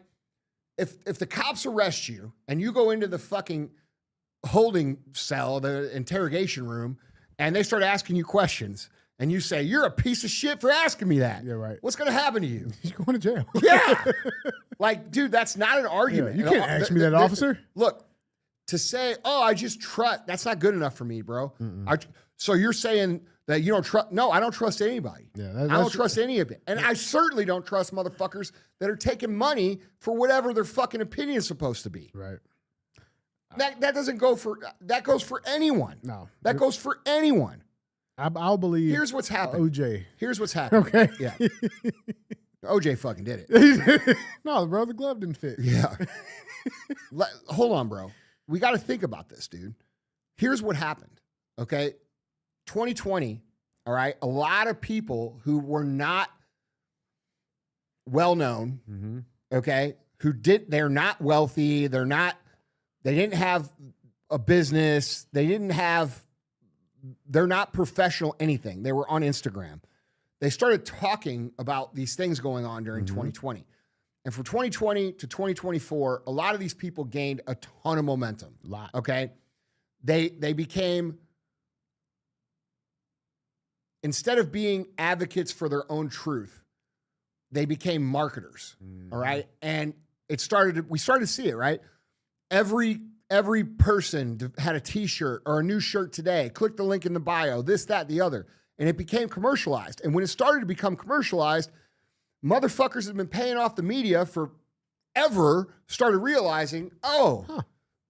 if the cops arrest you and you go into the fucking holding cell, the interrogation room, and they start asking you questions, and you say, you're a piece of shit for asking me that. Yeah, right. What's going to happen to you? You're going to jail. Yeah. Like, dude, that's not an argument. Yeah, you can't ask me that, officer. Look, to say, I just trust, that's not good enough for me, bro. So you're saying that you don't trust? No, I don't trust anybody. Yeah, I don't trust any of it. And I certainly don't trust motherfuckers that are taking money for whatever their fucking opinion is supposed to be. Right. That doesn't go for, that goes for anyone. No. That goes for anyone. I'll believe. Here's what's happened. OJ. Here's what's happened. Okay. Yeah. OJ fucking did it. No, bro, the glove didn't fit. Yeah. Hold on, bro. We got to think about this, dude. Here's what happened. Okay. 2020. All right. A lot of people who were not well known. Okay. They're not wealthy. They didn't have a business. They're not professional anything. They were on Instagram. They started talking about these things going on during 2020. And from 2020 to 2024, a lot of these people gained a ton of momentum. A lot. Okay. They became, instead of being advocates for their own truth, they became marketers. All right. And we started to see it, right? Every person had a t-shirt or a new shirt today. Click the link in the bio, this, that, the other. And it became commercialized. And when it started to become commercialized, motherfuckers have been paying off the media forever, started realizing,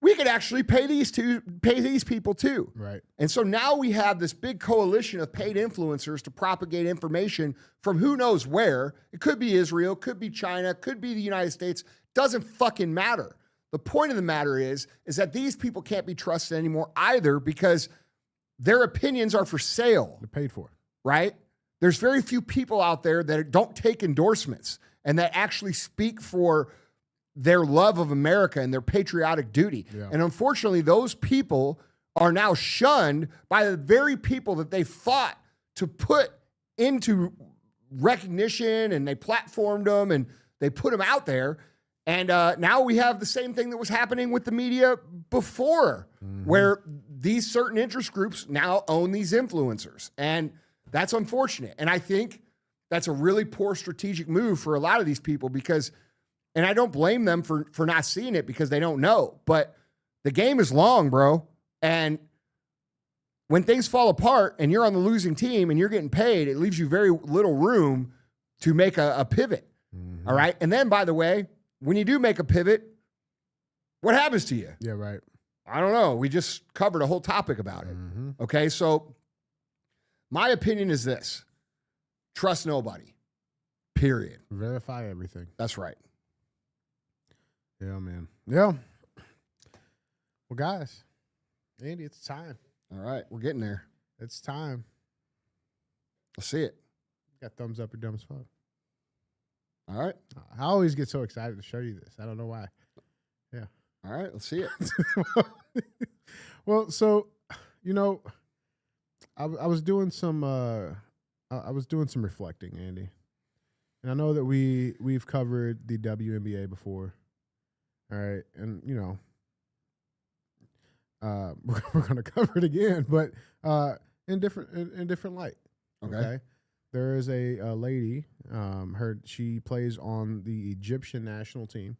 we could actually pay these people too. Right. And so now we have this big coalition of paid influencers to propagate information from who knows where. It could be Israel, could be China, could be the United States. Doesn't fucking matter. The point of the matter is that these people can't be trusted anymore either because their opinions are for sale. They're paid for. Right? There's very few people out there that don't take endorsements and that actually speak for their love of America and their patriotic duty. Yeah. And unfortunately, those people are now shunned by the very people that they fought to put into recognition, and they platformed them and they put them out there. And now we have the same thing that was happening with the media before, where these certain interest groups now own these influencers. And that's unfortunate. And I think that's a really poor strategic move for a lot of these people because, and I don't blame them for not seeing it because they don't know, but the game is long, bro. And when things fall apart and you're on the losing team and you're getting paid, it leaves you very little room to make a pivot. All right. And then, by the way, when you do make a pivot, what happens to you? Yeah, right. I don't know. We just covered a whole topic about it. Okay, so my opinion is this. Trust nobody. Period. Verify everything. That's right. Yeah, man. Yeah. Well, guys, Andy, it's time. All right, we're getting there. It's time. Let's see it. Got thumbs up or dumb as fuck. All right. I always get so excited to show you this. I don't know why. Yeah. All right, let's see it. Well, so, I was doing some reflecting, Andy. And I know that we've covered the WNBA before. All right. And, we're going to cover it again, but in different light. Okay. There is a lady, she plays on the Egyptian national team.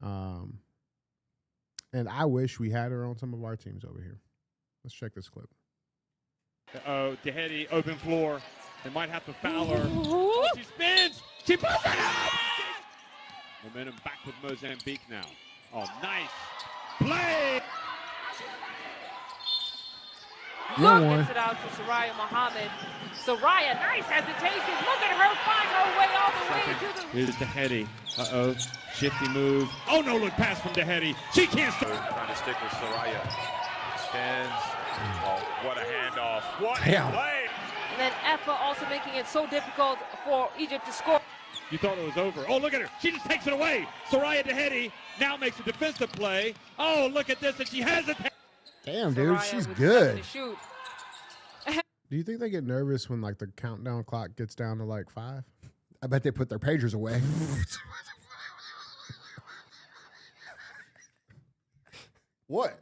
And I wish we had her on some of our teams over here. Let's check this clip. Dehedi, open floor. They might have to foul her. Oh, she spins. She puts it up. Momentum back with Mozambique now. Oh, nice play. Gets it out to Soraya Muhammad. Soraya, nice hesitation. Look at her find her way all the way to the... Here's Dehedi. Uh-oh. Shifty move. Oh, no, look, pass from Dehedi. She can't stop. Trying to stick with Soraya. Stands. Oh, what a handoff. What a play. And then Effa also making it so difficult for Egypt to score. You thought it was over. Oh, look at her. She just takes it away. Soraya Dehedi now makes a defensive play. Oh, look at this. And she has it. Damn, dude, she's good. Do you think they get nervous when like the countdown clock gets down to like 5? I bet they put their pagers away. What?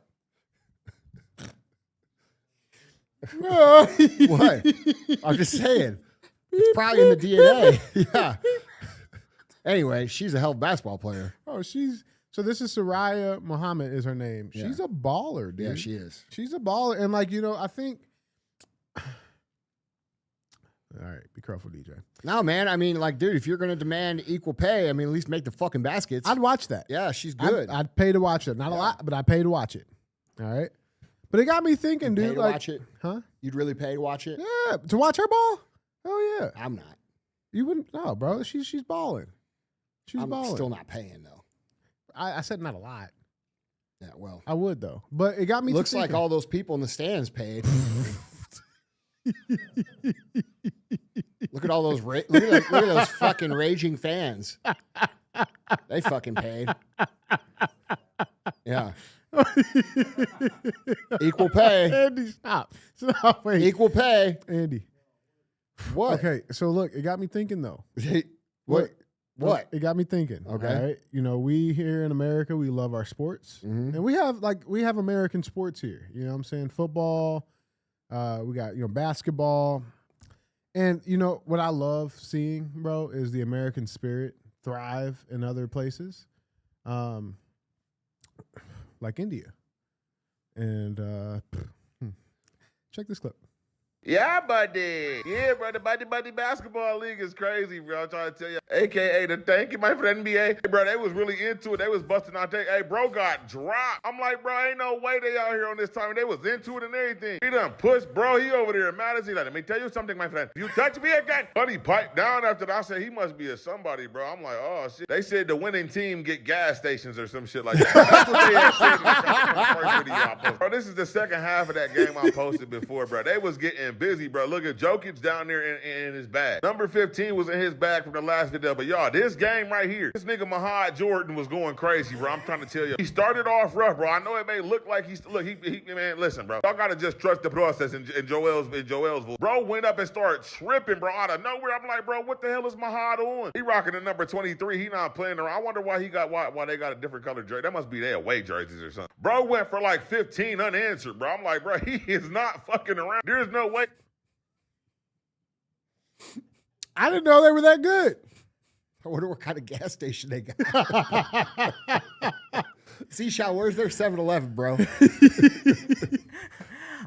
What? I'm just saying. It's probably in the DNA. Yeah. Anyway, she's a hell of a basketball player. Oh, so this is Soraya Muhammad is her name. Yeah. She's a baller, dude. Yeah, she is. She's a baller. And like, I think all right, be careful, DJ. No, man. I mean, like, dude, if you're going to demand equal pay, I mean, at least make the fucking baskets. I'd watch that. Yeah, she's good. I'd pay to watch it. Not a lot, but I'd pay to watch it. All right. But it got me thinking, You'd dude. pay to like, watch it? Huh? You'd really pay to watch it? Yeah. To watch her ball? Oh, yeah. I'm not. You wouldn't? No, bro. She's balling. She's I'm balling. still not paying, though. I said not a lot. Yeah, well. I would, though. But it got me Looks thinking. like all those people in the stands paid. Look at all those look at those fucking raging fans. They fucking paid. Yeah. Equal pay. Andy, stop. Wait. Equal pay. Andy. What? Okay, so look, it got me thinking though. What? It got me thinking. Okay. All right? We here in America, we love our sports. Mm-hmm. And we have American sports here. You know what I'm saying? Football, we got, basketball. And what I love seeing, bro, is the American spirit thrive in other places. Like India. And check this clip. Yeah, buddy. Yeah, bro. The Buddy Basketball League is crazy, bro. I'm trying to tell you. AKA the thank you, my friend NBA. Hey, bro, they was really into it. They was busting out there. Hey, bro got dropped. I'm like, bro, ain't no way they out here on this time. They was into it and everything. He done pushed, bro. He over there mad as he like, let me tell you something, my friend. If you touch me again. Buddy piped down after that. I said, he must be a somebody, bro. I'm like, oh, shit. They said the winning team get gas stations or some shit like that. That's what they had said in the first video I posted. Bro, this is the second half of that game I posted before, bro. They was getting busy, bro. Look at Jokic down there in his bag. Number 15 was in his bag from the last video. But y'all, this game right here, this nigga Mahad Jordan was going crazy, bro. I'm trying to tell you. He started off rough, bro. I know it may look like he man, listen, bro. Y'all gotta just trust the process in Joel's voice. Bro went up and started tripping, bro, out of nowhere. I'm like, bro, what the hell is Mahad on? He rocking the number 23. He not playing around. I wonder why they got a different color jersey. That must be their away jerseys or something. Bro went for like 15 unanswered, bro. I'm like, bro, he is not fucking around. There's no way. I didn't know they were that good. I wonder what kind of gas station they got. Seashell, where's their 7-Eleven, bro?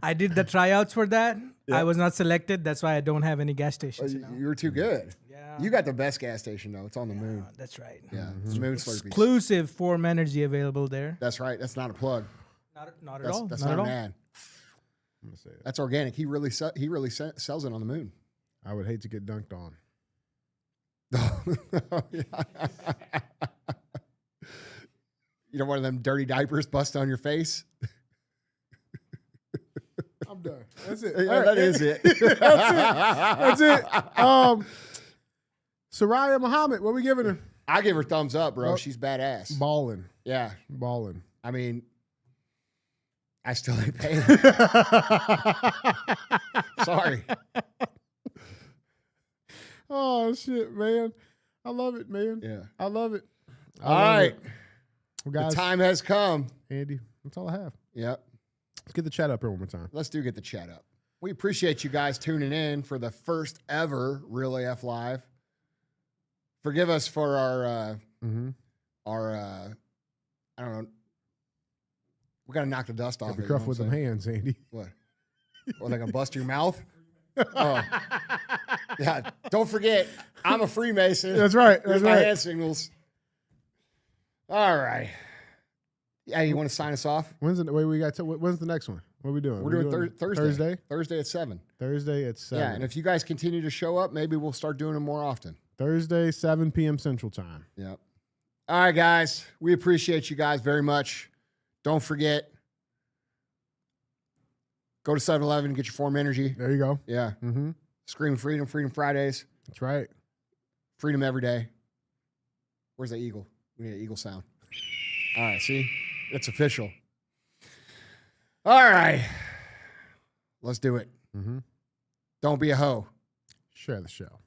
I did the tryouts for that. Yeah. I was not selected. That's why I don't have any gas stations. You were too good. Yeah. You got the best gas station, though. It's on the moon. That's right. Yeah. It's Moon Slurpees. Exclusive Form Energy available there. That's right. That's not a plug. Not at all. That's not not at an all. ad. That's organic. He really sells it on the moon. I would hate to get dunked on. You don't want them dirty diapers bust on your face? I'm done. That's it. Yeah, that is it. That's it. Soraya Muhammad, what we giving her? I give her thumbs up, bro. Oh, She's badass. Balling. Yeah. Balling. I mean, I still ain't paying. Sorry. Oh, shit, man. I love it, man. Yeah. I love it. All right. Well, guys, the time has come. Andy, that's all I have. Yep. Let's get the chat up here one more time. Let's get the chat up. We appreciate you guys tuning in for the first ever Real AF Live. Forgive us for our I don't know. We got to knock the dust off. Be careful with them hands, Andy. What? Or they gonna bust your mouth? Oh. Yeah. Don't forget, I'm a Freemason. That's right. Here's That's my right. hand signals. All right. Yeah, you want to sign us off? When's the next one? What are we doing? We're doing Thursday. Thursday? Thursday at 7. Thursday at 7. Yeah, and if you guys continue to show up, maybe we'll start doing them more often. Thursday, 7 p.m. Central Time. Yep. All right, guys. We appreciate you guys very much. Don't forget, go to 7-Eleven and get your Form Energy. There you go. Yeah. Mm-hmm. Scream Freedom, Freedom Fridays. That's right. Freedom every day. Where's the eagle? We need an eagle sound. All right, see? It's official. All right. Let's do it. Mm-hmm. Don't be a hoe. Share the show.